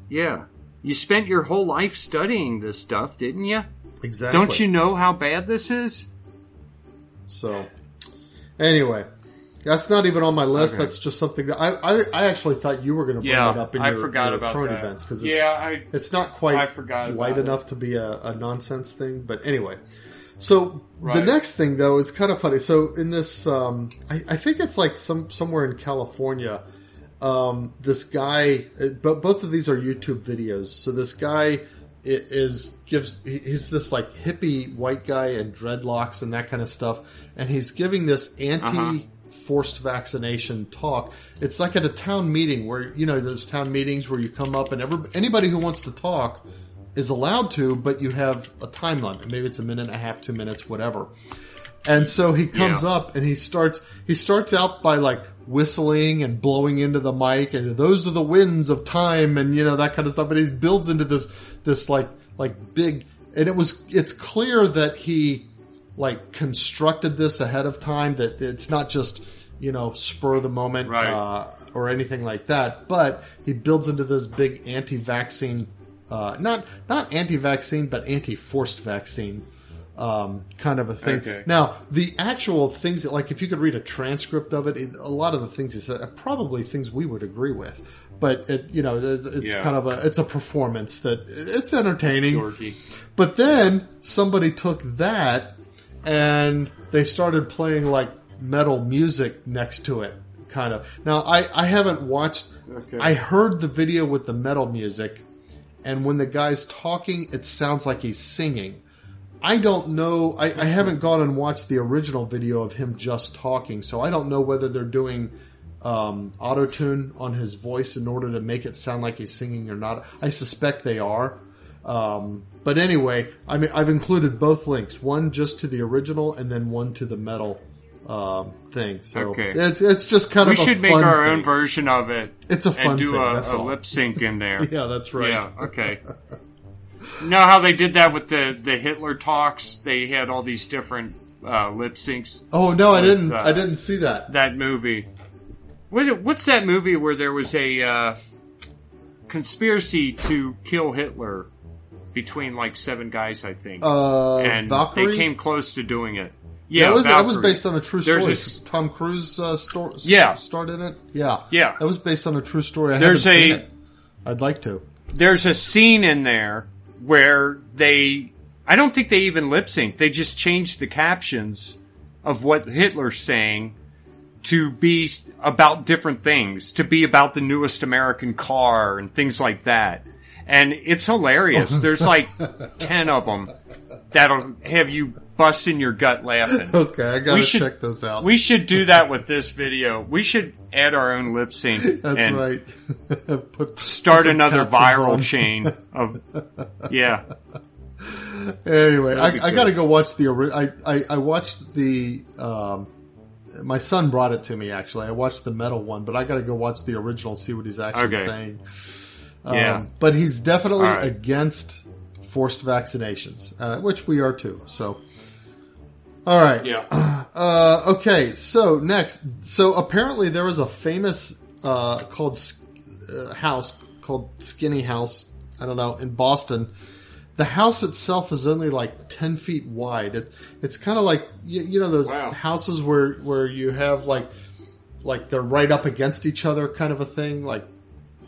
you spent your whole life studying this stuff, didn't you? Exactly. Don't you know how bad this is? So, anyway, that's not even on my list. Okay. That's just something that I actually thought you were going to bring it up in your current events, because it's not quite light enough to be a nonsense thing. But anyway, so the next thing though is kind of funny. So in this, I think it's like somewhere in California. This guy, both of these are YouTube videos. So this guy he's this like hippie white guy and dreadlocks and that kind of stuff, and he's giving this forced vaccination talk. It's like at a town meeting where, those town meetings where you come up and anybody who wants to talk is allowed to, but you have a time limit. Maybe it's a minute and a half, 2 minutes, whatever. And so he comes up and he starts out by like whistling and blowing into the mic, and those are the winds of time, and that kind of stuff. But he builds into this like big, and it's clear that he like constructed this ahead of time, that it's not just spur of the moment or anything like that, but he builds into this big anti-vaccine, not anti-vaccine, but anti-forced vaccine kind of a thing. Okay. Now, the actual things that, like, if you could read a transcript of it, a lot of the things he said are probably things we would agree with. But it's kind of it's a performance that it's entertaining. Dorky. But then somebody took that and they started playing like metal music next to it, kind of. Now, I haven't watched. Okay. I heard the video with the metal music, and when the guy's talking, it sounds like he's singing. I don't know. I haven't gone and watched the original video of him just talking, so I don't know whether they're doing auto-tune on his voice in order to make it sound like he's singing or not. I suspect they are. But anyway, I mean, I've included both links, one just to the original and then one to the metal thing. So okay. It's just kind of a fun thing. We should make our own version of it. It's a fun thing. And do a lip sync in there. Yeah, that's right. Yeah, okay. You know how they did that with the Hitler talks? They had all these different lip syncs. Oh no, I didn't see that. That movie. What's that movie where there was a conspiracy to kill Hitler between like 7 guys, I think, and Valkyrie? They came close to doing it. Yeah, that was based on a true story. Tom Cruise starred in it. Yeah, that was based on a true story. I haven't seen it. I'd like to. There's a scene in there where I don't think they even lip sync. They just changed the captions of what Hitler's saying to be about different things, to be about the newest American car and things like that. And it's hilarious. There's like 10 of them that'll have you busting your gut laughing. Okay, I gotta check those out. We should do that with this video. We should add our own lip sync. That's right. Start another viral chain of, yeah. Anyway, I got to go watch the. I watched the. My son brought it to me. Actually, I watched the metal one, but I got to go watch the original, see what he's actually saying. Yeah, but he's definitely against forced vaccinations, which we are too. So, all right. Yeah. Okay. So next, apparently there was a famous house called Skinny House. I don't know, in Boston. The house itself is only like 10 feet wide. It's kind of like, you know, those houses where you have like they're right up against each other kind of a thing. Like,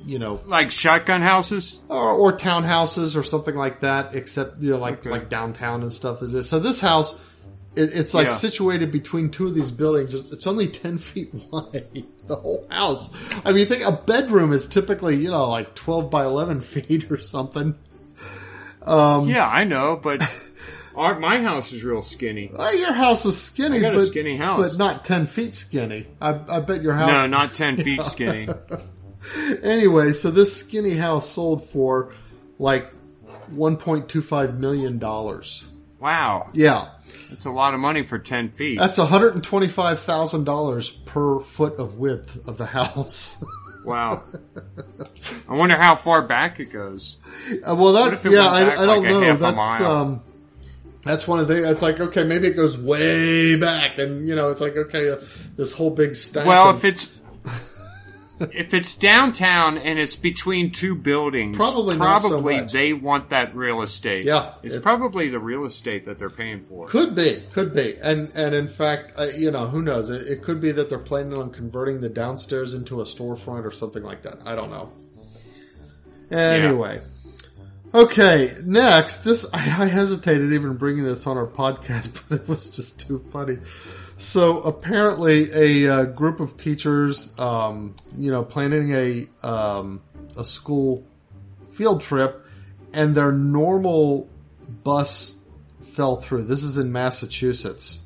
you know. Like shotgun houses? Or townhouses or something like that, except, you know, like downtown and stuff. So this house, it's like situated between two of these buildings. It's only 10 feet wide. The whole house. I mean, you think a bedroom is typically, you know, like 12 by 11 feet or something. Yeah, I know, but my house is real skinny. Your house is skinny, I got a skinny house, but not 10 feet skinny. I bet your house. No, not 10 feet skinny. Anyway, so this skinny house sold for like $1.25 million. Wow. Yeah, that's a lot of money for 10 feet. That's $125,000 per foot of width of the house. Wow. I wonder how far back it goes. Well, I don't know. That's one of the. It's like, okay, maybe it goes way back, and you know, it's like, okay, this whole big stack. Well, if it's downtown and it's between two buildings, probably not so much. They want that real estate. Yeah, it's probably the real estate that they're paying for. Could be, and in fact, you know, who knows? It could be that they're planning on converting the downstairs into a storefront or something like that. I don't know. Anyway, okay. Next, I hesitated even bringing this on our podcast, but it was just too funny. So apparently, a group of teachers, you know, planning a school field trip, and their normal bus fell through. This is in Massachusetts.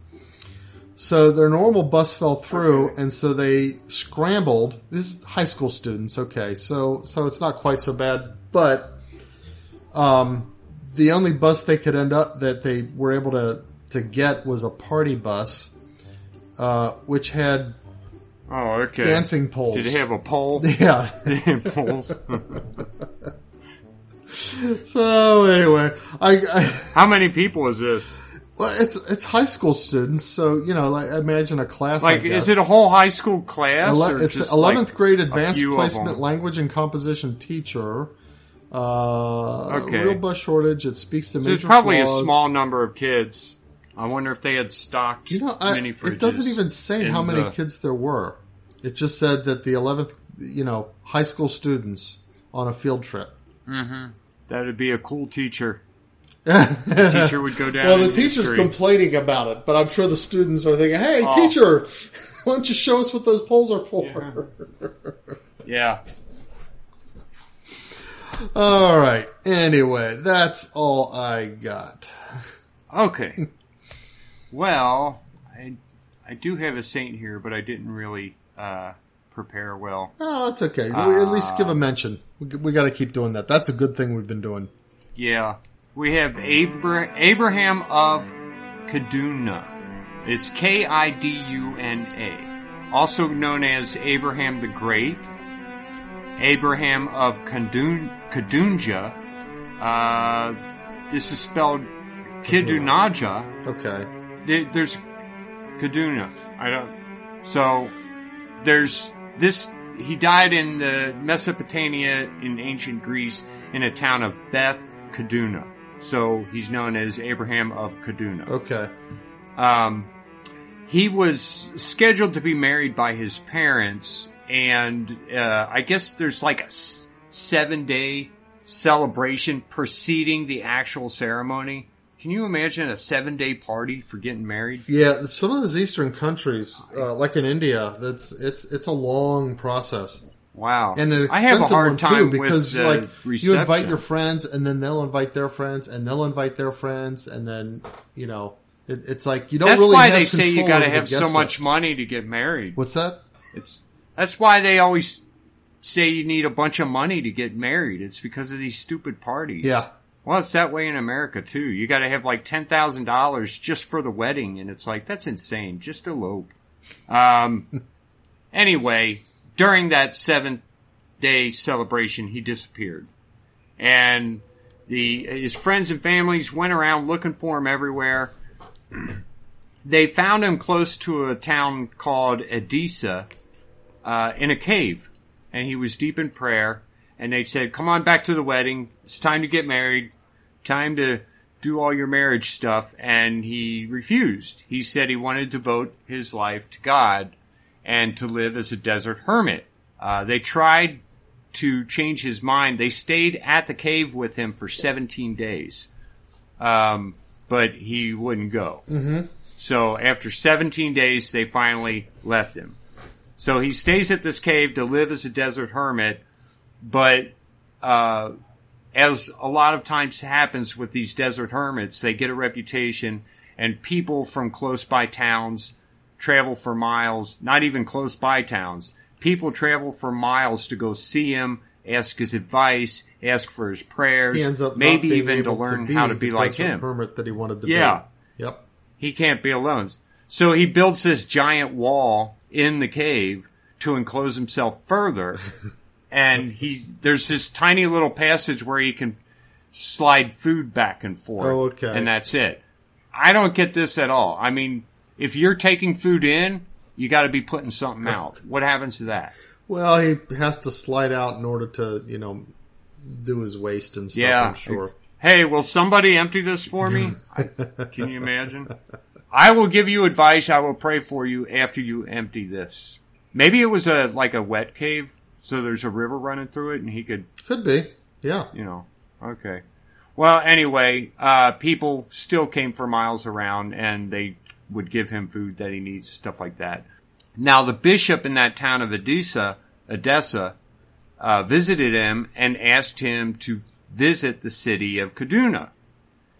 So their normal bus fell through, and so they scrambled. This is high school students, okay? So it's not quite so bad, but the only bus they could that they were able to get was a party bus. Which had dancing poles. Did it have a pole? Yeah. Did it have poles? So anyway, how many people is this? Well, it's high school students, so you know, like imagine a class. Like, is it a whole high school class? It's 11th grade advanced placement language and composition teacher. Real bus shortage. It speaks to major there's probably flaws. A small number of kids. I wonder if they had stocked mini fridges. It doesn't even say how many kids there were. It just said that the 11th, you know, high school students on a field trip. Mm-hmm. That would be a cool teacher. The teacher would go down. Well, the teacher's complaining about it, but I'm sure the students are thinking, "Hey, teacher, why don't you show us what those poles are for?" Yeah. All right. Anyway, that's all I got. Okay. Well, I do have a saint here, but I didn't really prepare well. Oh, that's okay. We at least give a mention. We got to keep doing that. That's a good thing we've been doing. Yeah. We have Abraham of Kaduna. It's Kiduna. Also known as Abraham the Great. Abraham of Kadunja. This is spelled Kidunaja. Okay. There's Kaduna. So there's this. He died in the Mesopotamia in ancient Greece in a town of Beth Kaduna. So he's known as Abraham of Kaduna. Okay. He was scheduled to be married by his parents, and I guess there's like a 7-day celebration preceding the actual ceremony. Can you imagine a 7-day party for getting married? Yeah, some of those Eastern countries, like in India, it's a long process. Wow, and an I have a expensive hard one time too, because with like reception. You invite your friends, and then they'll invite their friends, and they'll invite their friends, and then you know It's like you don't That's really why have they say you got to control over have the so guest much list. money to get married. What's that? That's why they always say you need a bunch of money to get married. It's because of these stupid parties. Yeah. Well, it's that way in America too. You got to have like $10,000 just for the wedding, and it's like that's insane. Just elope. Anyway, during that 7-day celebration, he disappeared, and his friends and families went around looking for him everywhere. They found him close to a town called Edessa, in a cave, and he was deep in prayer. And they said, "Come on back to the wedding. It's time to get married. Time to do all your marriage stuff." And he refused. He said he wanted to devote his life to God and to live as a desert hermit. They tried to change his mind. They stayed at the cave with him for 17 days. But he wouldn't go. Mm-hmm. So after 17 days, they finally left him. So he stays at this cave to live as a desert hermit. But as a lot of times happens with these desert hermits, they get a reputation, and people from close by towns travel for miles, not even close by towns. People travel for miles to go see him, ask his advice, ask for his prayers, He ends up maybe not being even to able learn be how to the be like desert him. hermit that he wanted to Yeah. be. Yep. He can't be alone. So he builds this giant wall in the cave to enclose himself further. And there's this tiny little passage where he can slide food back and forth. Oh, okay. And that's it. I don't get this at all. I mean, if you're taking food in, you got to be putting something out. What happens to that? Well, he has to slide out in order to, do his waste and stuff, Yeah. I'm sure. Hey, will somebody empty this for me? Can you imagine? I will give you advice. I will pray for you after you empty this. Maybe it was like a wet cave, so there's a river running through it, and he could... Could be, yeah. Okay. Well, anyway, people still came for miles around, and they would give him food that he needs, stuff like that. Now, the bishop in that town of Edessa, visited him and asked him to visit the city of Kaduna.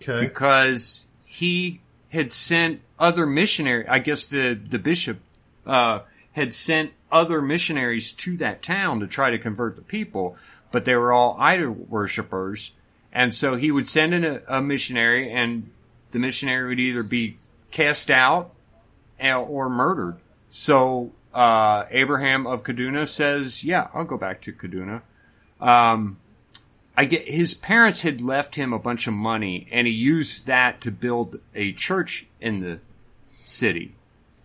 Okay. Because he had sent other missionaries, I guess the bishop had sent other missionaries to that town to try to convert the people, but they were all idol worshippers. And so he would send in a missionary, and the missionary would either be cast out or murdered. So Abraham of Kaduna says, "Yeah, I'll go back to Kaduna." His parents had left him a bunch of money, and he used that to build a church in the city.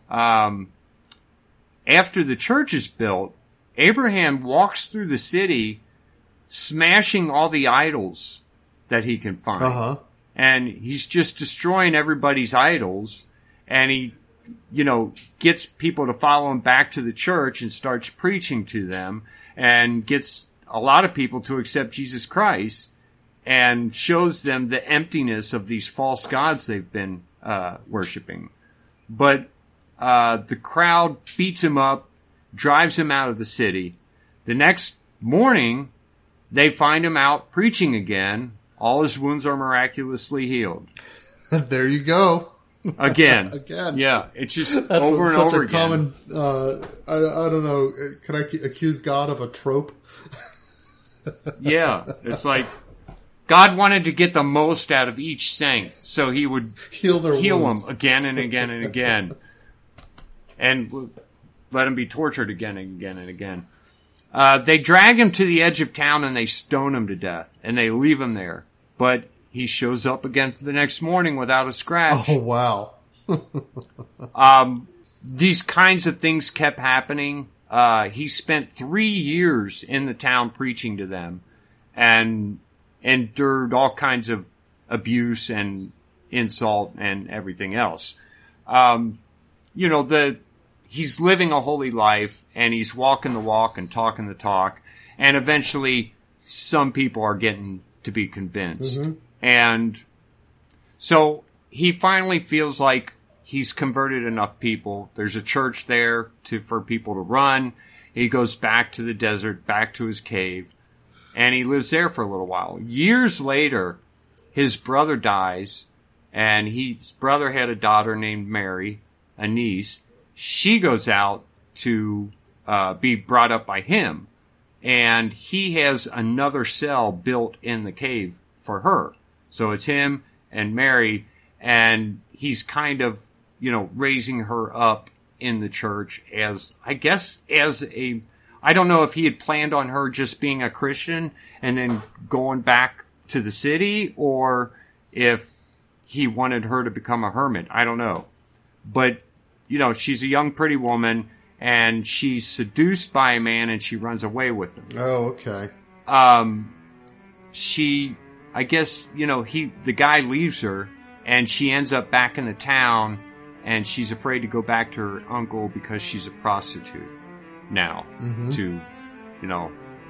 After the church is built, Abraham walks through the city, smashing all the idols that he can find. Uh-huh. And he's just destroying everybody's idols, and he, gets people to follow him back to the church and starts preaching to them, and gets a lot of people to accept Jesus Christ, and shows them the emptiness of these false gods they've been worshiping. But the crowd beats him up, drives him out of the city. The next morning, they find him out preaching again. All his wounds are miraculously healed. There you go. Again. Again. Yeah, it's just That's over and such over a again. common, I don't know, can I accuse God of a trope? Yeah, it's like God wanted to get the most out of each saint, so he would Heal their them wounds. again and again and again, and let him be tortured again and again and again. They drag him to the edge of town and they stone him to death, and they leave him there. But he shows up again the next morning without a scratch. Oh, wow. These kinds of things kept happening. He spent 3 years in the town preaching to them and endured all kinds of abuse and insult and everything else. He's living a holy life, and he's walking the walk and talking the talk, and eventually some people are getting to be convinced. Mm-hmm. And so he finally feels like he's converted enough people. There's a church there for people to run. He goes back to the desert, back to his cave, and he lives there for a little while. Years later, his brother dies, And his brother had a daughter named Mary, a niece. She goes out to be brought up by him. And he has another cell built in the cave for her. So it's him and Mary, and he's kind of, raising her up in the church as I don't know if he had planned on her just being a Christian and then going back to the city, or if he wanted her to become a hermit. I don't know. But, she's a young, pretty woman, and she's seduced by a man, and she runs away with him. Oh, okay. The guy leaves her, and she ends up back in the town, and she's afraid to go back to her uncle because she's a prostitute now to,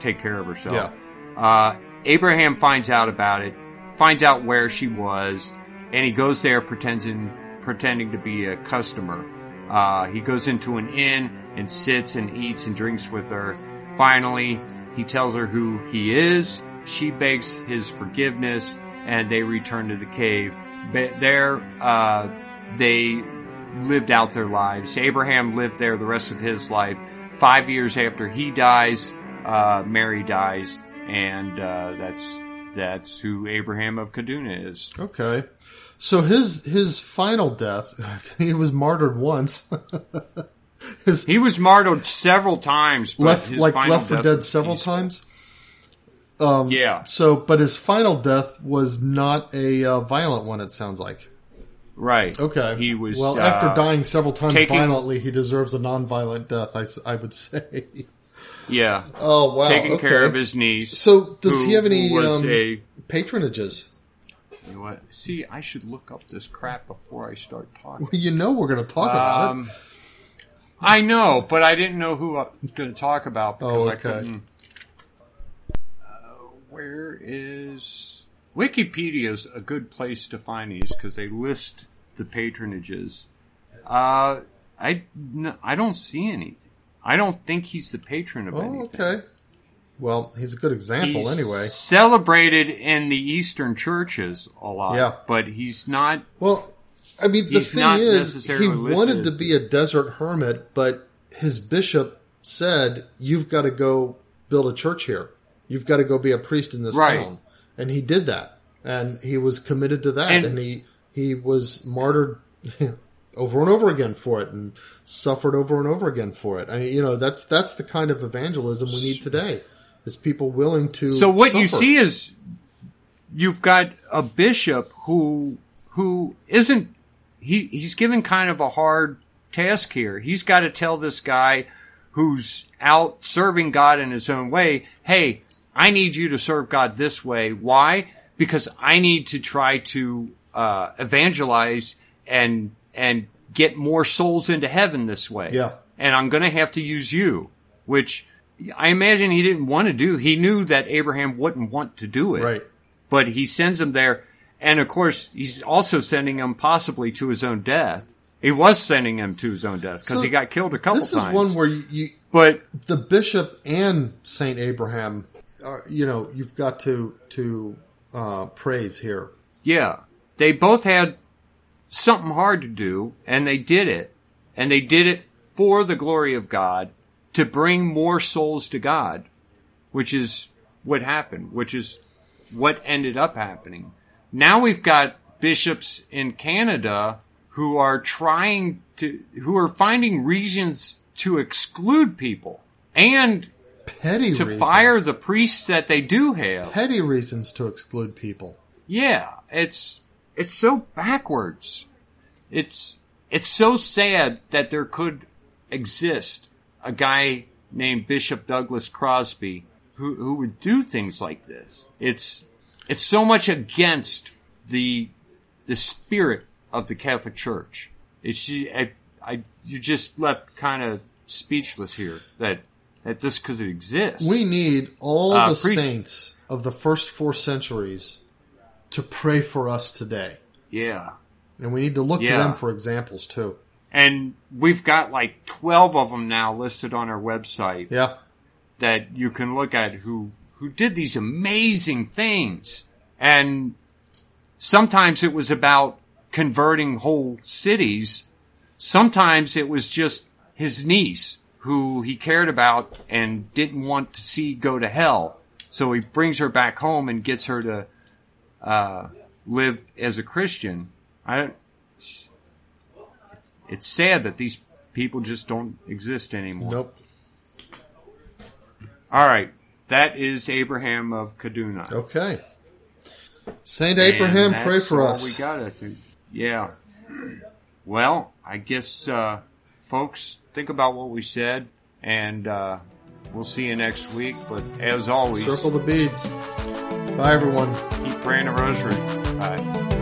take care of herself. Yeah. Abraham finds out about it, finds out where she was, and he goes there pretending to be a customer. He goes into an inn and sits and eats and drinks with her. Finally, he tells her who he is. She begs his forgiveness, and they return to the cave. But there, they lived out their lives. Abraham lived there the rest of his life. 5 years after he dies, Mary dies, and that's who Abraham of Kaduna is. Okay. So his final death, he was martyred once. He was martyred several times. But left for dead several times? Yeah. But his final death was not a violent one, it sounds like. Right. Okay. He was. Well, after dying several times violently, he deserves a non-violent death, I would say. Yeah. Oh, wow. Taking care of his niece. So, does he have any patronages? You know what? See, I should look up this crap before I start talking. Well, we're going to talk about it. I know, but I didn't know who I was going to talk about because I couldn't. Where is... Wikipedia's a good place to find these because they list the patronages. I don't see anything. I don't think he's the patron of anything. Okay. Well, he's a good example anyway. Celebrated in the Eastern churches a lot. Yeah. But he's not... Well, I mean, the thing is, he wanted to be a desert hermit, but his bishop said, you've got to go build a church here. You've got to go be a priest in this town. And he did that. And he was committed to that. And he was martyred over and over again for it and suffered over and over again for it. I mean, that's the kind of evangelism we need today, is people willing to So what suffer. You see is you've got a bishop who isn't... He's given kind of a hard task here. He's got to tell this guy who's out serving God in his own way, hey, I need you to serve God this way. Why? Because I need to try to evangelize and get more souls into heaven this way. Yeah. And I'm going to have to use you, which I imagine he didn't want to do. He knew that Abraham wouldn't want to do it. Right. But he sends him there. And of course, he's also sending him possibly to his own death. He was sending him to his own death because he got killed a couple times. This is one where but the bishop and Saint Abraham, you've got to praise here. Yeah, they both had something hard to do, and they did it, and they did it for the glory of God to bring more souls to God, which is what happened, which is what ended up happening. Now we've got bishops in Canada who are finding reasons to exclude people and to fire the priests that they do have. Petty reasons to exclude people. Yeah, it's so backwards. It's so sad that there could exist a guy named Bishop Douglas Crosby who would do things like this. It's so much against the spirit of the Catholic Church. You just left kind of speechless here that this could exist. We need all the saints of the first 4 centuries to pray for us today. Yeah. And we need to look to them for examples too. And we've got like 12 of them now listed on our website. Yeah. That you can look at who did these amazing things. And sometimes it was about converting whole cities. Sometimes it was just his niece who he cared about and didn't want to see go to hell. So he brings her back home and gets her to live as a Christian. It's sad that these people just don't exist anymore. Nope. All right. That is Abraham of Kaduna. Okay. Saint Abraham, pray for us. That's all we got, I think. Yeah. Well, I guess, folks, think about what we said, and we'll see you next week. But as always, circle the beads. Bye, everyone. Keep praying a rosary. Bye.